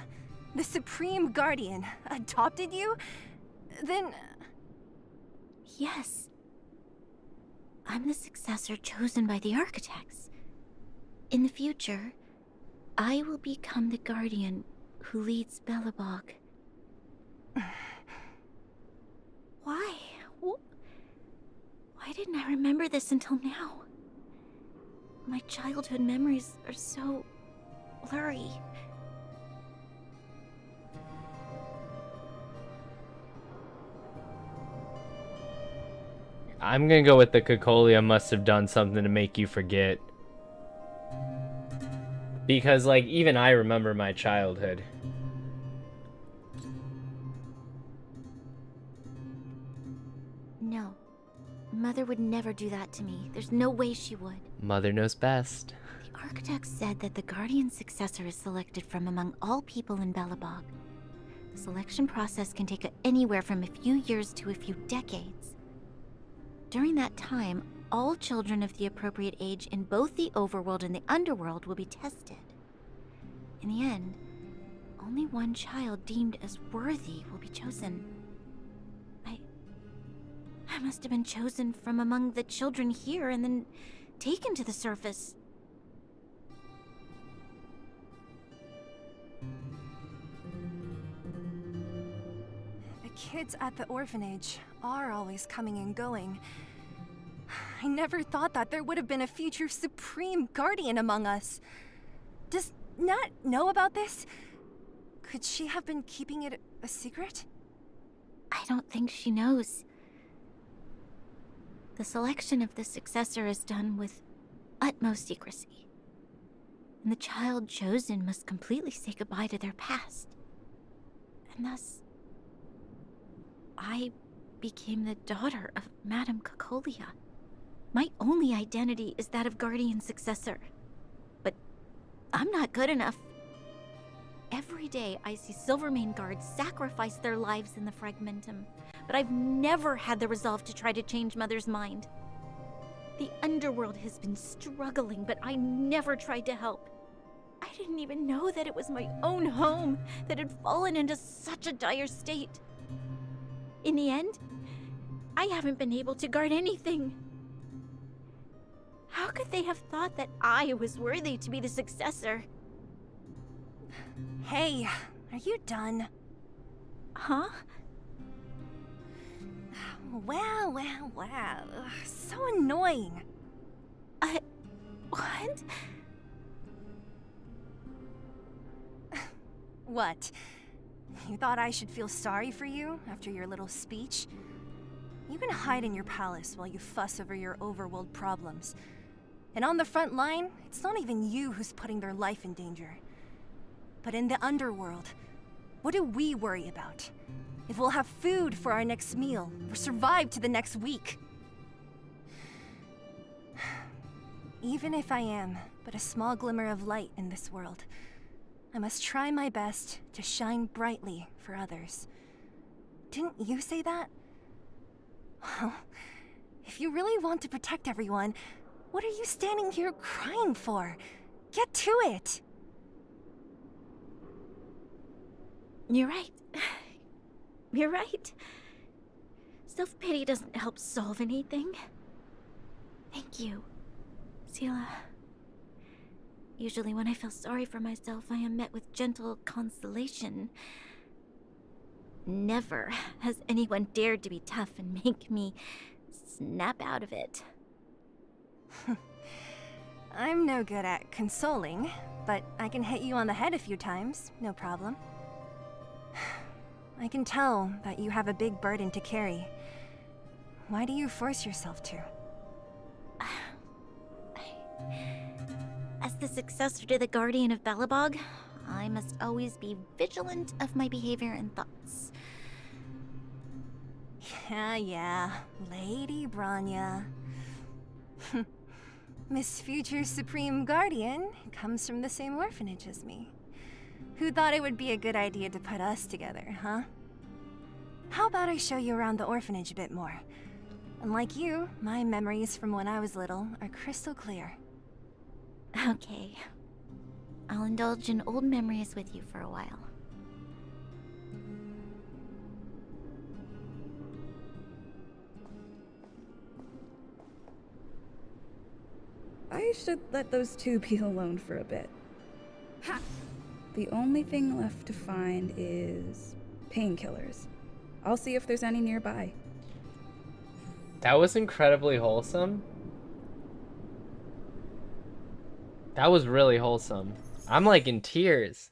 the Supreme Guardian, adopted you? Then... Yes. I'm the successor chosen by the architects. In the future, I will become the guardian who leads Belobog. Why? Why didn't I remember this until now? My childhood memories are so blurry. I'm gonna go with the Cocolia must have done something to make you forget. Because, like, even I remember my childhood. No. Mother would never do that to me. There's no way she would. Mother knows best. The architects said that the guardian successor is selected from among all people in Belobog. The selection process can take anywhere from a few years to a few decades. During that time, all children of the appropriate age in both the overworld and the underworld will be tested. In the end, only one child deemed as worthy will be chosen. I must have been chosen from among the children here and then taken to the surface. The kids at the orphanage are always coming and going. I never thought that there would have been a future Supreme Guardian among us. Does Nat know about this? Could she have been keeping it a secret? I don't think she knows. The selection of the successor is done with utmost secrecy. and the child chosen must completely say goodbye to their past. And thus, I became the daughter of Madame Cocolia. My only identity is that of guardian successor. But I'm not good enough. Every day I see Silvermane guards sacrifice their lives in the Fragmentum, but I've never had the resolve to try to change Mother's mind. The underworld has been struggling, but I never tried to help. I didn't even know that it was my own home that had fallen into such a dire state. In the end, I haven't been able to guard anything. How could they have thought that I was worthy to be the successor? Hey, are you done? Huh? Wow. So annoying. What? What? You thought I should feel sorry for you after your little speech? You can hide in your palace while you fuss over your overworld problems. And on the front line, it's not even you who's putting their life in danger. But in the underworld, what do we worry about? If we'll have food for our next meal, or survive to the next week. Even if I am but a small glimmer of light in this world, I must try my best to shine brightly for others. Didn't you say that? Well, if you really want to protect everyone, what are you standing here crying for? Get to it! You're right. You're right. Self-pity doesn't help solve anything. Thank you, Sela. Usually when I feel sorry for myself, I am met with gentle consolation. Never has anyone dared to be tough and make me snap out of it. I'm no good at consoling, but I can hit you on the head a few times, no problem. I can tell that you have a big burden to carry. Why do you force yourself to? As the successor to the Guardian of Belobog, I must always be vigilant of my behavior and thoughts. Yeah, Lady Branya. Miss Future Supreme Guardian comes from the same orphanage as me. Who thought it would be a good idea to put us together, huh? How about I show you around the orphanage a bit more? Unlike you, my memories from when I was little are crystal clear. Okay. I'll indulge in old memories with you for a while. I should let those two be alone for a bit. Ha! The only thing left to find is painkillers. I'll see if there's any nearby. That was incredibly wholesome. That was really wholesome. I'm like in tears.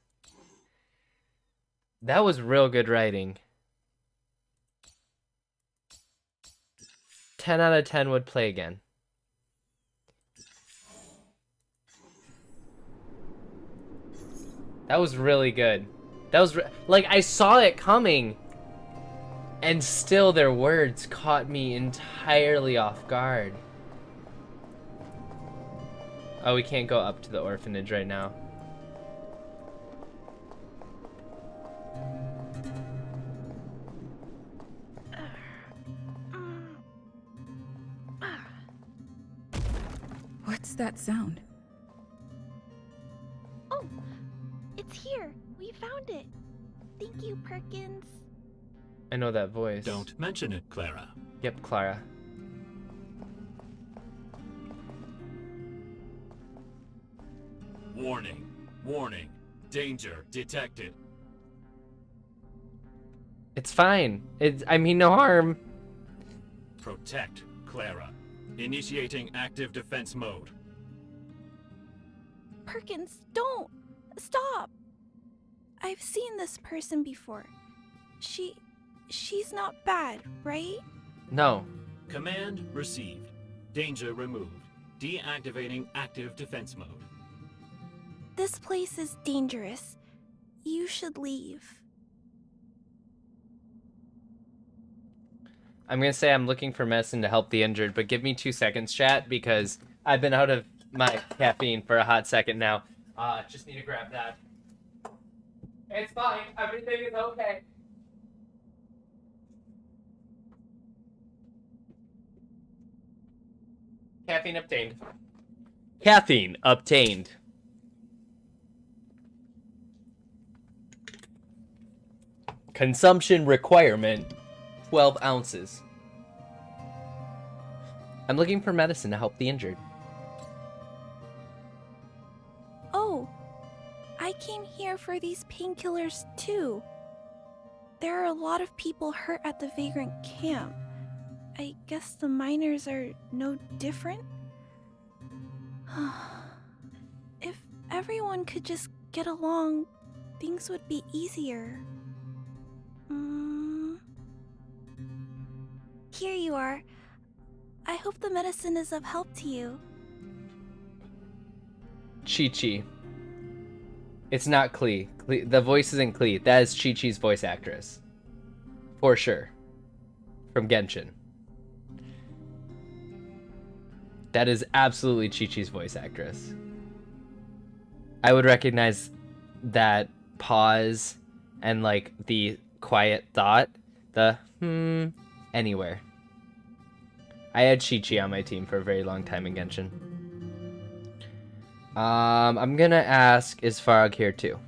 That was real good writing. 10 out of 10 would play again. That was really good. That was like I saw it coming, and still their words caught me entirely off guard. Oh, we can't go up to the orphanage right now. What's that sound? Oh, it's here. We found it. Thank you, Perkins. I know that voice. Don't mention it, Clara. Yep, Clara. Warning. Warning. Danger detected. It's fine. I mean no harm. Protect, Clara. Initiating active defense mode. Perkins, don't! Stop! I've seen this person before. She's not bad, right? No. Command received. Danger removed. Deactivating active defense mode. This place is dangerous. You should leave. I'm gonna say I'm looking for medicine to help the injured, but give me 2 seconds, chat, because I've been out of my caffeine for a hot second now. Just need to grab that. It's fine. Everything is okay. Caffeine obtained. Caffeine obtained. Consumption requirement, 12 ounces. I'm looking for medicine to help the injured. Oh, I came here for these painkillers too. There are a lot of people hurt at the Vagrant camp. I guess the miners are no different? If everyone could just get along, things would be easier. Here you are. I hope the medicine is of help to you. Chi-Chi. It's not Klee. The voice isn't Klee. That is Chi-Chi's voice actress. For sure. From Genshin. That is absolutely Chi-Chi's voice actress. I would recognize that pause and like the quiet thought, the anywhere. I had Chi-Chi on my team for a very long time in Genshin. I'm gonna ask, is Farag here too?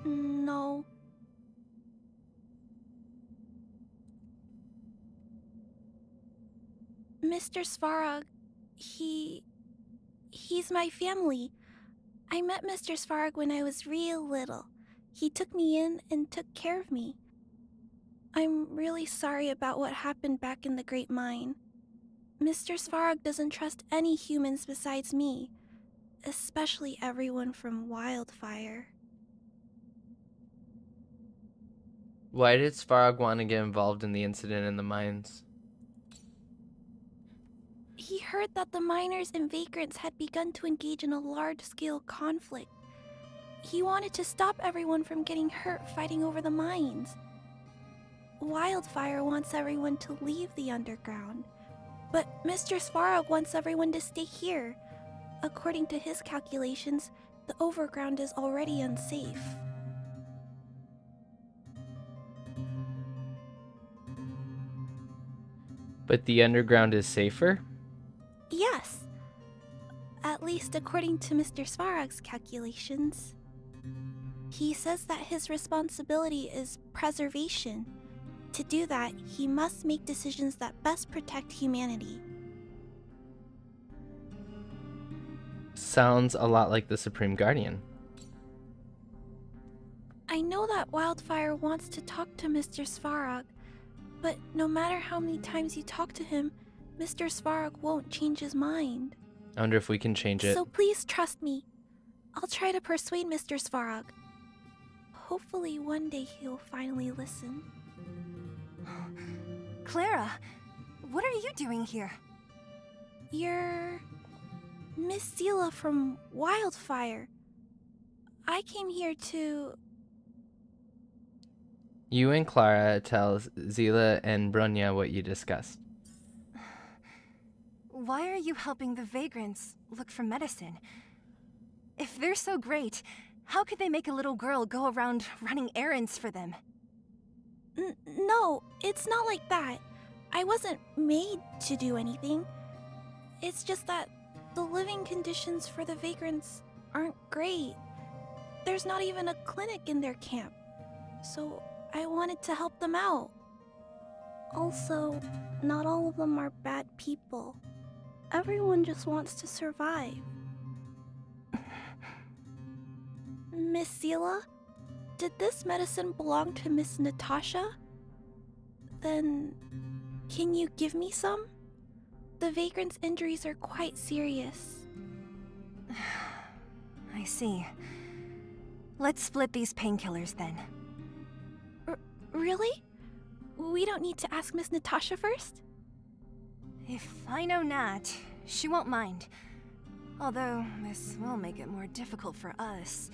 No. Mr. Svarog, he's my family. I met Mr. Svarog when I was real little. He took me in and took care of me. I'm really sorry about what happened back in the Great Mine. Mr. Svarog doesn't trust any humans besides me, especially everyone from Wildfire. Why did Farag want to get involved in the incident in the mines? He heard that the miners and vagrants had begun to engage in a large-scale conflict. He wanted to stop everyone from getting hurt fighting over the mines. Wildfire wants everyone to leave the underground, but Mr. Svarog wants everyone to stay here. According to his calculations, the overground is already unsafe. But the underground is safer? Yes. At least according to Mr. Svarog's calculations. He says that his responsibility is preservation. To do that, he must make decisions that best protect humanity. Sounds a lot like the Supreme Guardian. I know that Wildfire wants to talk to Mr. Svarog, but no matter how many times you talk to him, Mr. Svarog won't change his mind. I wonder if we can change it. So please trust me. I'll try to persuade Mr. Svarog. Hopefully one day he'll finally listen. Clara, what are you doing here? You're Miss Seela from Wildfire. I came here to... You and Clara tell Zila and Bronya what you discussed. Why are you helping the vagrants look for medicine? If they're so great, how could they make a little girl go around running errands for them? No, it's not like that. I wasn't made to do anything. It's just that the living conditions for the vagrants aren't great. There's not even a clinic in their camp. So I wanted to help them out. Also, not all of them are bad people. Everyone just wants to survive. Miss Seela, did this medicine belong to Miss Natasha? Then, can you give me some? The vagrant's injuries are quite serious. I see. Let's split these painkillers then. Really? We don't need to ask Miss Natasha first? If I know Nat, she won't mind. Although, this will make it more difficult for us.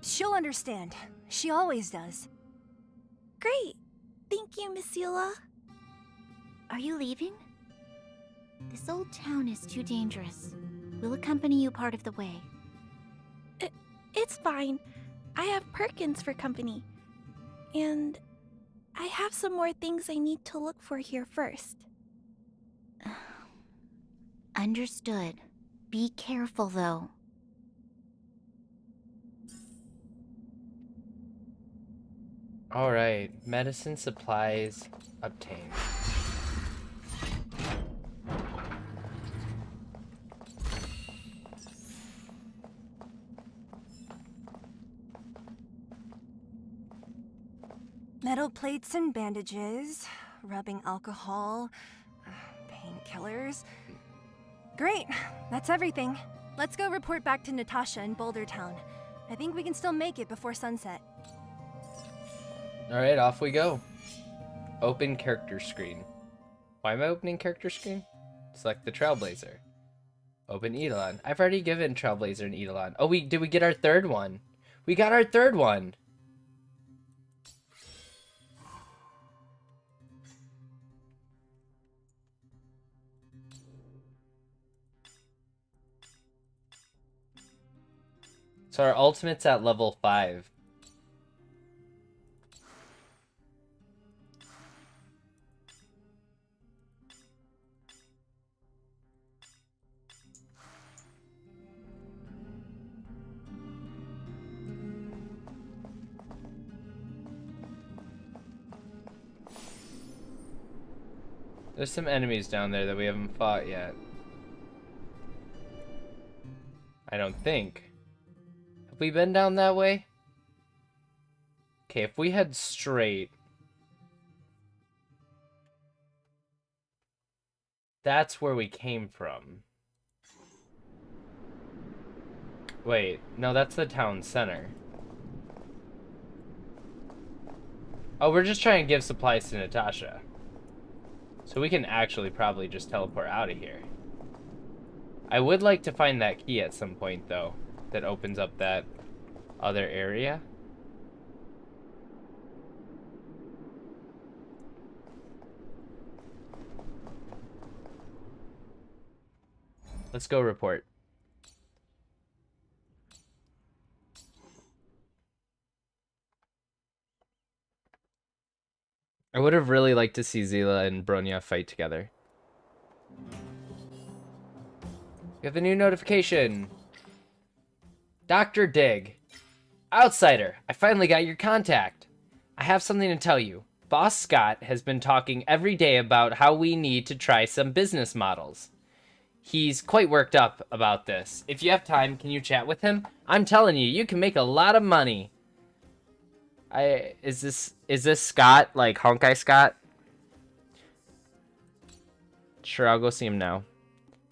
She'll understand. She always does. Great. Thank you, Miss Sela. Are you leaving? This old town is too dangerous. We'll accompany you part of the way. It's fine. I have Perkins for company. And I have some more things I need to look for here first. Understood. Be careful, though. Alright, medicine supplies obtained. Metal plates and bandages, rubbing alcohol, painkillers. Great, that's everything. Let's go report back to Natasha in Boulder Town. I think we can still make it before sunset. Alright, off we go. Open character screen. Why am I opening character screen? Select the Trailblazer. Open Eidolon. I've already given Trailblazer an Eidolon. Oh, did we get our third one? We got our third one! So our ultimate's at level 5. There's some enemies down there that we haven't fought yet. I don't think. Have we been down that way? Okay, if we head straight... That's where we came from. Wait, no, that's the town center. Oh, we're just trying to give supplies to Natasha. So we can actually probably just teleport out of here. I would like to find that key at some point, though, that opens up that other area. Let's go report. I would have really liked to see Zila and Bronya fight together. We have a new notification. Dr. Dig. Outsider, I finally got your contact. I have something to tell you. Boss Scott has been talking every day about how we need to try some business models. He's quite worked up about this. If you have time, can you chat with him? I'm telling you, you can make a lot of money. Is this Scott, like Honkai Scott? Sure, I'll go see him now.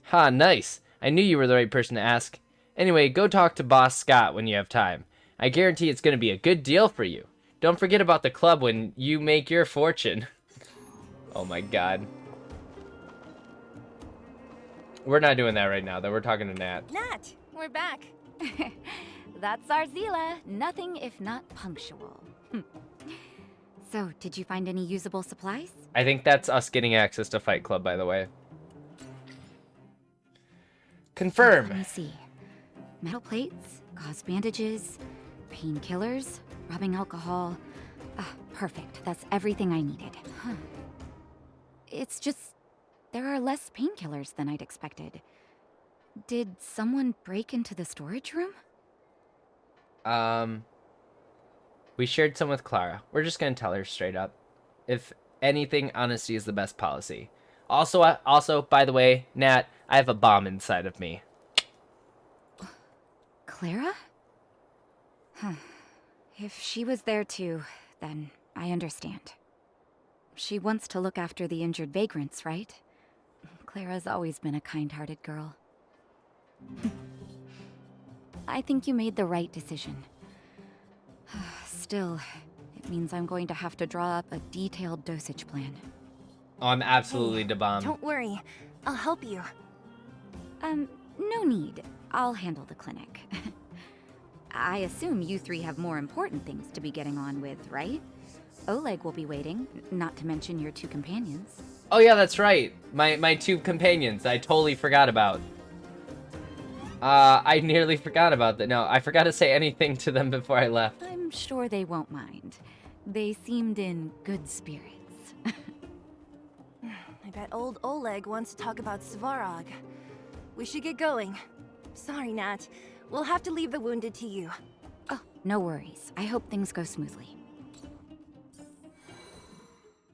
Ha, nice. I knew you were the right person to ask. Anyway, go talk to Boss Scott when you have time. I guarantee it's going to be a good deal for you. Don't forget about the club when you make your fortune. Oh my god. We're not doing that right now, though. We're talking to Nat. Nat, we're back. That's our Zila. Nothing if not punctual. So, did you find any usable supplies? I think that's us getting access to Fight Club, by the way. Confirm. Let me see. Metal plates, gauze bandages, painkillers, rubbing alcohol. Ah, perfect. That's everything I needed. Huh. It's just, there are less painkillers than I'd expected. Did someone break into the storage room? We shared some with Clara. We're just gonna tell her straight up. If anything, honesty is the best policy. Also, by the way, Nat, I have a bomb inside of me. Clara? Huh. If she was there too, then I understand. She wants to look after the injured vagrants, right? Clara's always been a kind-hearted girl. I think you made the right decision. Still, it means I'm going to have to draw up a detailed dosage plan. Oh, I'm absolutely Hey, da-bomb. Don't worry. I'll help you. No need. I'll handle the clinic. I assume you three have more important things to be getting on with, right? Oleg will be waiting, not to mention your two companions. Oh yeah, that's right. My two companions. I totally forgot about. I nearly forgot about that. No, I forgot to say anything to them before I left. I'm sure they won't mind. They seemed in good spirits. I bet old Oleg wants to talk about Svarog. We should get going. Sorry, Nat. We'll have to leave the wounded to you. Oh, no worries. I hope things go smoothly.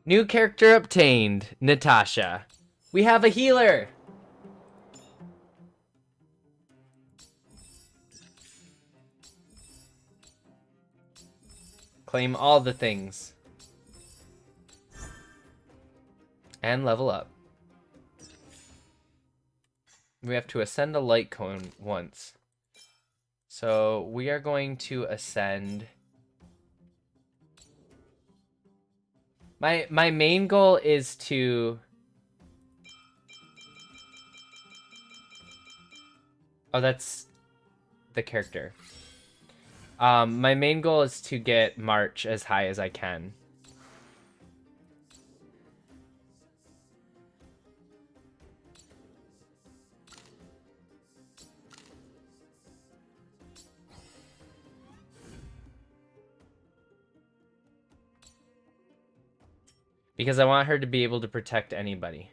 New character obtained, Natasha. We have a healer. Claim all the things. And level up. We have to ascend a light cone once. So we are going to ascend. My main goal is to... Oh, that's the character. My main goal is to get March as high as I can. Because I want her to be able to protect anybody.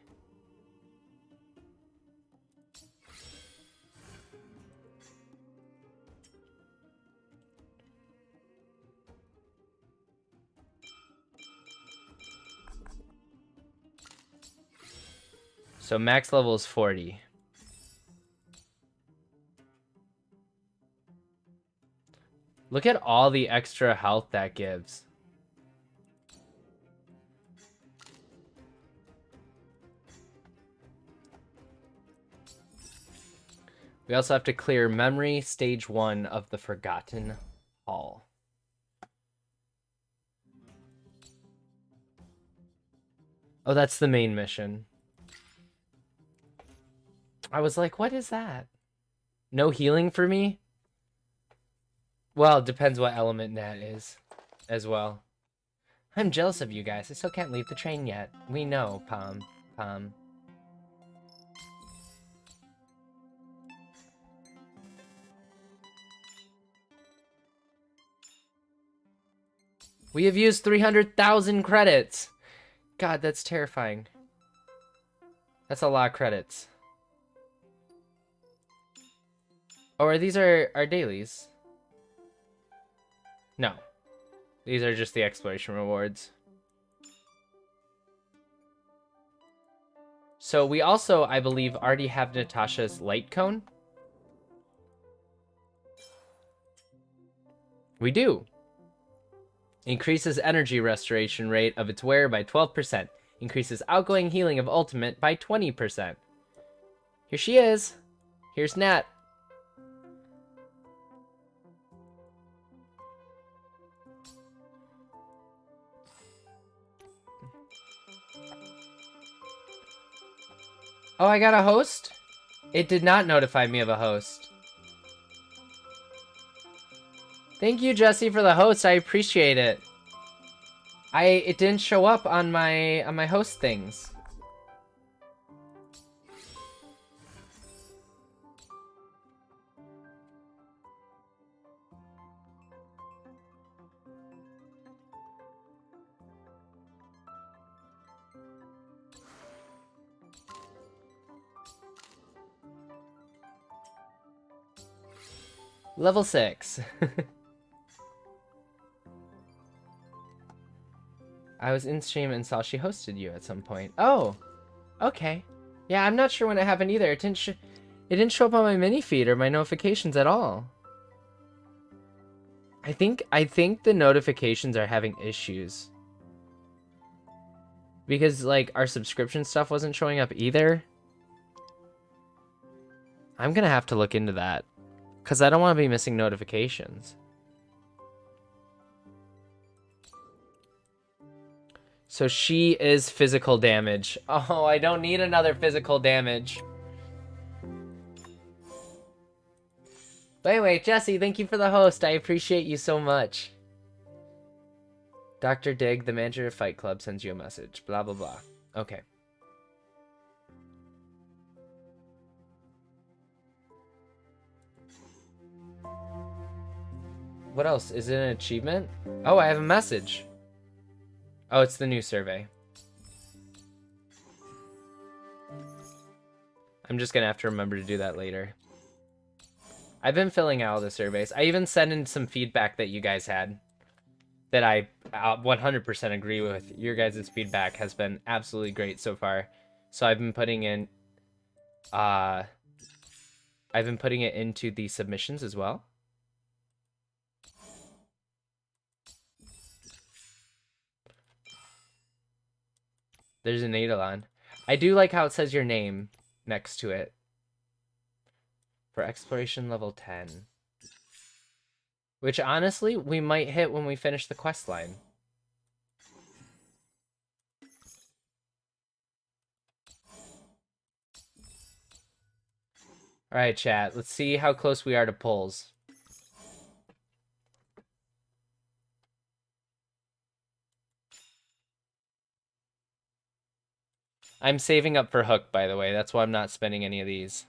So max level is 40. Look at all the extra health that gives. We also have to clear memory stage 1 of the Forgotten Hall. Oh, that's the main mission. I was like, what is that? No healing for me? Well, it depends what element Nat is as well. I'm jealous of you guys. I still can't leave the train yet. We know, Pom. We have used 300,000 credits. God, that's terrifying. That's a lot of credits. Oh, are these our dailies? No. These are just the exploration rewards. So we also, I believe, already have Natasha's light cone. We do. Increases energy restoration rate of its wearer by 12%. Increases outgoing healing of ultimate by 20%. Here she is. Here's Nat. Oh, I got a host? It did not notify me of a host. Thank you, Jesse, for the host. I appreciate it. It didn't show up on my host things. Level 6. I was in stream and saw she hosted you at some point. Oh, okay. Yeah, I'm not sure when it happened either. It didn't show up on my mini feed or my notifications at all. I think the notifications are having issues. Because like our subscription stuff wasn't showing up either. I'm gonna have to look into that. Because I don't want to be missing notifications. So she is physical damage. Oh, I don't need another physical damage. But anyway, Jesse, thank you for the host. I appreciate you so much. Dr. Dig, the manager of Fight Club, sends you a message. Blah, blah, blah. Okay. What else? Is it an achievement? Oh, I have a message. Oh, it's the new survey. I'm just gonna have to remember to do that later. I've been filling out all the surveys. I even sent in some feedback that you guys had that I 100% agree with. Your guys' feedback has been absolutely great so far. So I've been putting in it into the submissions as well. There's an Eidolon. I do like how it says your name next to it. For exploration level 10. Which honestly, we might hit when we finish the quest line. Alright, chat. Let's see how close we are to pulls. I'm saving up for Hook, by the way. That's why I'm not spending any of these.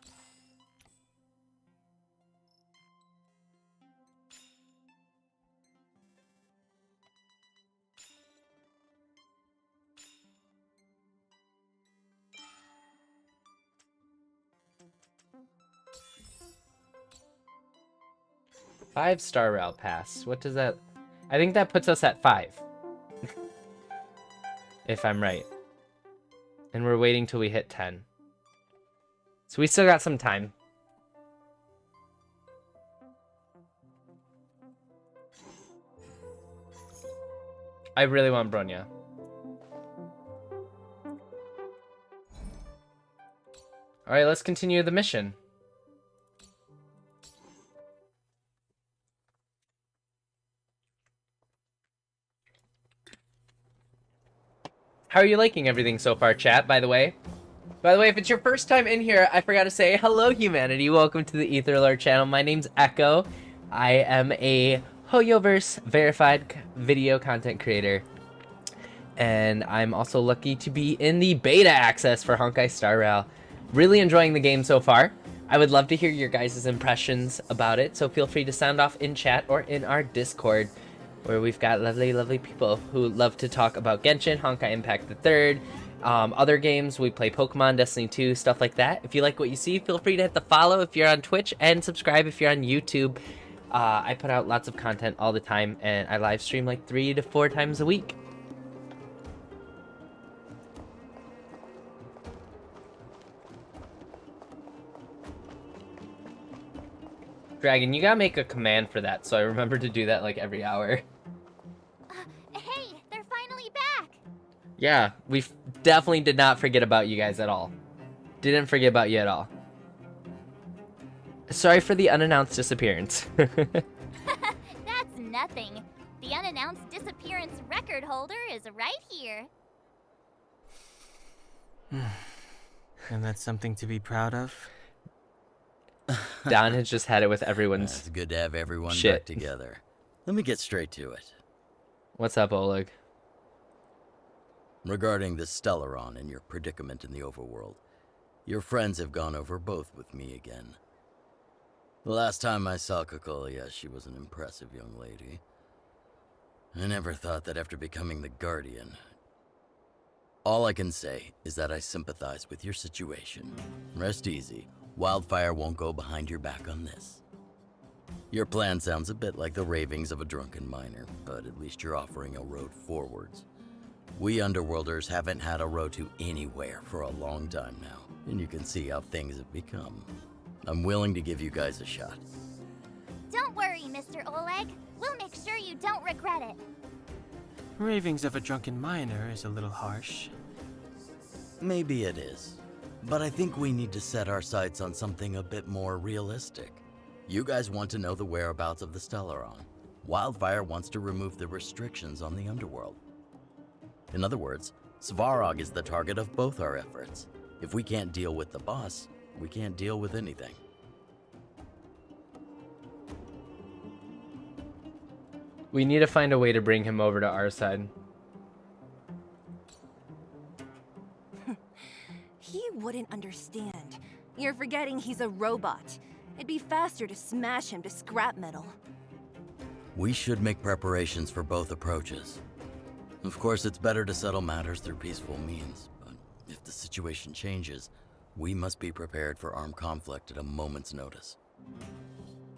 Five-star route pass. What does that... I think that puts us at 5. If I'm right. And we're waiting till we hit 10. So we still got some time. I really want Bronya. Alright, let's continue the mission. How are you liking everything so far, chat, by the way? By the way, if it's your first time in here, I forgot to say, hello, humanity. Welcome to the Etherlore channel. My name's Echo. I am a Hoyoverse verified video content creator. And I'm also lucky to be in the beta access for Honkai Star Rail. Really enjoying the game so far. I would love to hear your guys' impressions about it, so feel free to sound off in chat or in our Discord, where we've got lovely, lovely people who love to talk about Genshin, Honkai Impact the Third, other games. We play Pokemon, Destiny 2, stuff like that. If you like what you see, feel free to hit the follow if you're on Twitch, and subscribe if you're on YouTube. I put out lots of content all the time, and I live stream like 3 to 4 times a week. Dragon, you gotta make a command for that, so I remember to do that like every hour. Hey, they're finally back! Yeah, we definitely did not forget about you guys at all. Didn't forget about you at all. Sorry for the unannounced disappearance. That's nothing. The unannounced disappearance record holder is right here. And that's something to be proud of? Don has just had it with everyone's It's good to have everyone shit back together. Let me get straight to it. What's up, Oleg? Regarding the Stellaron and your predicament in the overworld, your friends have gone over both with me again. The last time I saw Kokolia, she was an impressive young lady. I never thought that after becoming the Guardian. All I can say is that I sympathize with your situation. Rest easy. Wildfire won't go behind your back on this. Your plan sounds a bit like the ravings of a drunken miner, but at least you're offering a road forwards. We Underworlders haven't had a road to anywhere for a long time now, and you can see how things have become. I'm willing to give you guys a shot. Don't worry, Mr. Oleg. We'll make sure you don't regret it. Ravings of a drunken miner is a little harsh. Maybe it is. But I think we need to set our sights on something a bit more realistic. You guys want to know the whereabouts of the Stellaron. Wildfire wants to remove the restrictions on the Underworld. In other words, Svarog is the target of both our efforts. If we can't deal with the boss, we can't deal with anything. We need to find a way to bring him over to our side. He wouldn't understand. You're forgetting he's a robot. It'd be faster to smash him to scrap metal. We should make preparations for both approaches. Of course, it's better to settle matters through peaceful means, but if the situation changes, we must be prepared for armed conflict at a moment's notice.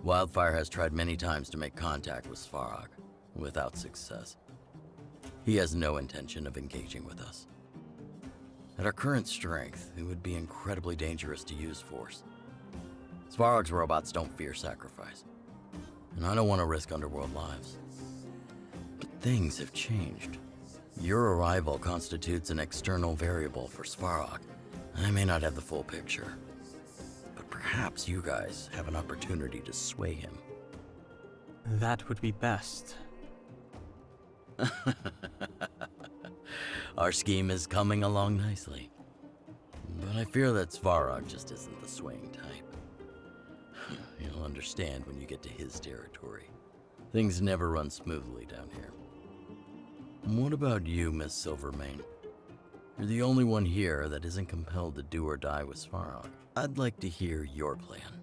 Wildfire has tried many times to make contact with Sparx, without success. He has no intention of engaging with us. At our current strength, it would be incredibly dangerous to use force. Sparx robots don't fear sacrifice, and I don't want to risk underworld lives. But things have changed. Your arrival constitutes an external variable for Sparx. I may not have the full picture, but perhaps you guys have an opportunity to sway him. That would be best. Our scheme is coming along nicely, but I fear that Sparx just isn't the swaying type. You'll understand when you get to his territory. Things never run smoothly down here. What about you, Miss Silvermane? You're the only one here that isn't compelled to do or die with Sparx. I'd like to hear your plan.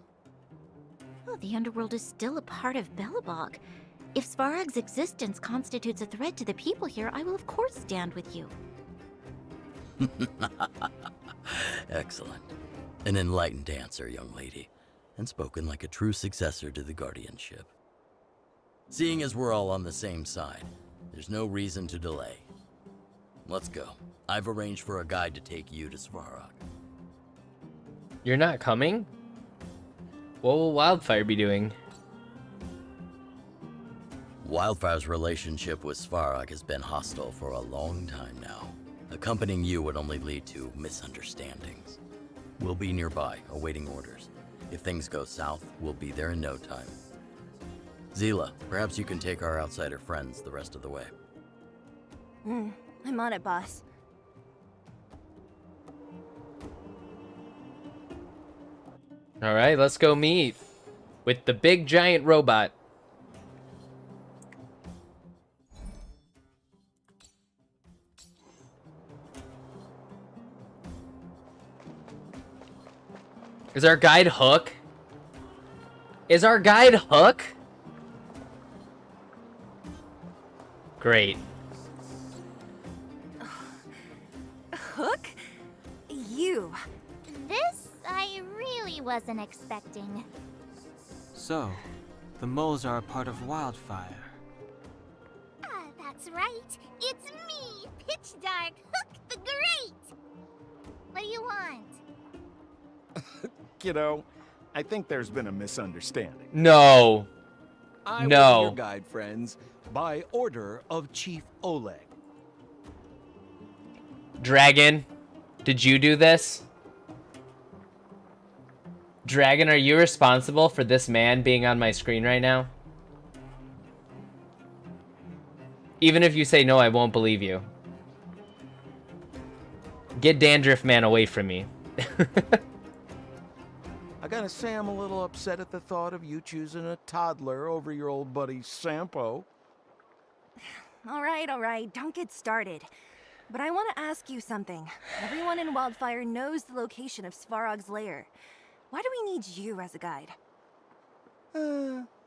Oh, the underworld is still a part of Belobog. If Sparx's existence constitutes a threat to the people here, I will of course stand with you. Excellent. An enlightened answer, young lady, and spoken like a true successor to the guardianship. Seeing as we're all on the same side, there's no reason to delay. Let's go. I've arranged for a guide to take you to Sparx. You're not coming? What will Wildfire be doing? Wildfire's relationship with Sparx has been hostile for a long time now. Accompanying you would only lead to misunderstandings. We'll be nearby, awaiting orders. If things go south, we'll be there in no time. Zila, perhaps you can take our outsider friends the rest of the way. I'm on it, boss. All right, let's go meet with the big giant robot. Is our guide Hook? Is our guide Hook? Great. Hook? You. This I really wasn't expecting. So, the moles are a part of Wildfire. That's right. It's me, Pitch Dark Hook the Great. What do you want? Kiddo, I think there's been a misunderstanding. No. I No. was your guide, friends, by order of Chief Oleg. Dragon, did you do this? Dragon, are you responsible for this man being on my screen right now? Even if you say no, I won't believe you. Get Dandruff Man away from me. I gotta say I'm a little upset at the thought of you choosing a toddler over your old buddy Sampo. All right, don't get started. But I want to ask you something. Everyone in Wildfire knows the location of Sparx Lair. Why do we need you as a guide?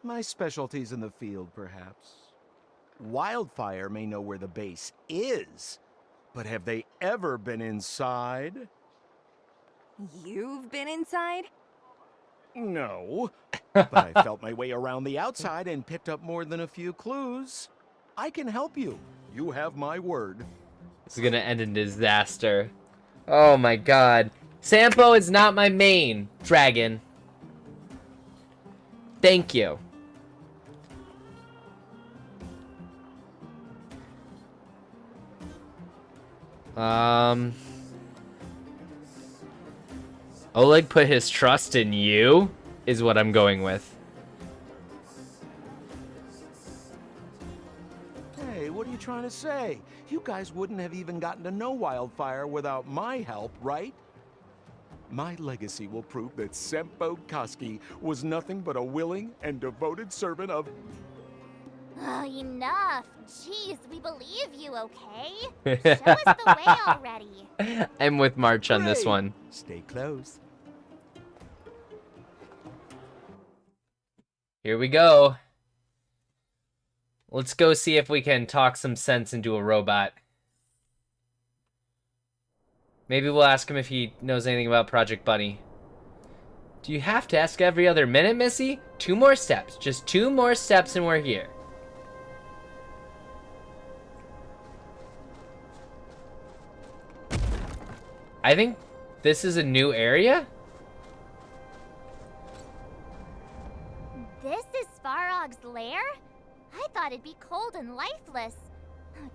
My specialty's in the field, perhaps. Wildfire may know where the base is, but have they ever been inside? You've been inside? No, but I felt my way around the outside and picked up more than a few clues. I can help you. You have my word. This is gonna end in disaster. Oh my god. Sampo is not my main, Dragon. Thank you. Oleg put his trust in you, is what I'm going with. Hey, what are you trying to say? You guys wouldn't have even gotten to know Wildfire without my help, right? My legacy will prove that Sampo Koski was nothing but a willing and devoted servant of... Oh, enough. Jeez, we believe you, okay? Show us the way already. I'm with March on this Great. one. Stay close. Here we go. Let's go see if we can talk some sense into a robot. Maybe we'll ask him if he knows anything about Project Bunny. Do you have to ask every other minute, Missy? 2 more steps. Just 2 more steps and we're here. I think this is a new area? This is Sparx Lair? I thought it'd be cold and lifeless.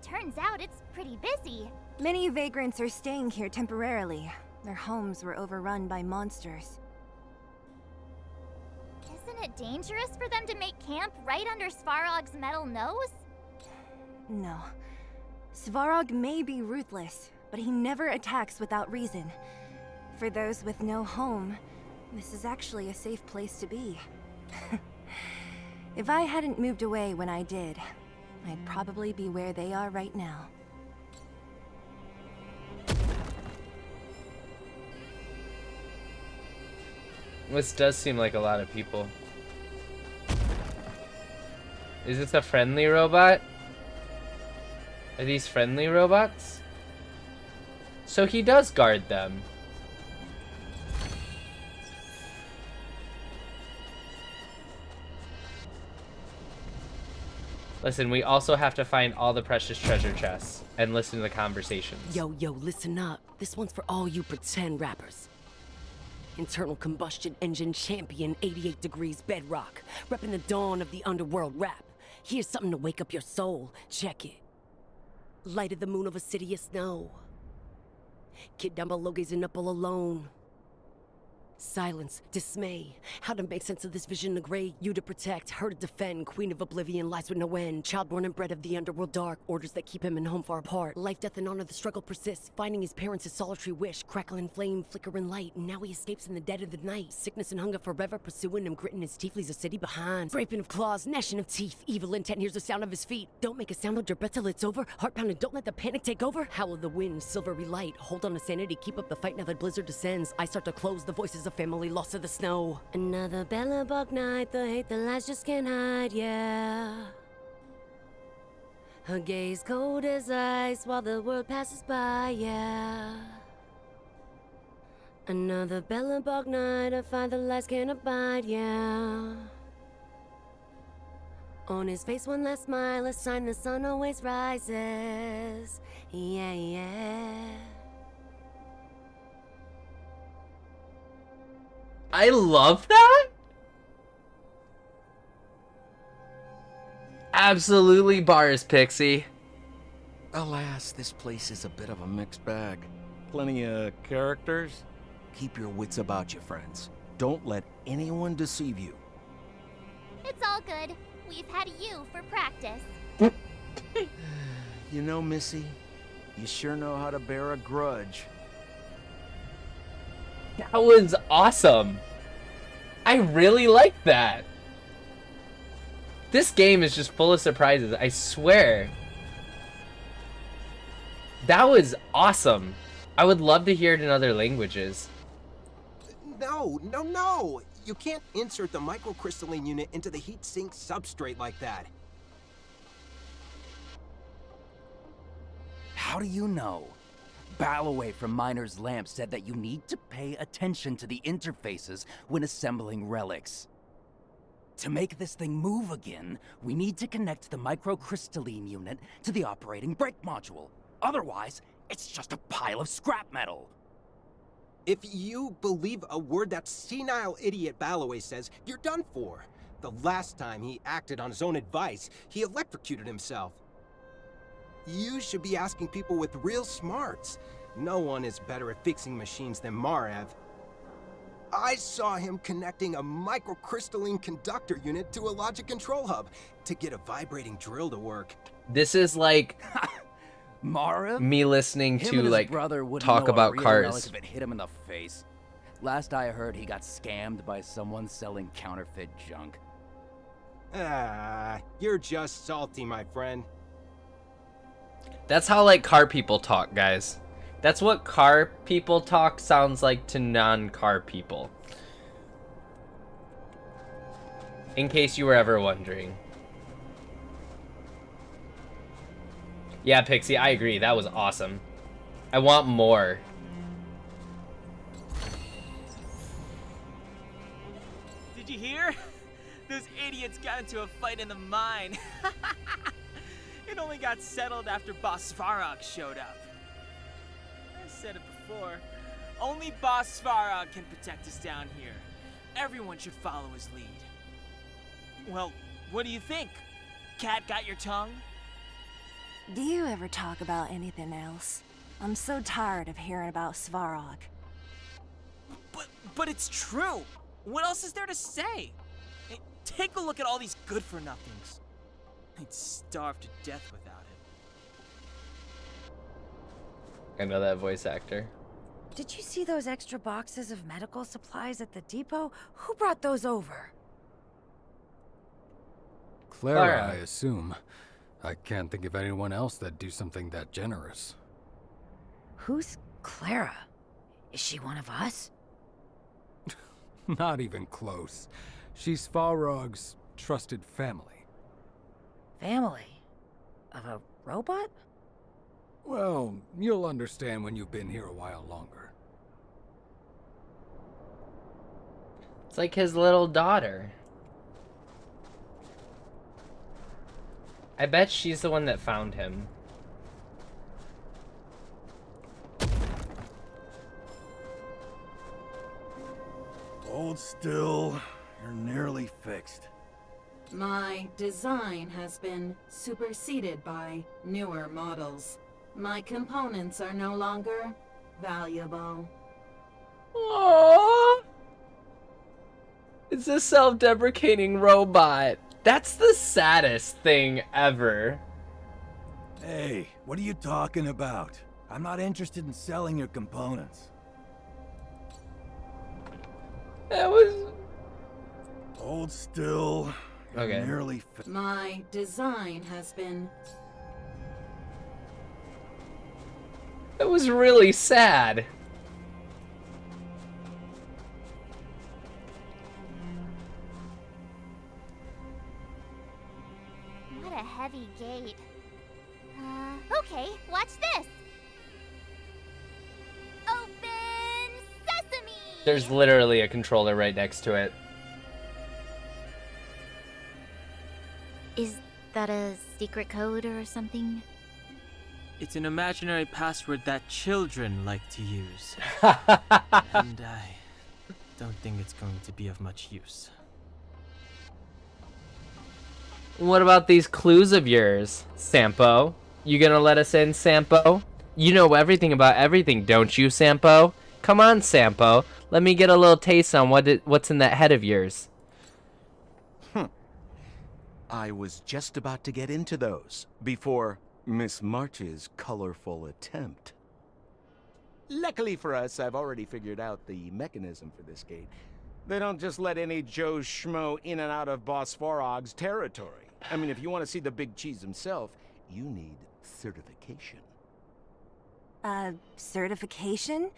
Turns out it's pretty busy. Many vagrants are staying here temporarily. Their homes were overrun by monsters. Isn't it dangerous for them to make camp right under Svarog's metal nose? No. Svarog may be ruthless, but he never attacks without reason. For those with no home, this is actually a safe place to be. If I hadn't moved away when I did, I'd probably be where they are right now. This does seem like a lot of people. Is this a friendly robot? Are these friendly robots? So he does guard them. Listen, we also have to find all the precious treasure chests and listen to the conversations. Yo, listen up. This one's for all you pretend rappers. Internal combustion engine champion, 88 degrees bedrock, repping the dawn of the underworld rap. Here's something to wake up your soul. Check it. Light of the moon of a city of snow. Kid down below gazing up all alone. Silence, dismay. How to make sense of this vision of gray? You to protect, her to defend. Queen of oblivion lies with no end. Child born and bred of the underworld dark. Orders that keep him and home far apart. Life, death, and honor, the struggle persists. Finding his parents his solitary wish. Crackling flame, flickering light. And now he escapes in the dead of the night. Sickness and hunger forever pursuing him. Gritting his teeth, leaves a city behind. Scraping of claws, gnashing of teeth. Evil intent, hears the sound of his feet. Don't make a sound, hold your breath till it's over. Heart pounding, don't let the panic take over. Howl of the wind, silvery light. Hold on to sanity, keep up the fight now that blizzard descends. I start to close, the voices of family lost to the snow. Another Belobog night, the hate, the lies just can't hide, yeah. Her gaze cold as ice while the world passes by, yeah. Another Belobog night, I find the lies can't abide, yeah. On his face one last smile, a sign the sun always rises, yeah. I love that. Absolutely bars, Pixie. Alas, this place is a bit of a mixed bag. Plenty of characters. Keep your wits about you, friends. Don't let anyone deceive you. It's all good. We've had you for practice. You know, Missy, you sure know how to bear a grudge. That was awesome. I really like that. This game is just full of surprises, I swear. That was awesome. I would love to hear it in other languages. No. You can't insert the microcrystalline unit into the heat sink substrate like that. How do you know? Balloway from Miner's Lamp said that you need to pay attention to the interfaces when assembling relics. To make this thing move again, we need to connect the microcrystalline unit to the operating brake module. Otherwise, it's just a pile of scrap metal. If you believe a word that senile idiot Balloway says, you're done for. The last time he acted on his own advice, he electrocuted himself. You should be asking people with real smarts. No one is better at fixing machines than Marev. I saw him connecting a microcrystalline conductor unit to a logic control hub to get a vibrating drill to work. This is like Marev? me listening Him to and his like brother wouldn't talk know about a real cars. relic if it hit him in the face. Last I heard, he got scammed by someone selling counterfeit junk. Ah, you're just salty, my friend. That's how, like, car people talk, guys. That's what car people talk sounds like to non-car people. In case you were ever wondering. Yeah, Pixie, I agree. That was awesome. I want more. Did you hear? Those idiots got into a fight in the mine. It only got settled after Boss Svarog showed up. I said it before. Only Boss Svarog can protect us down here. Everyone should follow his lead. Well, what do you think? Cat got your tongue? Do you ever talk about anything else? I'm so tired of hearing about Svarog. But it's true. What else is there to say? Hey, take a look at all these good-for-nothings. I'd starve to death without him. I know that voice actor. Did you see those extra boxes of medical supplies at the depot? Who brought those over? Clara, I assume. I can't think of anyone else that'd do something that generous. Who's Clara? Is she one of us? Not even close. She's Farog's trusted family. Family? Of a robot? Well, you'll understand when you've been here a while longer. It's like his little daughter. I bet she's the one that found him. Hold still. You're nearly fixed. My design has been superseded by newer models. My components are no longer valuable. Aww. It's a self-deprecating robot. That's the saddest thing ever. Hey, what are you talking about? I'm not interested in selling your components. That was... Hold still. You're Okay. nearly My design has been... That was really sad. What a heavy gate. Okay, watch this. Open sesame! There's literally a controller right next to it. Is that a secret code or something? It's an imaginary password that children like to use. And I don't think it's going to be of much use. What about these clues of yours, Sampo? You gonna let us in, Sampo? You know everything about everything, don't you, Sampo? Come on, Sampo. Let me get a little taste on what's in that head of yours. I was just about to get into those before Miss March's colorful attempt. Luckily for us, I've already figured out the mechanism for this gate. They don't just let any Joe Schmo in and out of Boss Farog's territory. I mean, if you want to see the big cheese himself, you need certification. Certification?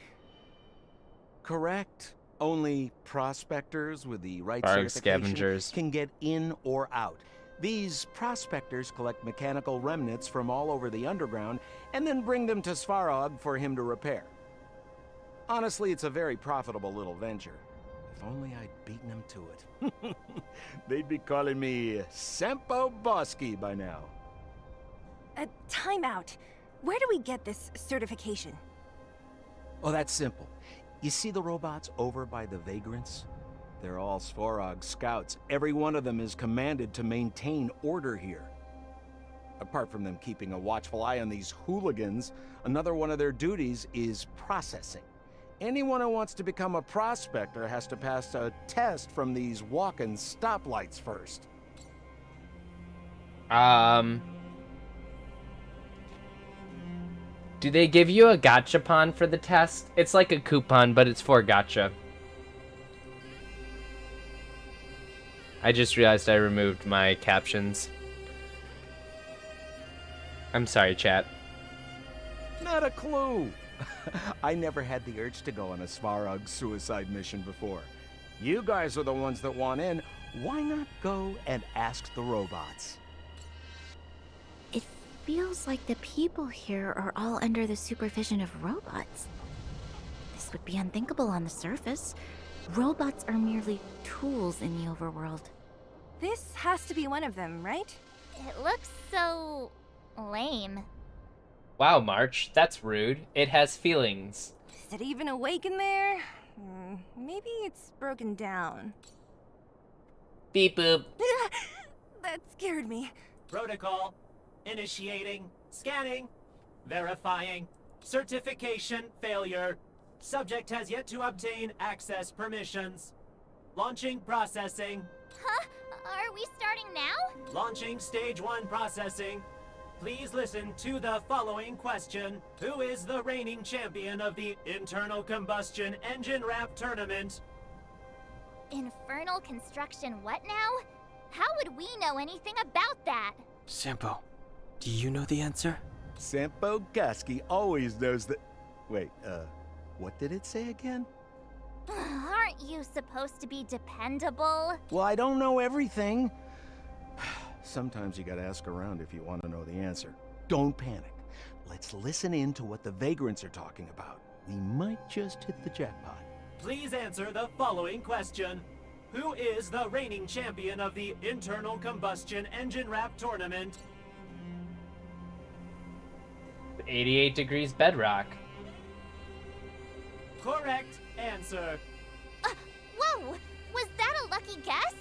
Correct. Only prospectors with the right Barg certification scavengers. can get in or out. These prospectors collect mechanical remnants from all over the underground and then bring them to Svarog for him to repair. Honestly, it's a very profitable little venture. If only I'd beaten him to it. They'd be calling me Sampo Bosky by now. Time out. Where do we get this certification? Oh, that's simple. You see the robots over by the Vagrants? They're all Svarog scouts. Every one of them is commanded to maintain order here. Apart from them keeping a watchful eye on these hooligans, another one of their duties is processing. Anyone who wants to become a prospector has to pass a test from these walk-in stoplights first. Do they give you a gachapon for the test? It's like a coupon, but it's for gacha. I just realized I removed my captions. I'm sorry, chat. Not a clue. I never had the urge to go on a Sparx suicide mission before. You guys are the ones that want in. Why not go and ask the robots? It feels like the people here are all under the supervision of robots. This would be unthinkable on the surface. Robots are merely tools in the overworld. This has to be one of them, right? It looks so lame. Wow, March, that's rude. It has feelings. Is it even awake in there? Maybe it's broken down. Beep boop. That scared me. Protocol. Initiating. Scanning. Verifying. Certification failure. Subject has yet to obtain access permissions. Launching processing. Huh? Are we starting now? Launching stage 1 processing. Please listen to the following question. Who is the reigning champion of the Internal Combustion Engine Wrap Tournament? Infernal construction what now? How would we know anything about that? Sampo, do you know the answer? Sampo Gaski always knows that... Wait, what did it say again? Aren't you supposed to be dependable? Well, I don't know everything. Sometimes you gotta ask around if you want to know the answer. Don't panic. Let's listen in to what the vagrants are talking about. We might just hit the jackpot. Please answer the following question. Who is the reigning champion of the Internal Combustion Engine Wrap Tournament? 88 degrees bedrock. Correct answer. Whoa! Was that a lucky guess?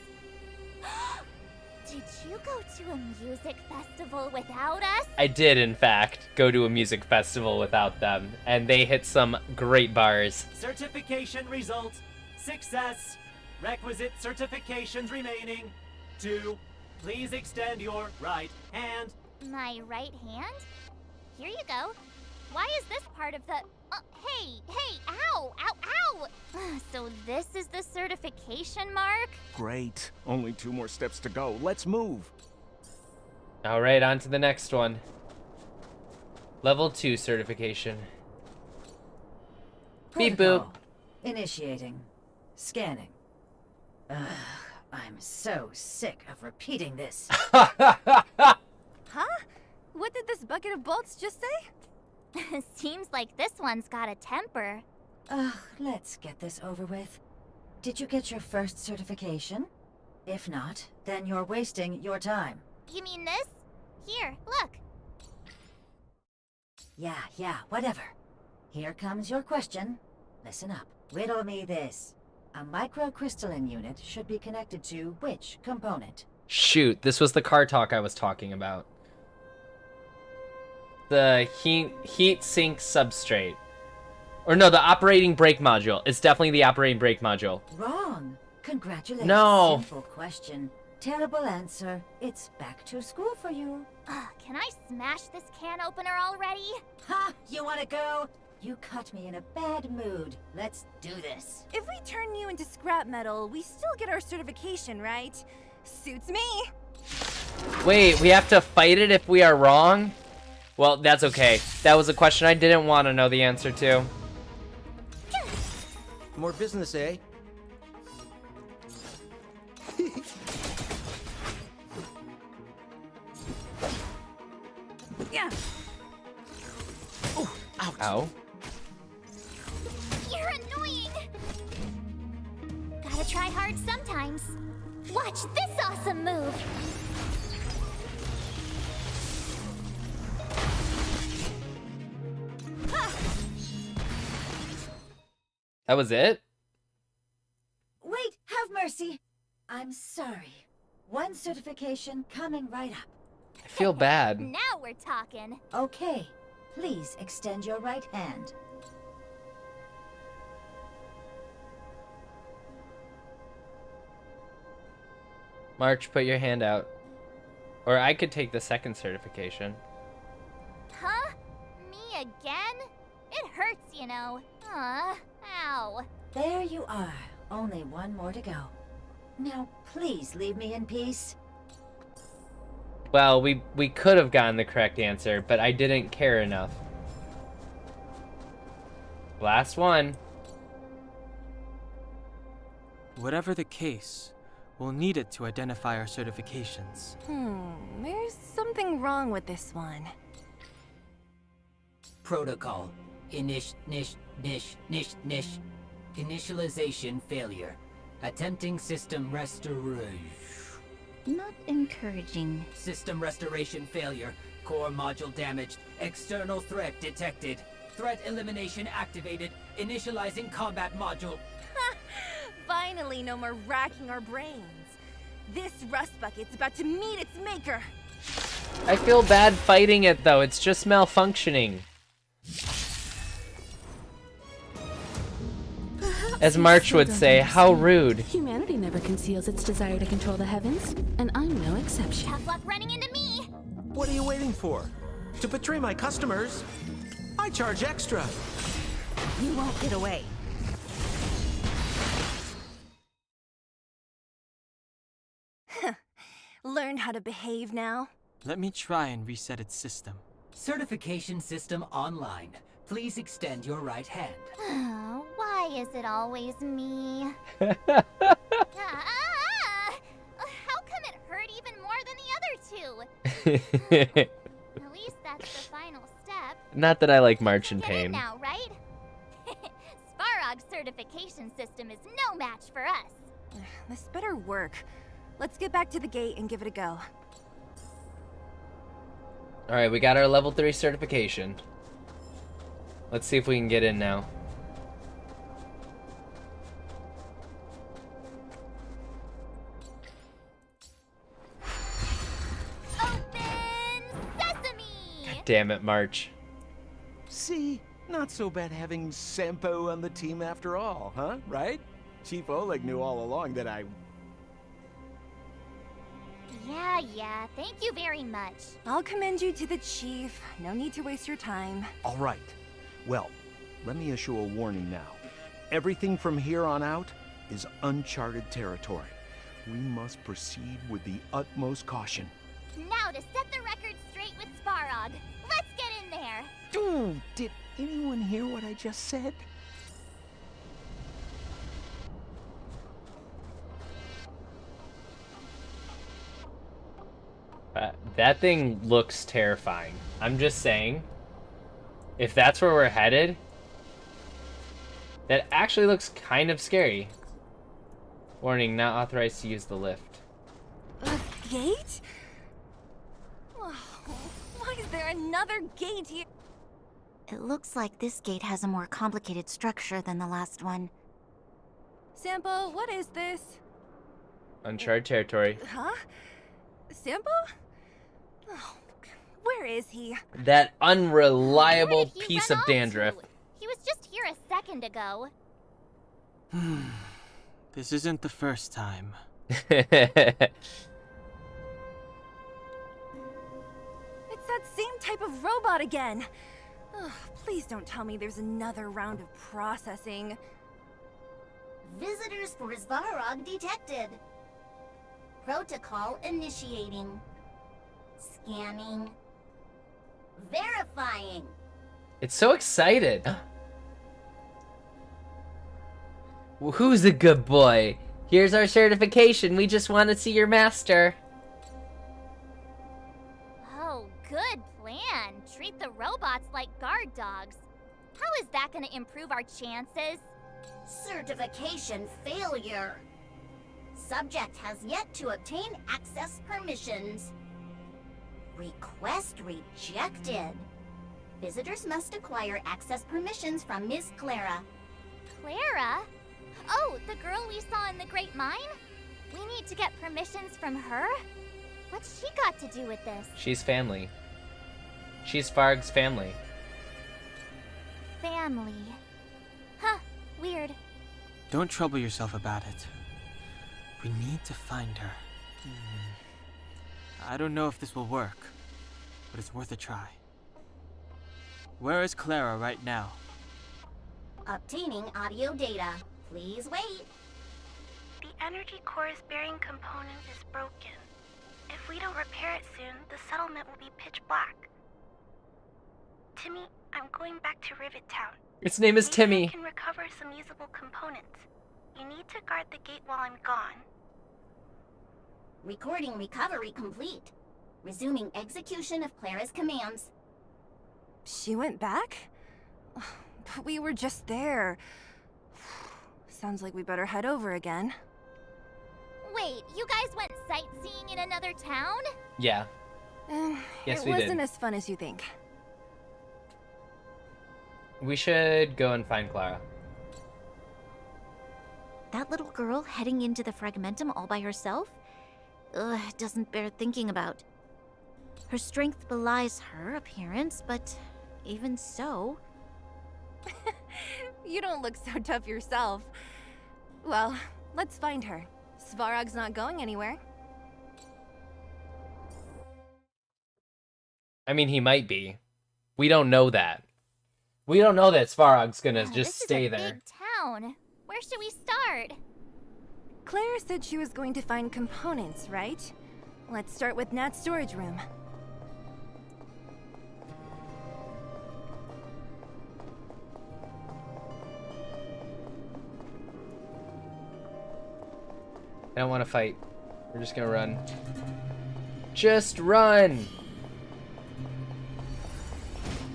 Did you go to a music festival without us? I did, in fact, go to a music festival without them, and they hit some great bars. Certification result. Success. Requisite certifications remaining. 2. Please extend your right hand. My right hand? Here you go. Why is this part of the... hey, ow, ow, ow! So this is the certification mark? Great. Only 2 more steps to go. Let's move. All right, on to the next one. Level 2 certification. Beep boop. Initiating. Scanning. Ugh, I'm so sick of repeating this. Huh? What did this bucket of bolts just say? Seems like this one's got a temper. Ugh, let's get this over with. Did you get your first certification? If not, then you're wasting your time. You mean this? Here, look. Yeah, whatever. Here comes your question. Listen up. Riddle me this. A microcrystalline unit should be connected to which component? Shoot, this was the car talk I was talking about. The heat sink substrate. Or no, the operating brake module. It's definitely the operating brake module. Wrong. Congratulations. No. Simple question. Terrible answer. It's back to school for you. Can I smash this can opener already? Ha! You wanna go? You caught me in a bad mood. Let's do this. If we turn you into scrap metal, we still get our certification, right? Suits me. Wait, we have to fight it if we are wrong? Well, that's okay. That was a question I didn't want to know the answer to. More business, eh? Yeah. Oh, ouch. Ow. You're annoying. Gotta try hard sometimes. Watch this awesome move. That was it? Wait, have mercy. I'm sorry. One certification coming right up. I feel bad. Now we're talking. Okay, please extend your right hand. March, put your hand out. Or I could take the second certification. Huh? Me again? It hurts, you know. Ow. There you are. Only one more to go. Now, please leave me in peace. Well, we could have gotten the correct answer, but I didn't care enough. Last one. Whatever the case, we'll need it to identify our certifications. There's something wrong with this one. Protocol. Initialization failure. Attempting system restoration. Not encouraging. System restoration failure. Core module damaged. External threat detected. Threat elimination activated. Initializing combat module. Finally, no more racking our brains. This rust bucket's about to meet its maker. I feel bad fighting it though. It's just malfunctioning. As March would say, how rude. Humanity never conceals its desire to control the heavens, and I'm no exception. Tough luck running into me. What are you waiting for? To betray my customers? I charge extra. You won't get away. Learned how to behave now? Let me try and reset its system. Certification system online. Please extend your right hand. Why is it always me? How come it hurt even more than the other two? At least that's the final step. Not that I like March in Get in pain. now, right? Sparx's certification system is no match for us. This better work. Let's get back to the gate and give it a go. Alright, we got our level 3 certification. Let's see if we can get in now. Damn it, March. See? Not so bad having Sampo on the team after all, huh? Right? Chief Oleg knew all along that I... Yeah, thank you very much. I'll commend you to the chief. No need to waste your time. All right. Well, let me issue a warning now. Everything from here on out is uncharted territory. We must proceed with the utmost caution. Now to set the record straight with Sparx. Let's get in there. Dude, did anyone hear what I just said? That thing looks terrifying. I'm just saying, if that's where we're headed, that actually looks kind of scary. Warning, not authorized to use the lift. A gate? Oh, why is there another gate here? It looks like this gate has a more complicated structure than the last one. Sampo, what is this? Uncharted territory. Huh? Sampo? Oh, where is he? That unreliable piece of dandruff. He was just here a second ago. This isn't the first time. It's that same type of robot again. Oh, please don't tell me there's another round of processing. Visitors for Sparx detected. Protocol initiating. Scanning. Verifying. It's so excited. Who's a good boy? Here's our certification. We just want to see your master. Oh, good plan. Treat the robots like guard dogs. How is that going to improve our chances? Certification failure. Subject has yet to obtain access permissions. Request rejected. Visitors must acquire access permissions from Miss Clara. Clara? Oh, the girl we saw in the Great Mine? We need to get permissions from her? What's she got to do with this? She's family. She's Sparx's family. Family. Huh, weird. Don't trouble yourself about it. We need to find her. I don't know if this will work, but it's worth a try. Where is Clara right now? Obtaining audio data. Please wait. The energy core's bearing component is broken. If we don't repair it soon, the settlement will be pitch black. Timmy, I'm going back to Rivet Town. Its name is Maybe Timmy. I can recover some usable components. You need to guard the gate while I'm gone. Recording recovery complete. Resuming execution of Clara's commands. She went back? But we were just there. Sounds like we better head over again. Wait, you guys went sightseeing in another town? Yeah. Yes, we It did. wasn't as fun as you think. We should go and find Clara. That little girl heading into the Fragmentum all by herself? Ugh, it doesn't bear thinking about. Her strength belies her appearance, but even so... You don't look so tough yourself. Well, let's find her. Svarog's not going anywhere. I mean, he might be. We don't know that. We don't know that Svarog's gonna just stay This is a there. big town. Where should we start? Clara said she was going to find components, right? Let's start with Nat's storage room. I don't want to fight. We're just gonna run. Just run!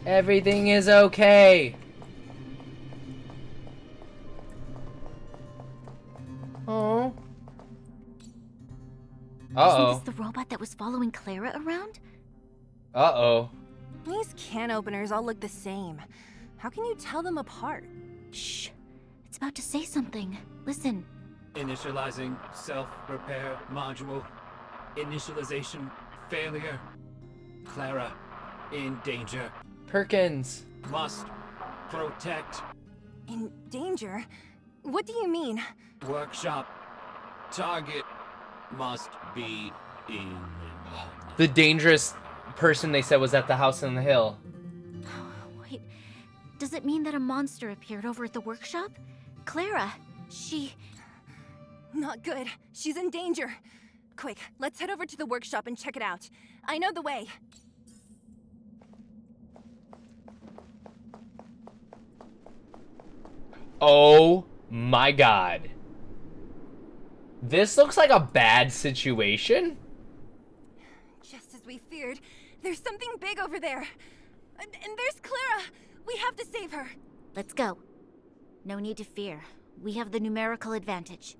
Everything is okay! Oh. Uh-oh. Isn't this the robot that was following Clara around? Uh-oh. These can openers all look the same. How can you tell them apart? Shh. It's about to say something. Listen. Initializing self-repair module. Initialization failure. Clara in danger. Perkins. Must protect. In danger? What do you mean? Workshop. Target must be in. The dangerous person they said was at the house on the hill. Wait. Does it mean that a monster appeared over at the workshop? Clara, she... Not good. She's in danger. Quick, let's head over to the workshop and check it out. I know the way. Oh my god. This looks like a bad situation. Just as we feared, there's something big over there. And there's Clara. We have to save her. Let's go. No need to fear. We have the numerical advantage.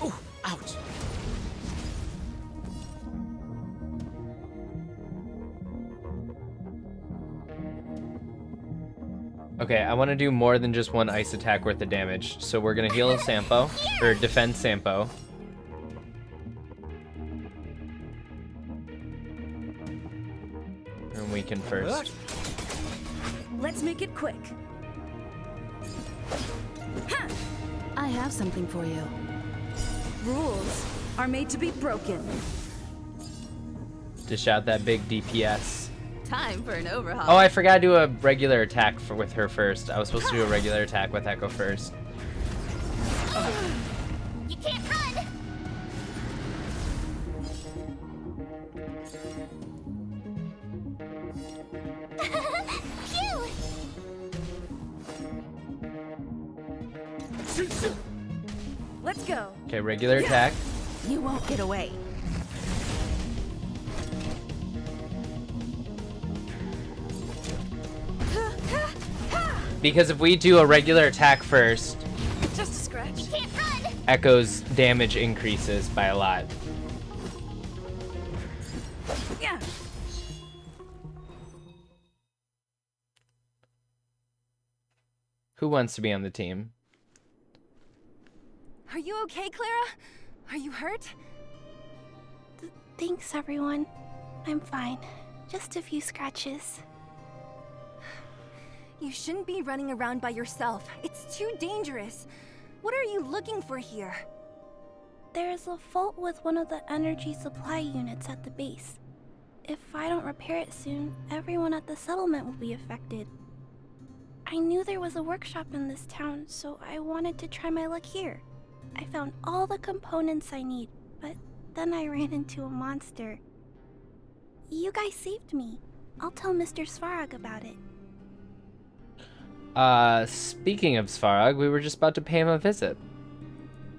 Oh, ouch. Okay, I want to do more than just one ice attack worth of damage. So we're gonna heal Sampo, or defend Sampo. And we can first. Let's make it quick. I have something for you. Rules are made to be broken. Dish out that big DPS. Time for an overhaul. Oh, I forgot to do a regular attack with her first. I was supposed to do a regular attack with Echo first. You can't run! Phew! Let's go. Okay, regular attack. You won't get away. Because if we do a regular attack first, Just a scratch. You can't run! Echo's damage increases by a lot. Yeah. Who wants to be on the team? Are you okay, Clara? Are you hurt? Thanks, everyone. I'm fine. Just a few scratches. You shouldn't be running around by yourself. It's too dangerous. What are you looking for here? There is a fault with one of the energy supply units at the base. If I don't repair it soon, everyone at the settlement will be affected. I knew there was a workshop in this town, so I wanted to try my luck here. I found all the components I need, but then I ran into a monster. You guys saved me. I'll tell Mr. Svarog about it. Speaking of Svarog, we were just about to pay him a visit.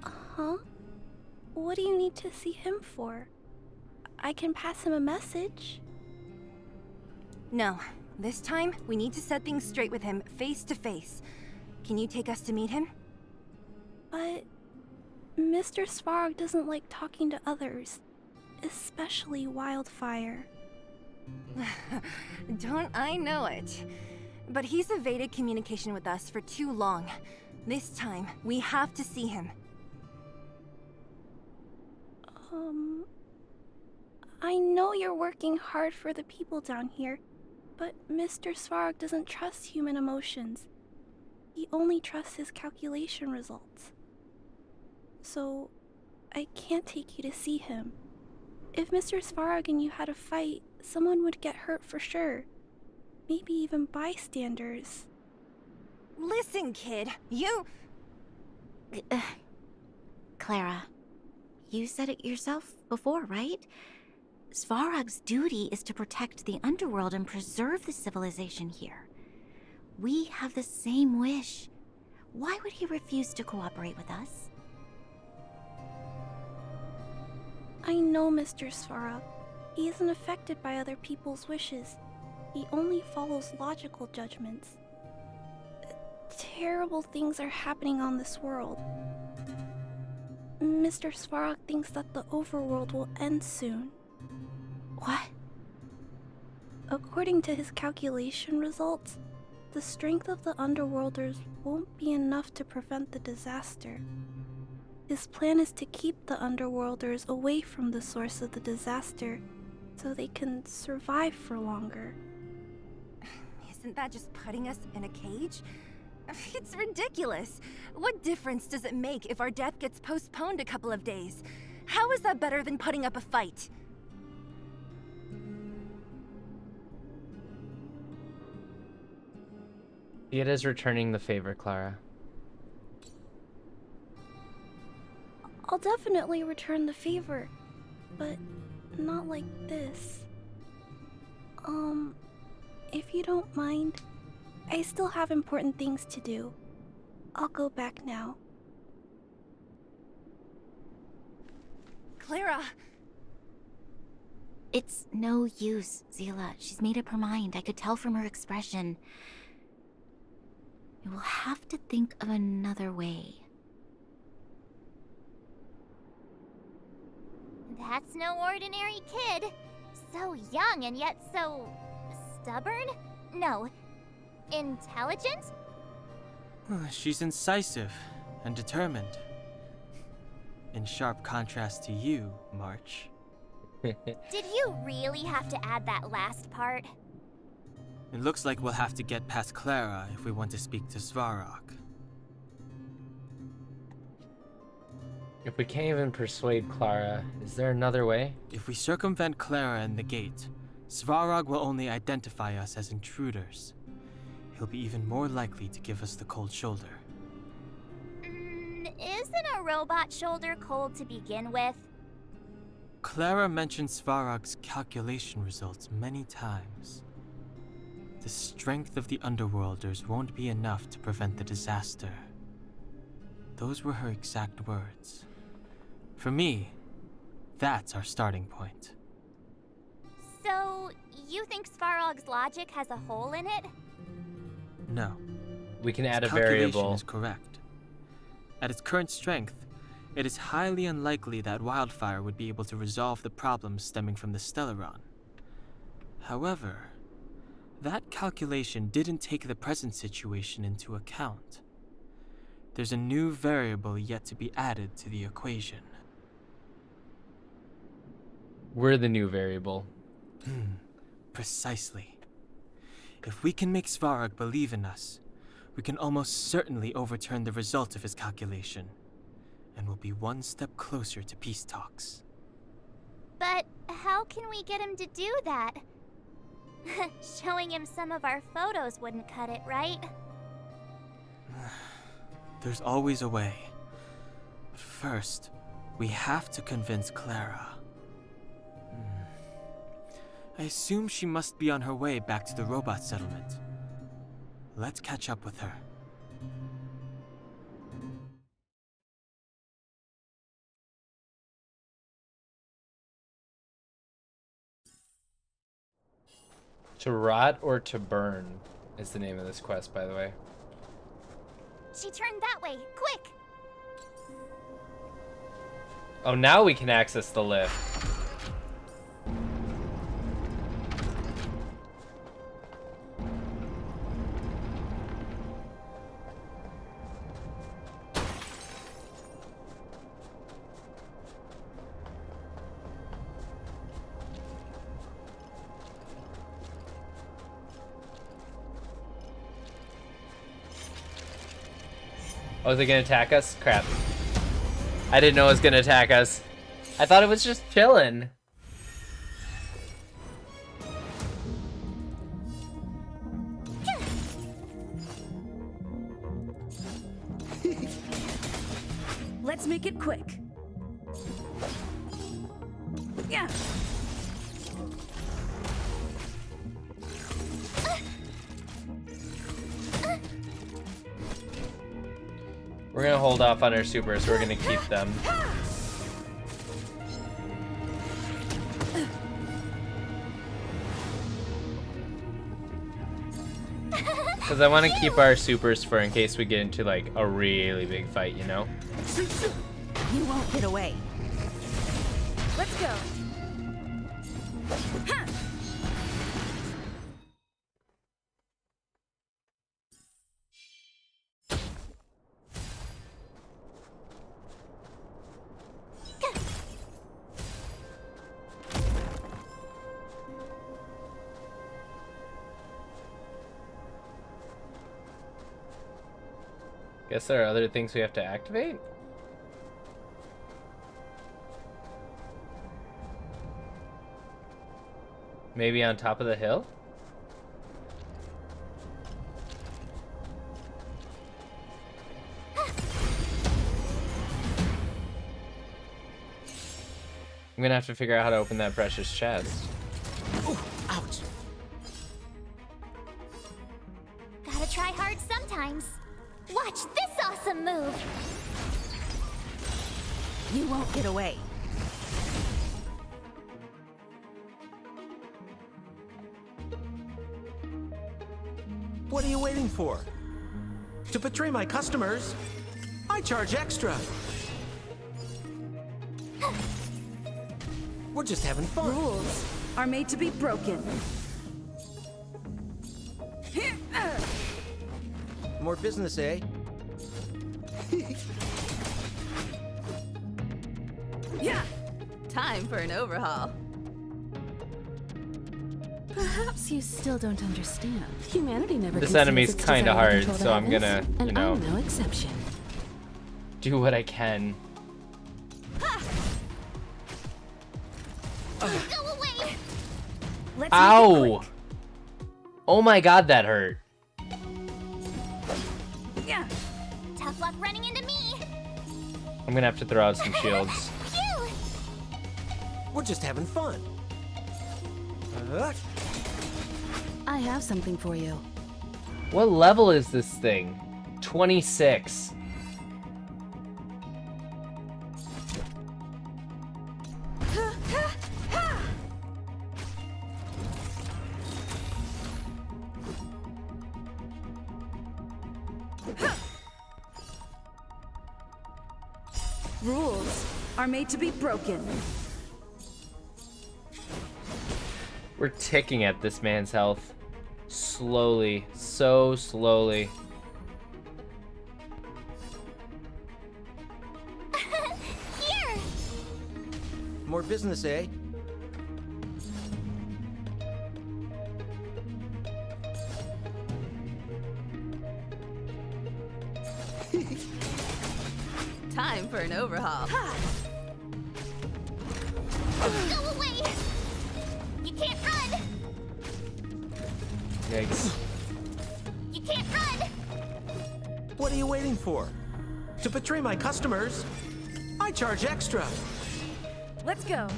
Huh? What do you need to see him for? I can pass him a message. No. This time, we need to set things straight with him, face to face. Can you take us to meet him? But Mr. Svarog doesn't like talking to others, especially Wildfire. Don't I know it? But he's evaded communication with us for too long. This time, we have to see him. I know you're working hard for the people down here, but Mr. Svarog doesn't trust human emotions. He only trusts his calculation results. So, I can't take you to see him. If Mr. Svarog and you had a fight, someone would get hurt for sure. Maybe even bystanders. Listen, kid, you... Clara, you said it yourself before, right? Svarog's duty is to protect the underworld and preserve the civilization here. We have the same wish. Why would he refuse to cooperate with us? I know Mr. Svarog. He isn't affected by other people's wishes. He only follows logical judgments. Terrible things are happening on this world. Mr. Svarog thinks that the overworld will end soon. What? According to his calculation results, the strength of the Underworlders won't be enough to prevent the disaster. His plan is to keep the Underworlders away from the source of the disaster, so they can survive for longer. Isn't that just putting us in a cage? It's ridiculous. What difference does it make if our death gets postponed a couple of days? How is that better than putting up a fight? See it as returning the favor, Clara. I'll definitely return the favor, but not like this. If you don't mind, I still have important things to do. I'll go back now. Clara! It's no use, Zila. She's made up her mind. I could tell from her expression. We will have to think of another way. That's no ordinary kid. So young and yet so... stubborn? No. Intelligent? She's incisive and determined. In sharp contrast to you, March. Did you really have to add that last part? It looks like we'll have to get past Clara if we want to speak to Svarog. If we can't even persuade Clara, is there another way? If we circumvent Clara and the gate, Svarog will only identify us as intruders. He'll be even more likely to give us the cold shoulder. Isn't a robot shoulder cold to begin with? Clara mentioned Svarog's calculation results many times. The strength of the Underworlders won't be enough to prevent the disaster. Those were her exact words. For me, that's our starting point. So, you think Svarog's logic has a hole in it? No. We can add a His calculation variable. is correct. At its current strength, it is highly unlikely that Wildfire would be able to resolve the problems stemming from the Stellaron. However, that calculation didn't take the present situation into account. There's a new variable yet to be added to the equation. We're the new variable. Precisely. If we can make Svarog believe in us, we can almost certainly overturn the result of his calculation, and we'll be one step closer to peace talks. But how can we get him to do that? Showing him some of our photos wouldn't cut it, right? There's always a way. But first, we have to convince Clara. I assume she must be on her way back to the robot settlement. Let's catch up with her. To rot or to burn is the name of this quest, by the way. She turned that way. Quick! Oh, now we can access the lift. Oh, is it gonna attack us? Crap. I didn't know it was gonna attack us. I thought it was just chilling. Let's make it quick. Yeah. We're gonna hold off on our supers. We're gonna keep them. Because I want to keep our supers for in case we get into like a really big fight, you know? You won't get away. Let's go. Ha! Guess there are other things we have to activate? Maybe on top of the hill? I'm gonna have to figure out how to open that precious chest. Ooh, ouch. Gotta try hard sometimes. Watch this awesome move! You won't get away. What are you waiting for? To betray my customers, I charge extra. We're just having fun. Rules are made to be broken. More business, eh? Yeah. Time for an overhaul. Perhaps you still don't understand. Humanity never This conceals enemy's its kind of desire to hard, control the so I'm heavens, gonna, you and know, I'm no exception. do what I can. Go away! Let's Ow! Oh my god, that hurt. Yeah. Tough luck running into me! I'm gonna have to throw out some shields. Phew! We're just having fun. I have something for you. What level is this thing? 26. Rules are made to be broken. We're ticking at this man's health. Slowly. So slowly. Here! More business, eh? Time for an overhaul. Go away! Yikes. You can't run! What are you waiting for? To betray my customers, I charge extra. Let's go.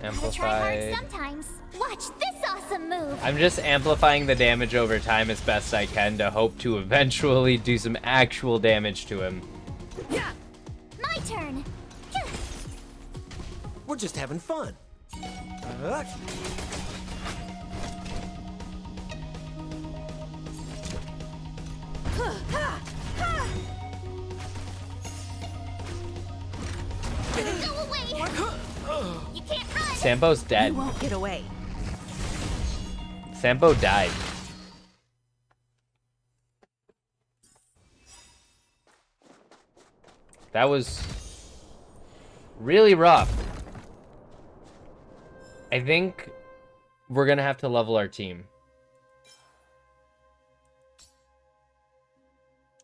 Gotta try hard Amplify. sometimes. Watch this awesome move! I'm just amplifying the damage over time as best I can to hope to eventually do some actual damage to him. Yeah! My turn! We're just having fun. Go away! You can't run! Sampo's dead. You won't get away. Sampo died. That was really rough. I think we're gonna have to level our team.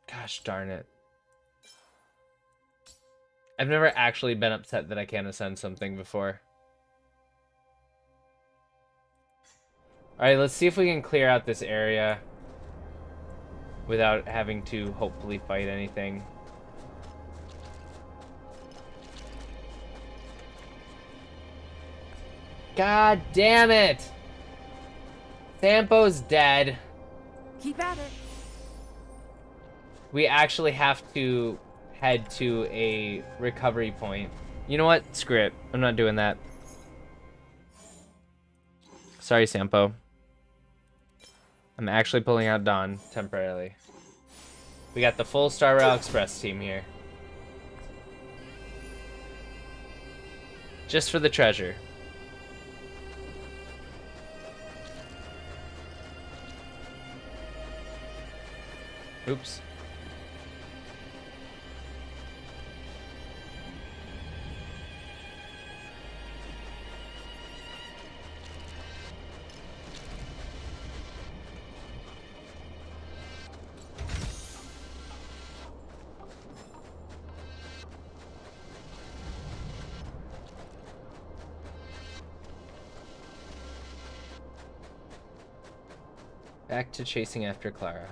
Gosh darn it. I've never actually been upset that I can't ascend something before. Alright, let's see if we can clear out this area without having to hopefully fight anything. God damn it! Sampo's dead. Keep at it. We actually have to head to a recovery point. You know what? Screw it. I'm not doing that. Sorry, Sampo. I'm actually pulling out Dawn temporarily. We got the full Star Rail Express team here. Just for the treasure. Oops. Back to chasing after Clara.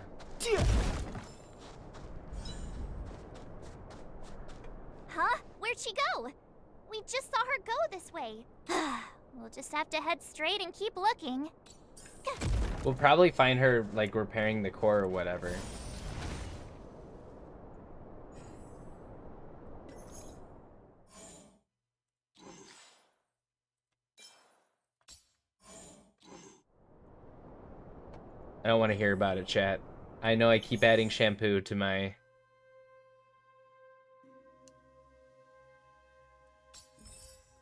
Huh? Where'd she go? We just saw her go this way. We'll just have to head straight and keep looking. We'll probably find her, like, repairing the core or whatever. I don't want to hear about it, chat. I know I keep adding shampoo to my...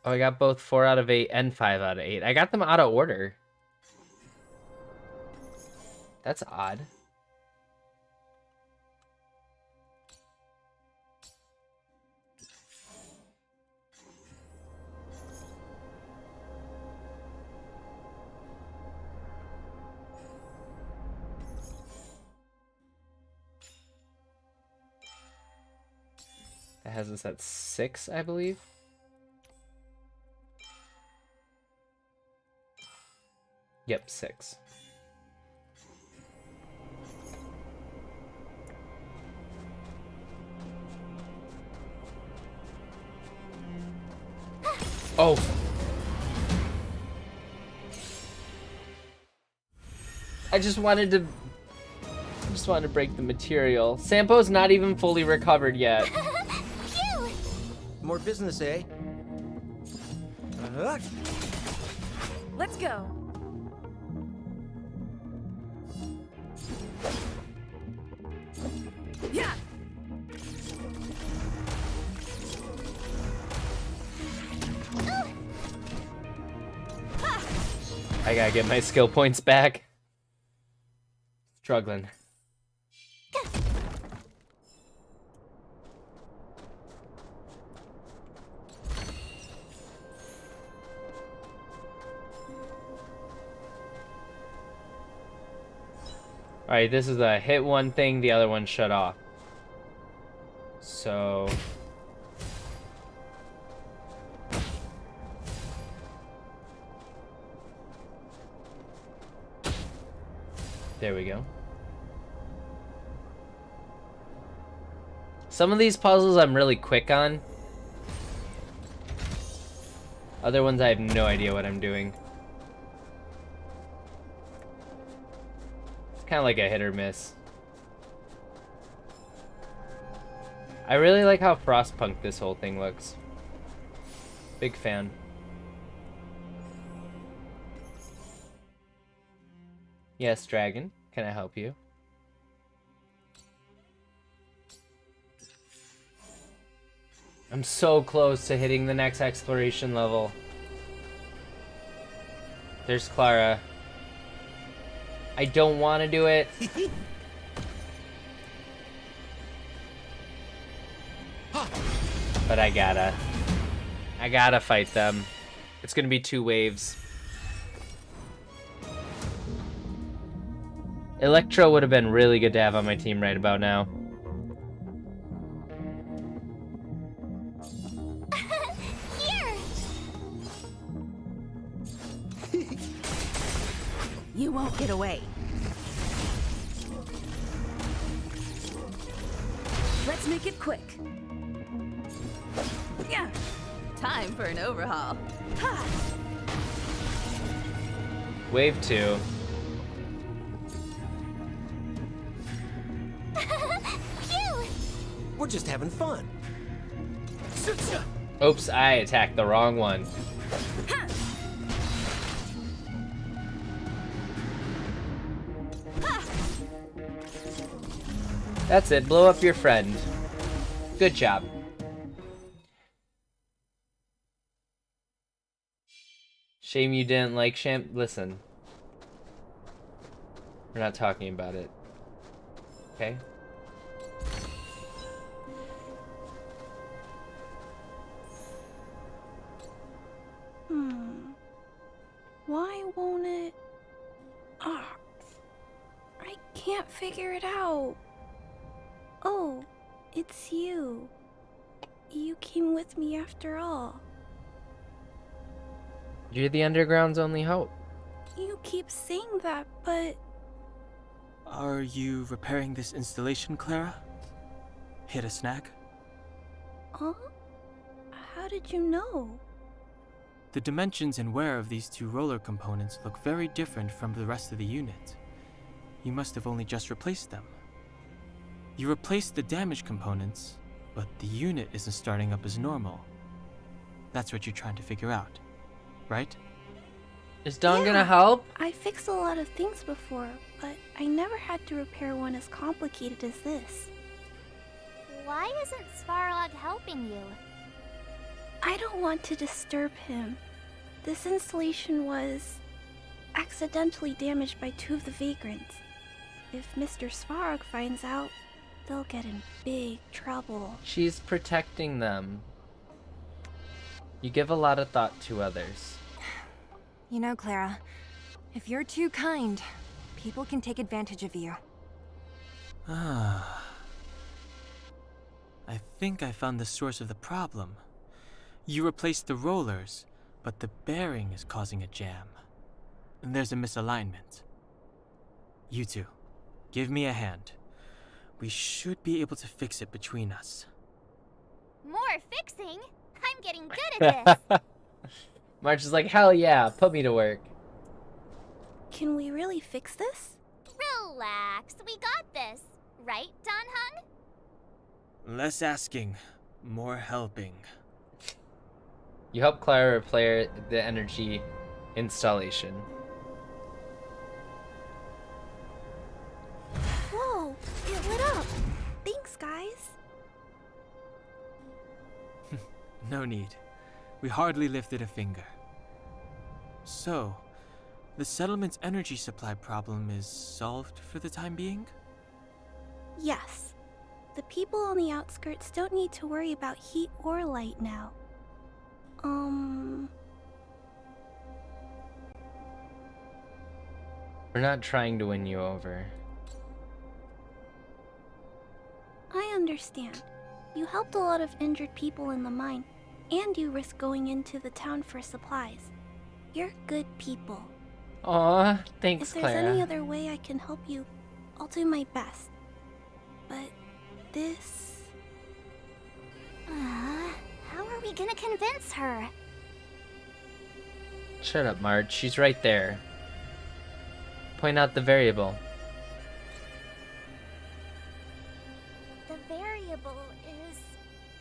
Oh, I got both 4 out of 8 and 5 out of 8. I got them out of order. That's odd. That has us at 6, I believe. Yep, 6. Oh. I just wanted to break the material. Sampo's not even fully recovered yet. More business, eh? Let's go. Yeah. I gotta get my skill points back. Struggling. Alright, this is a hit one thing, the other one shut off. So... There we go. Some of these puzzles I'm really quick on. Other ones I have no idea what I'm doing. It's kind of like a hit or miss. I really like how Frostpunk this whole thing looks. Big fan. Yes, Dragon. Can I help you? I'm so close to hitting the next exploration level. There's Clara. I don't want to do it. But I gotta fight them. It's gonna be 2 waves. Electro would have been really good to have on my team right about now. Here! You won't get away. Let's make it quick. Yeah. Time for an overhaul. Ha! Wave 2. We're just having fun. Oops, I attacked the wrong one. That's it, blow up your friend. Good job. Shame you didn't like listen. We're not talking about it. Okay? Why won't it? Ah, I can't figure it out. Oh, it's you. You came with me after all. You're the Underground's only hope. You keep saying that, but... Are you repairing this installation, Clara? Hit a snag? Huh? How did you know? The dimensions and wear of these 2 roller components look very different from the rest of the unit. You must have only just replaced them. You replaced the damaged components, but the unit isn't starting up as normal. That's what you're trying to figure out, right? Is Dawn gonna help? I fixed a lot of things before, but I never had to repair one as complicated as this. Why isn't Svarog helping you? I don't want to disturb him. This installation was accidentally damaged by 2 of the vagrants. If Mr. Svarog finds out, they'll get in big trouble. She's protecting them. You give a lot of thought to others. You know, Clara, if you're too kind, people can take advantage of you. Ah. I think I found the source of the problem. You replaced the rollers, but the bearing is causing a jam. And there's a misalignment. You 2, give me a hand. We should be able to fix it between us. More fixing? I'm getting good at this! March is like, hell yeah, put me to work. Can we really fix this? Relax, we got this. Right, Don Hung? Less asking, more helping. You help Clara repair the energy installation. Whoa, it lit up. Thanks, guys. No need. We hardly lifted a finger. So, the settlement's energy supply problem is solved for the time being? Yes. The people on the outskirts don't need to worry about heat or light now. We're not trying to win you over. I understand. You helped a lot of injured people in the mine, and you risked going into the town for supplies. You're good people. Aw, thanks, If there's Clara. any other way I can help you, I'll do my best. But this... How are we gonna convince her? Shut up, Marge. She's right there. Point out the variable. The variable is...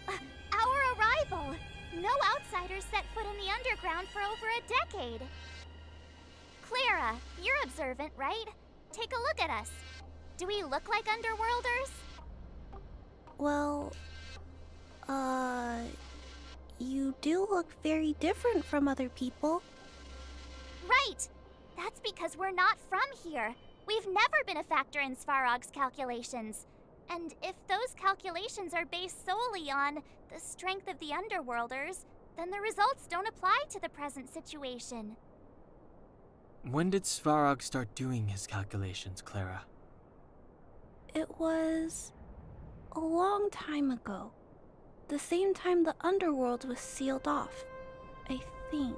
our arrival! No outsiders set foot in the underground for over a decade. Clara, you're observant, right? Take a look at us. Do we look like underworlders? Well... You do look very different from other people. Right! That's because we're not from here. We've never been a factor in Svarog's calculations. And if those calculations are based solely on the strength of the Underworlders, then the results don't apply to the present situation. When did Svarog start doing his calculations, Clara? It was... a long time ago. The same time the underworld was sealed off, I think.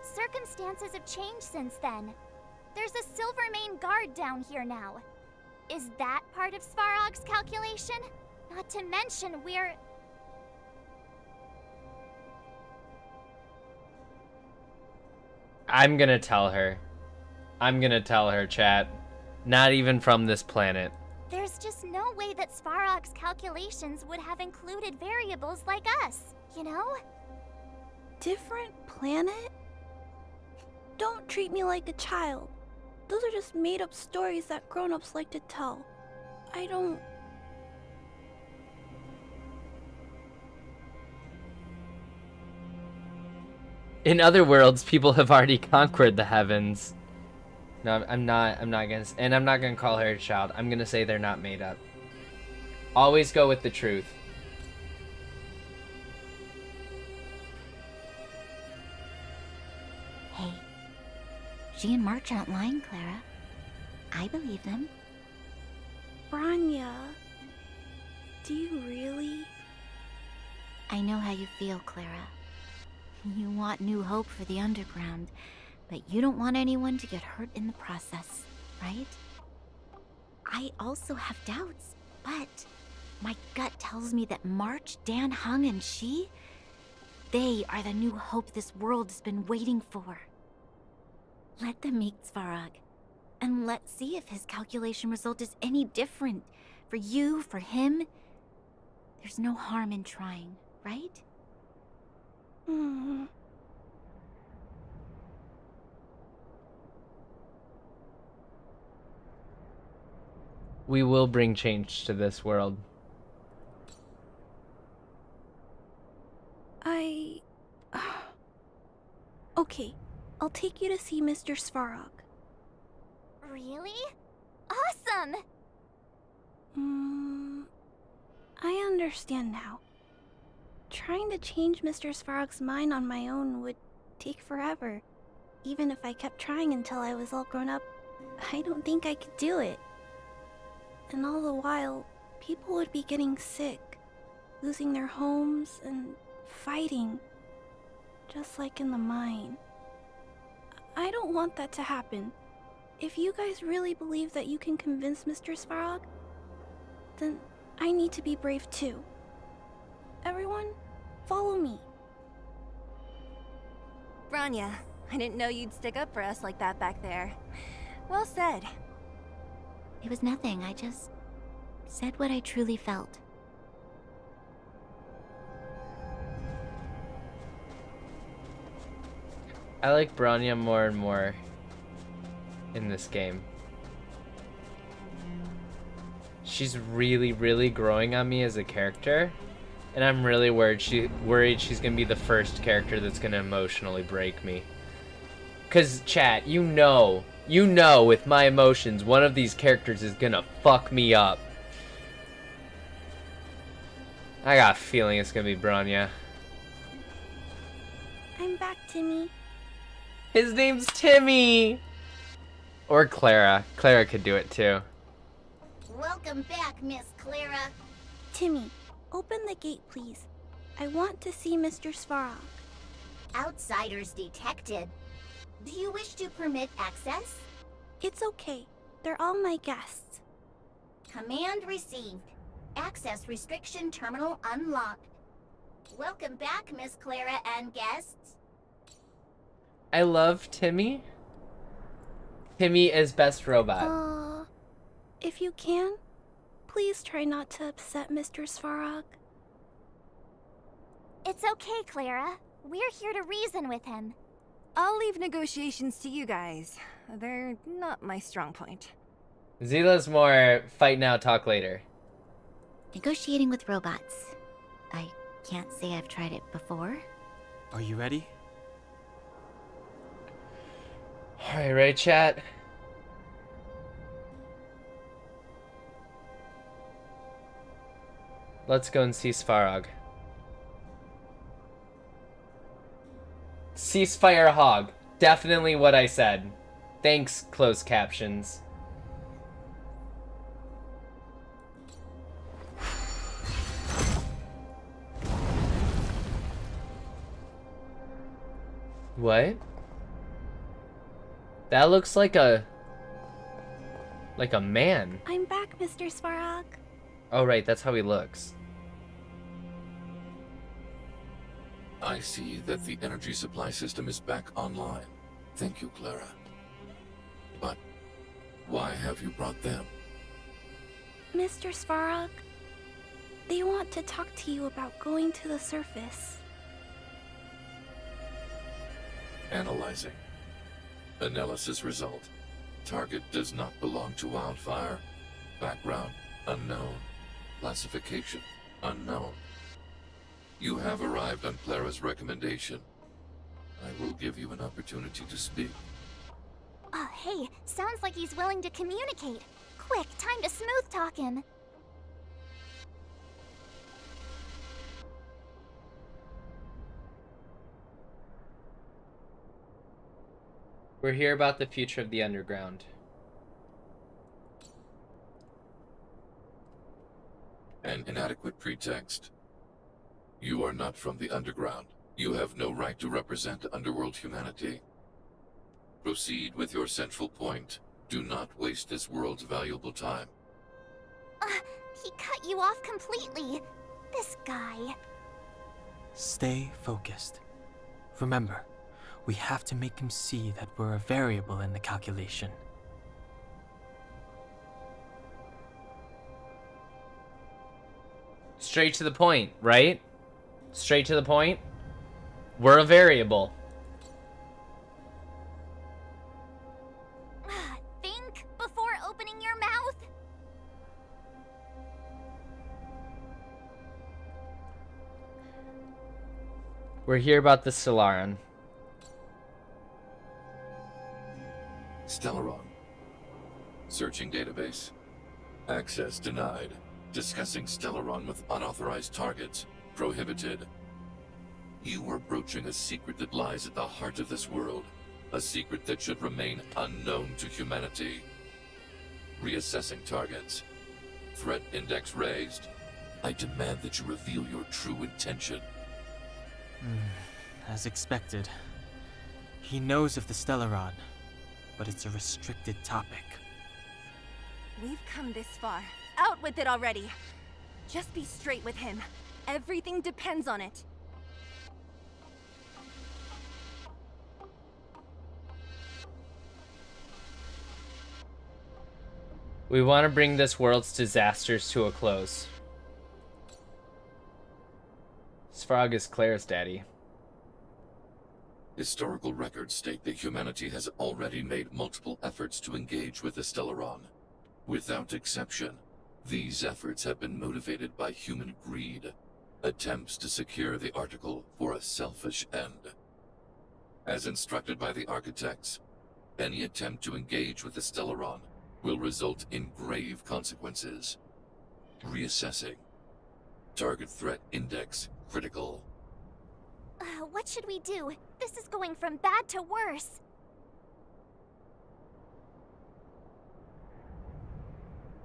Circumstances have changed since then. There's a Silvermane guard down here now. Is that part of Svarog's calculation? Not to mention we're... I'm gonna tell her. I'm gonna tell her, chat. Not even from this planet. There's just no way that Svarog's calculations would have included variables like us, you know? Different planet? Don't treat me like a child. Those are just made-up stories that grown-ups like to tell. I don't... In other worlds, people have already conquered the heavens. No, I'm not gonna, and I'm not gonna call her a child. I'm gonna say they're not made up. Always go with the truth. Hey, she and March aren't lying, Clara. I believe them. Branya, do you really? I know how you feel, Clara. You want new hope for the underground, but you don't want anyone to get hurt in the process, right? I also have doubts, but my gut tells me that March, Dan, Heng, and she, they are the new hope this world has been waiting for. Let them meet Svarog, and let's see if his calculation result is any different. For you, for him, there's no harm in trying, right? We will bring change to this world. Okay, I'll take you to see Mr. Svarog. Really? Awesome! I understand now. Trying to change Mr. Svarog's mind on my own would take forever. Even if I kept trying until I was all grown up, I don't think I could do it. And all the while, people would be getting sick, losing their homes, and fighting. Just like in the mine. I don't want that to happen. If you guys really believe that you can convince Mr. Svarog, then I need to be brave too. Everyone, follow me. Branya, I didn't know you'd stick up for us like that back there. Well said. It was nothing, I just said what I truly felt. I like Branya more and more in this game. She's really, really growing on me as a character, and I'm really worried she's gonna be the first character that's gonna emotionally break me. Cause chat, you know with my emotions, one of these characters is gonna fuck me up. I got a feeling it's gonna be Branya. I'm back, Timmy. His name's Timmy! Or Clara. Clara could do it too. Welcome back, Miss Clara. Timmy, open the gate, please. I want to see Mr. Svarog. Outsiders detected. Do you wish to permit access? It's okay. They're all my guests. Command received. Access restriction terminal unlocked. Welcome back, Miss Clara and guests. I love Timmy. Timmy is best robot. If you can, please try not to upset Mr. Svarog. It's okay, Clara. We're here to reason with him. I'll leave negotiations to you guys. They're not my strong point. Zila's more fight now, talk later. Negotiating with robots. I can't say I've tried it before. Are you ready? Alright, right, chat? Let's go and see Svarog. Ceasefire hog. Definitely what I said. Thanks, closed captions. What? That looks like a man. I'm back, Mr. Svarog. Oh right, that's how he looks. I see that the energy supply system is back online. Thank you, Clara. But why have you brought them? Mr. Svarog, they want to talk to you about going to the surface. Analyzing. Analysis result. Target does not belong to Wildfire. Background unknown. Classification unknown. You have arrived on Clara's recommendation. I will give you an opportunity to speak. Oh, hey, sounds like he's willing to communicate. Quick, time to smooth talk him. We're here about the future of the underground. An inadequate pretext. You are not from the underground. You have no right to represent underworld humanity. Proceed with your central point. Do not waste this world's valuable time. He cut you off completely. This guy. Stay focused. Remember, we have to make him see that we're a variable in the calculation. Straight to the point, right? Straight to the point. We're a variable. Think before opening your mouth. We're here about the Stellaron. Stellaron. Searching database. Access denied. Discussing Stellaron with unauthorized targets. Prohibited. You are broaching a secret that lies at the heart of this world. A secret that should remain unknown to humanity. Reassessing targets. Threat index raised. I demand that you reveal your true intention. As expected. He knows of the Stellaron, but it's a restricted topic. We've come this far. Out with it already! Just be straight with him. Everything depends on it. We want to bring this world's disasters to a close. Svarog is Claire's daddy. Historical records state that humanity has already made multiple efforts to engage with the Stellaron. Without exception, these efforts have been motivated by human greed, attempts to secure the article for a selfish end. As instructed by the architects, any attempt to engage with the Stellaron will result in grave consequences. Reassessing. Target threat index critical. What should we do? This is going from bad to worse.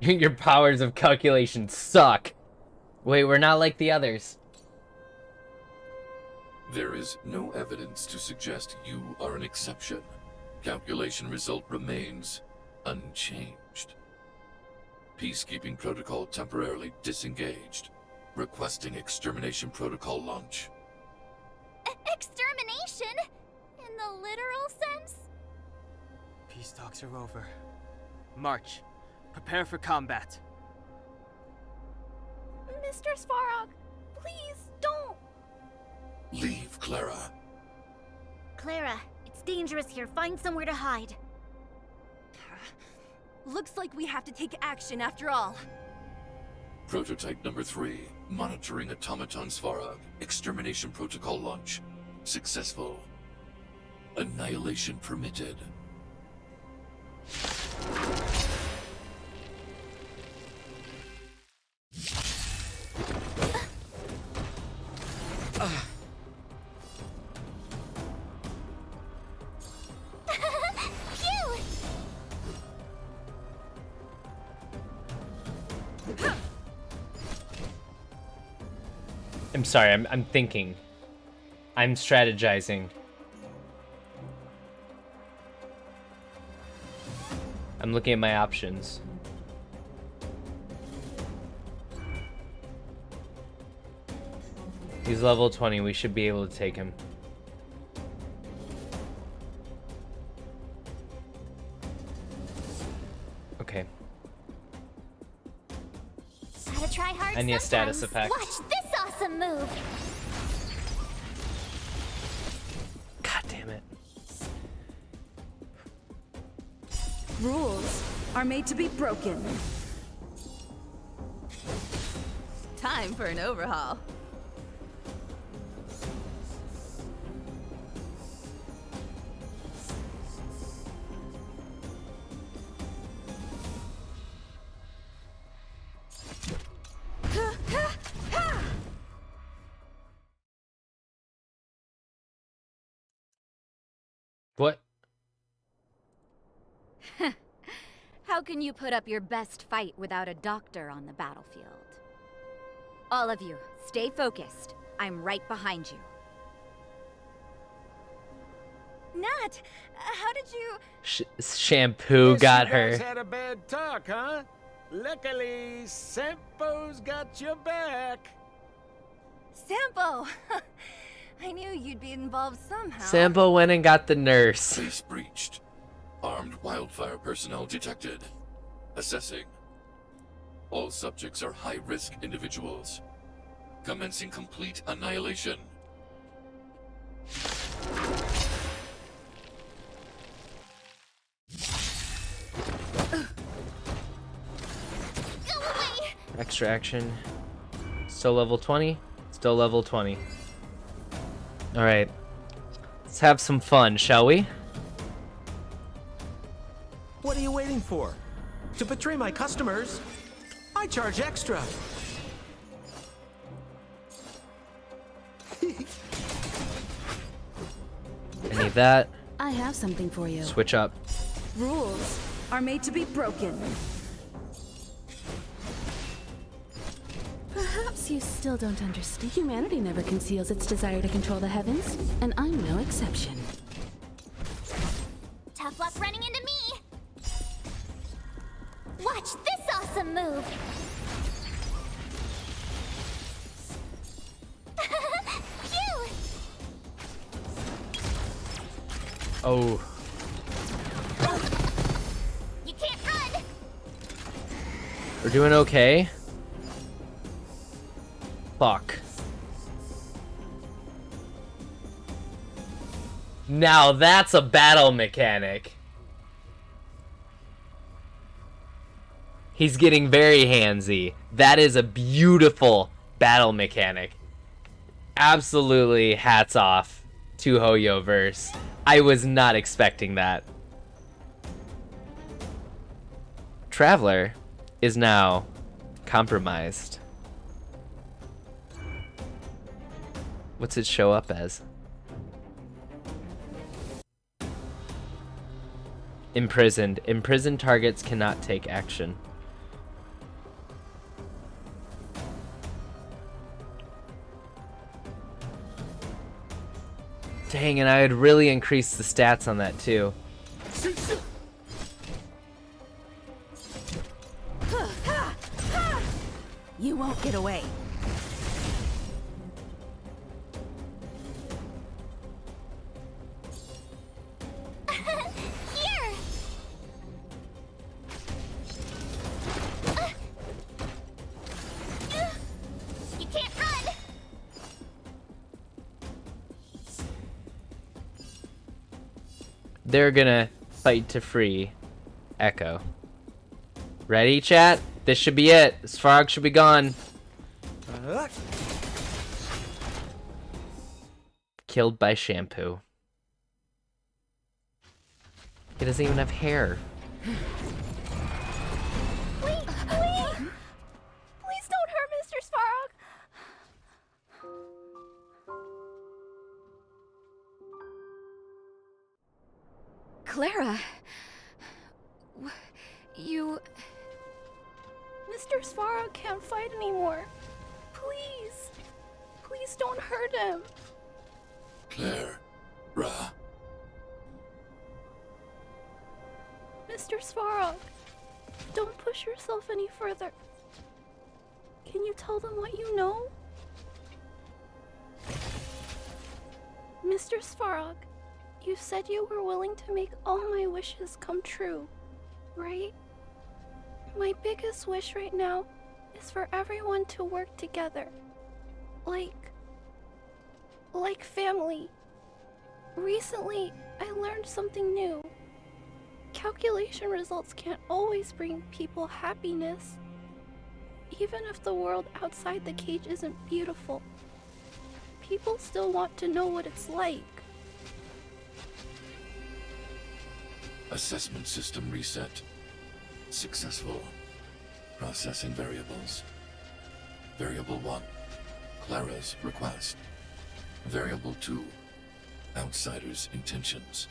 Your powers of calculation suck. Wait, we're not like the others. There is no evidence to suggest you are an exception. Calculation result remains unchanged. Peacekeeping protocol temporarily disengaged. Requesting extermination protocol launch. Extermination? In the literal sense? Peace talks are over. March. Prepare for combat. Mr. Sparx, please don't. Leave, Clara. Clara, it's dangerous here. Find somewhere to hide. Looks like we have to take action after all. Prototype number 3. Monitoring automaton Sparx. Extermination protocol launch. Successful. Annihilation permitted. I'm sorry, I'm thinking. I'm strategizing. I'm looking at my options. He's level 20, we should be able to take him. Okay. Gotta try hard I need a status sometimes. effect. Watch this awesome move! God damn it. Rules are made to be broken. Time for an overhaul. What? How can you put up your best fight without a doctor on the battlefield? All of you, stay focused. I'm right behind you. Nat, how did you... Shampoo got You guys her. had a bad talk, huh? Luckily, Sampo's got your back. Sampo! I knew you'd be involved somehow. Sampo went and got the nurse. Base breached. Armed wildfire personnel detected. Assessing. All subjects are high-risk individuals. Commencing complete annihilation. Extra action. Still level 20. Still level 20. Alright. Let's have some fun, shall we? What are you waiting for? To betray my customers, I charge extra. I need that. I have something for you. Switch up. Rules are made to be broken. Perhaps you still don't understand. Humanity never conceals its desire to control the heavens, and I'm no exception. Tough luck running into me! Watch this awesome move! Phew! Oh. You can't run! We're doing okay. Fuck. Now that's a battle mechanic. He's getting very handsy. That is a beautiful battle mechanic. Absolutely hats off to Hoyoverse. I was not expecting that. Traveler is now compromised. What's it show up as? Imprisoned. Imprisoned targets cannot take action. Dang, and I would really increase the stats on that too. Get away. Here! You can't run! They're gonna fight to free Echo. Ready, chat? This should be it. Sparx should be gone. Killed by shampoo. He doesn't even have hair. Please don't hurt Mr. Sparx. Clara. You... Mr. Sparx can't fight anymore. Please. Please don't hurt him. Clara. Mr. Sparx, don't push yourself any further. Can you tell them what you know? Mr. Sparx, you said you were willing to make all my wishes come true, right? My biggest wish right now is for everyone to work together. Like family. Recently, I learned something new. Calculation results can't always bring people happiness. Even if the world outside the cage isn't beautiful, people still want to know what it's like. Assessment system reset. Successful. Processing variables. Variable 1. Clara's request. Variable 2. Outsider's intentions.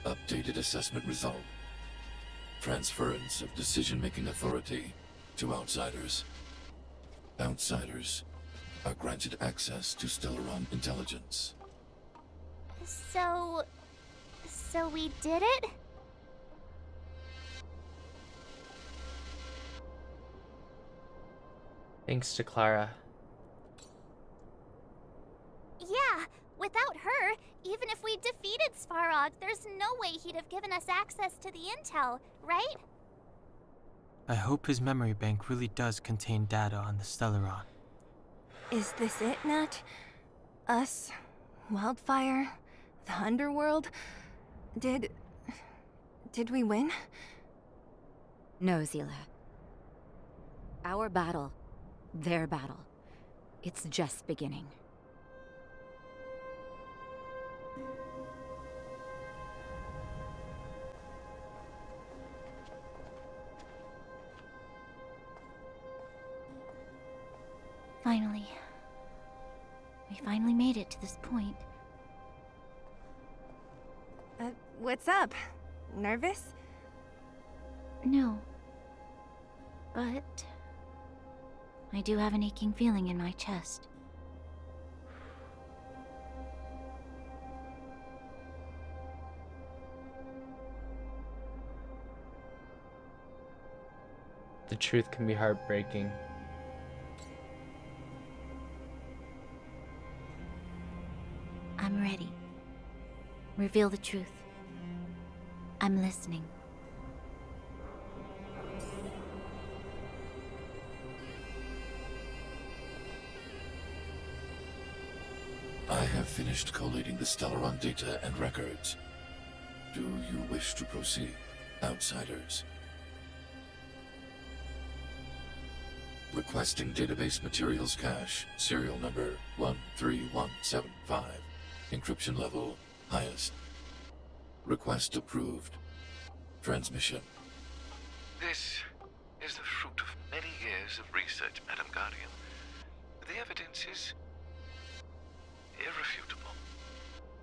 Updated assessment result. Transference of decision-making authority to outsiders. Outsiders are granted access to Stellaron intelligence. So we did it? Thanks to Clara. Yeah, without her, even if we defeated Sparx, there's no way he'd have given us access to the intel, right? I hope his memory bank really does contain data on the Stellaron. Is this it, Nat? Us? Wildfire? The underworld? Did we win? No, Zila. Our battle, their battle, it's just beginning. Finally. We finally made it to this point. What's up? Nervous? No. But I do have an aching feeling in my chest. The truth can be heartbreaking. I'm ready. Reveal the truth. I'm listening. I have finished collating the Stellaron data and records. Do you wish to proceed, outsiders? Requesting database materials cache, serial number 13175. Encryption level highest. Request approved. Transmission. This is the fruit of many years of research, Madam Guardian. The evidence is irrefutable.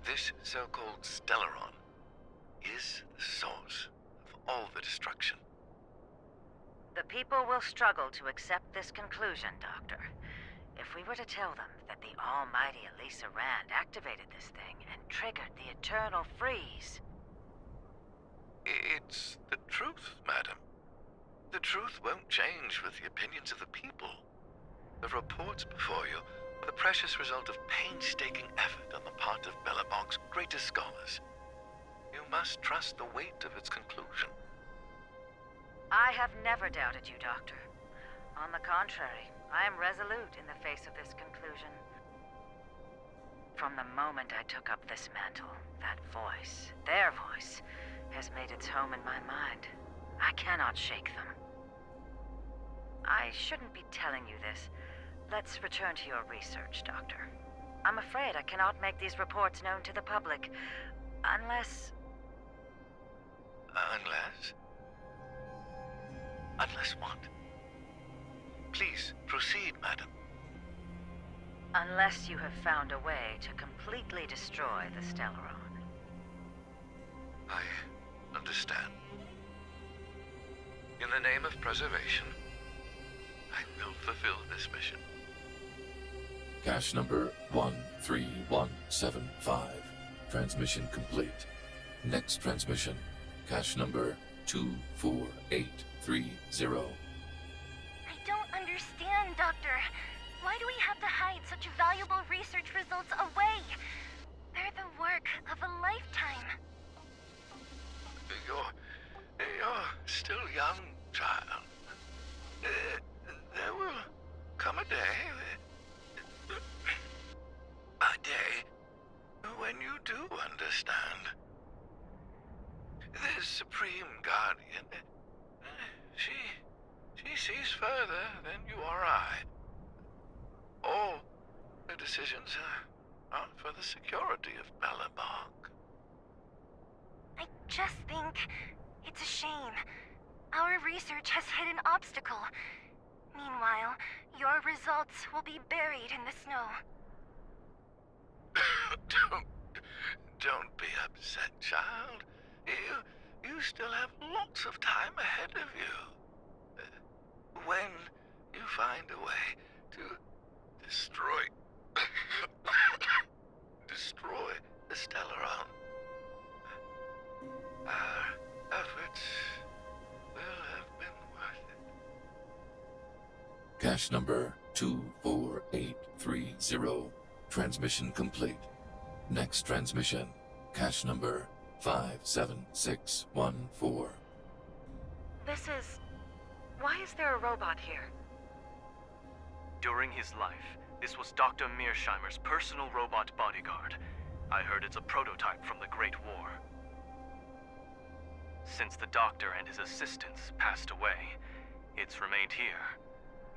This so-called Stellaron is the source of all the destruction. The people will struggle to accept this conclusion, Doctor. If we were to tell them that the almighty Elisa Rand activated this thing and triggered the eternal freeze. It's the truth, madam. The truth won't change with the opinions of the people. of reports before you are the precious result of painstaking effort on the part of Belobog's greatest scholars. You must trust the weight of its conclusion. I have never doubted you, Doctor. On the contrary, I am resolute in the face of this conclusion. From the moment I took up this mantle, that voice, their voice, has made its home in my mind. I cannot shake them. I shouldn't be telling you this. Let's return to your research, Doctor. I'm afraid I cannot make these reports known to the public, unless... Unless? Unless what? Please, proceed, madam. Unless you have found a way to completely destroy the Stellaron. I understand. In the name of preservation, I will fulfill this mission. Cache number 13175. Transmission complete. Next transmission. Cache number 24830. I don't understand, Doctor. Why do we have to hide such valuable research results away? They're the work of a lifetime. You're still young, child. There will come a day when you do understand. This Supreme Guardian, she sees further than you or I. All her decisions are for the security of Belobog. I just think it's a shame. Our research has hit an obstacle. Meanwhile, your results will be buried in the snow. Don't be upset, child. You still have lots of time ahead of you. When you find a way to destroy the Stellaron, our efforts will have been worth it. Cache number 24830. Transmission complete. Next transmission. Cache number 57614. Why is there a robot here? During his life, this was Dr. Mearsheimer's personal robot bodyguard. I heard it's a prototype from the Great War. Since the doctor and his assistants passed away, it's remained here.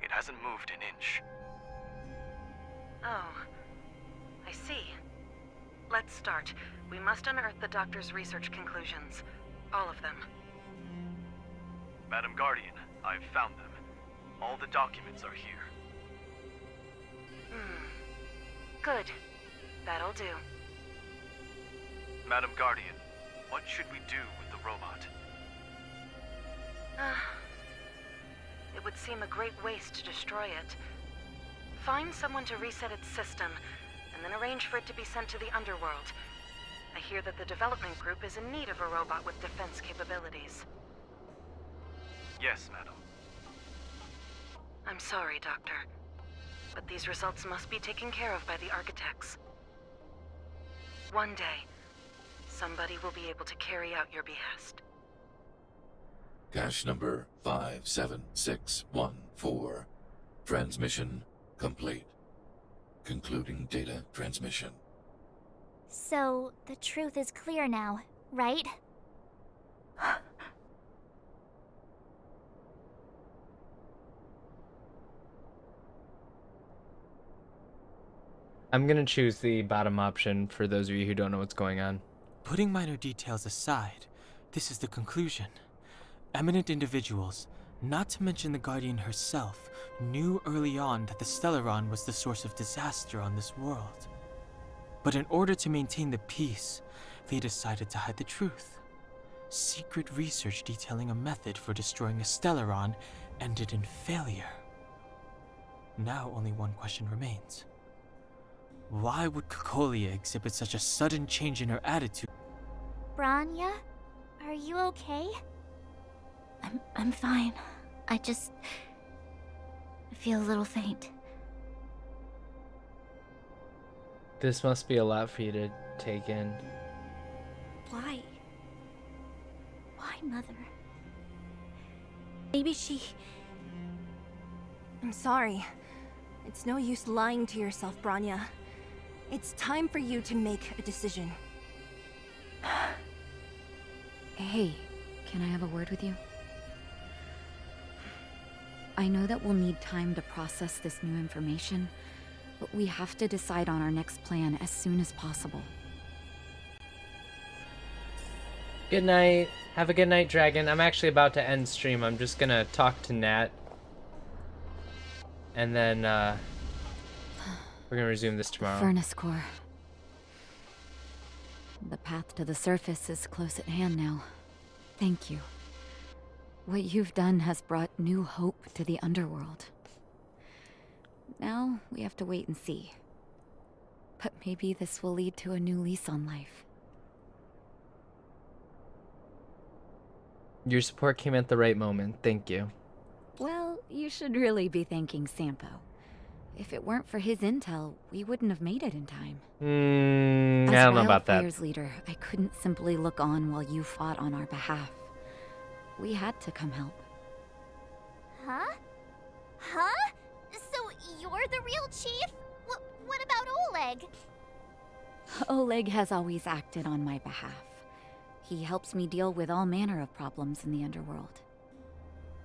It hasn't moved an inch. Oh, I see. Let's start. We must unearth the doctor's research conclusions. All of them. Madam Guardian, I've found them. All the documents are here. Good. That'll do. Madam Guardian, what should we do with the robot? It would seem a great waste to destroy it. Find someone to reset its system, and then arrange for it to be sent to the underworld. I hear that the development group is in need of a robot with defense capabilities. Yes, madam. I'm sorry, Doctor, but these results must be taken care of by the architects. One day, somebody will be able to carry out your behest. Cache number 57614. Transmission complete. Concluding data transmission. So, the truth is clear now, right? I'm gonna choose the bottom option for those of you who don't know what's going on. Putting minor details aside, this is the conclusion. Eminent individuals, not to mention the Guardian herself, knew early on that the Stellaron was the source of disaster on this world. But in order to maintain the peace, they decided to hide the truth. Secret research detailing a method for destroying a Stellaron ended in failure. Now only one question remains. Why would Cocolia exhibit such a sudden change in her attitude? Branya, are you okay? I'm fine. I feel a little faint. This must be a lot for you to take in. Why? Why, Mother? Maybe she... I'm sorry. It's no use lying to yourself, Branya. It's time for you to make a decision. Hey, can I have a word with you? I know that we'll need time to process this new information, but we have to decide on our next plan as soon as possible. Good night. Have a good night, Dragon. I'm actually about to end stream. I'm just gonna talk to Nat. And then, we're gonna resume this tomorrow. Furnace core. The path to the surface is close at hand now. Thank you. What you've done has brought new hope to the underworld. Now, we have to wait and see. But maybe this will lead to a new lease on life. Your support came at the right moment. Thank you. Well, you should really be thanking Sampo. If it weren't for his intel, we wouldn't have made it in time. I don't know about that. As Wildfire's leader, I couldn't simply look on while you fought on our behalf. We had to come help. Huh? Huh? So you're the real chief? What about Oleg? Oleg has always acted on my behalf. He helps me deal with all manner of problems in the underworld.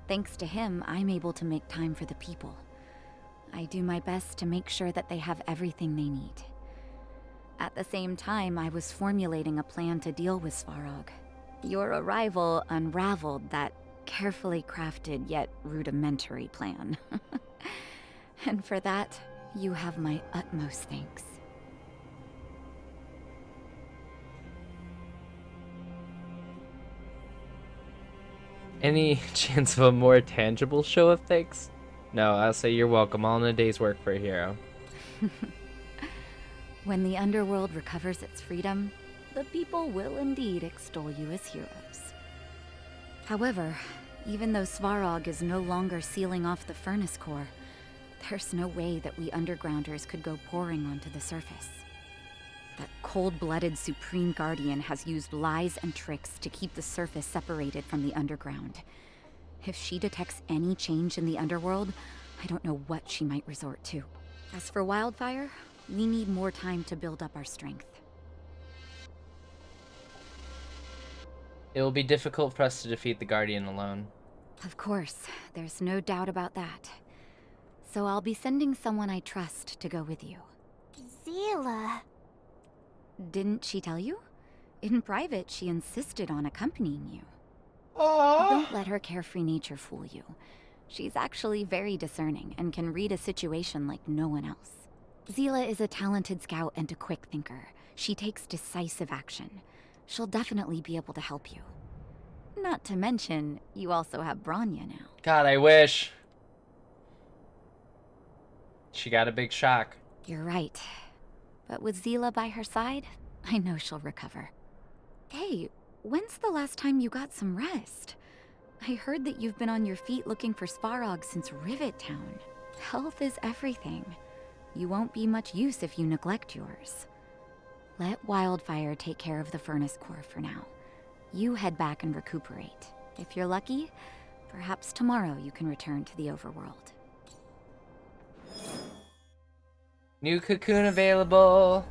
Thanks to him, I'm able to make time for the people. I do my best to make sure that they have everything they need. At the same time, I was formulating a plan to deal with Svarog. Your arrival unraveled that carefully crafted yet rudimentary plan. And for that, you have my utmost thanks. Any chance of a more tangible show of thanks? No, I'll say you're welcome. All in a day's work for a hero. When the underworld recovers its freedom, the people will indeed extol you as heroes. However, even though Svarog is no longer sealing off the furnace core, there's no way that we undergrounders could go pouring onto the surface. That cold-blooded Supreme Guardian has used lies and tricks to keep the surface separated from the underground. If she detects any change in the underworld, I don't know what she might resort to. As for Wildfire, we need more time to build up our strength. It will be difficult for us to defeat the Guardian alone. Of course, there's no doubt about that. So I'll be sending someone I trust to go with you. Zila. Didn't she tell you? In private, she insisted on accompanying you. Aww. Don't let her carefree nature fool you. She's actually very discerning and can read a situation like no one else. Zila is a talented scout and a quick thinker. She takes decisive action. She'll definitely be able to help you. Not to mention, you also have Branya now. God, I wish. She got a big shock. You're right. But with Zila by her side, I know she'll recover. Hey, when's the last time you got some rest? I heard that you've been on your feet looking for Svarog since Rivet Town. Health is everything. You won't be much use if you neglect yours. Let Wildfire take care of the furnace core for now. You head back and recuperate. If you're lucky, perhaps tomorrow you can return to the overworld. New cocoon available.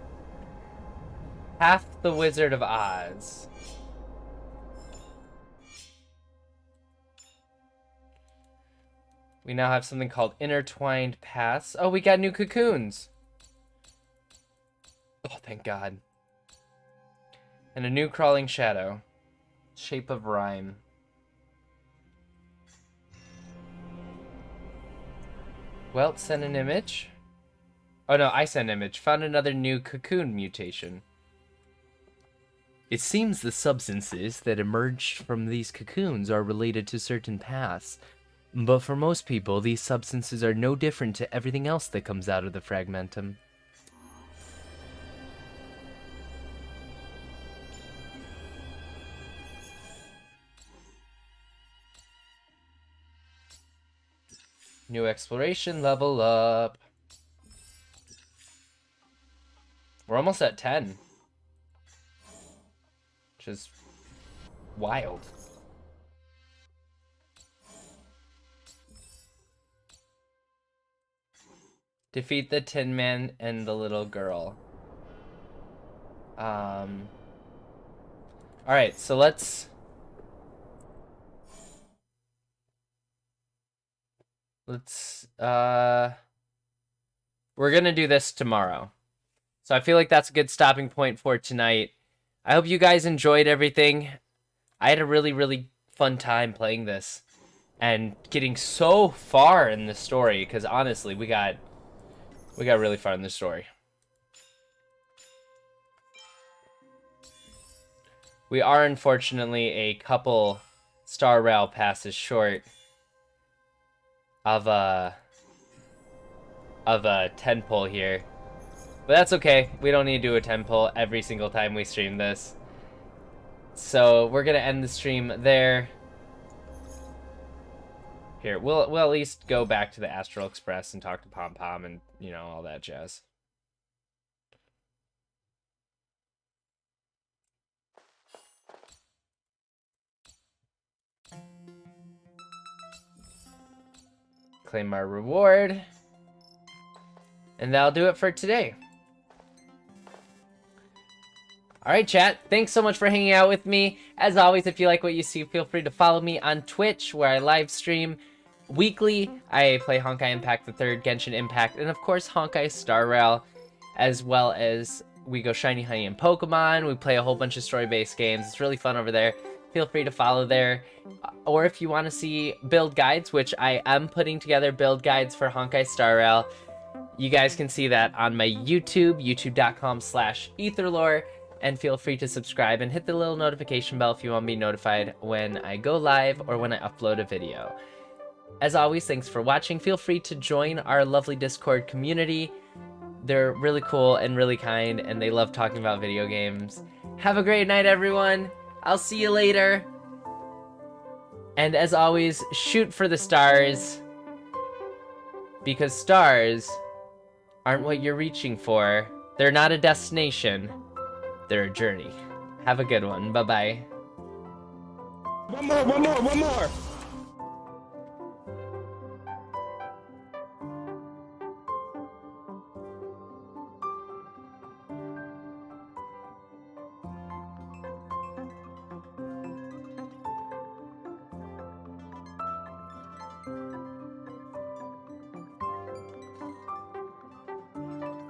Half the Wizard of Oz. We now have something called intertwined paths. Oh, we got new cocoons. Oh, thank God. And a new crawling shadow. Shape of rhyme. Well, send an image. Oh no, I sent an image. Found another new cocoon mutation. It seems the substances that emerged from these cocoons are related to certain paths. But for most people, these substances are no different to everything else that comes out of the fragmentum. New exploration, level up. We're almost at 10. Which is wild. Defeat the Tin Man and the little girl. Alright, so let's we're gonna do this tomorrow. So I feel like that's a good stopping point for tonight. I hope you guys enjoyed everything. I had a really, really fun time playing this and getting so far in the story, because honestly, we got really far in the story. We are unfortunately a couple star rail passes short of a 10 pull here. But that's okay. We don't need to do a 10 pull every single time we stream this. So we're gonna end the stream there. Here, we'll at least go back to the Astral Express and talk to Pom Pom and, you know, all that jazz. Claim our reward. And that'll do it for today. Alright, chat. Thanks so much for hanging out with me. As always, if you like what you see, feel free to follow me on Twitch, where I live stream weekly. I play Honkai Impact the 3rd, Genshin Impact, and of course Honkai Star Rail, as well as we go Shiny Honey and Pokemon. We play a whole bunch of story-based games. It's really fun over there. Feel free to follow there. Or if you want to see build guides, which I am putting together build guides for Honkai Star Rail, you guys can see that on my YouTube, youtube.com/etherlore. And feel free to subscribe and hit the little notification bell if you want to be notified when I go live or when I upload a video. As always, thanks for watching. Feel free to join our lovely Discord community. They're really cool and really kind, and they love talking about video games. Have a great night, everyone. I'll see you later. And as always, shoot for the stars, because stars aren't what you're reaching for. They're not a destination. They're a journey. Have a good one. Bye-bye. One more!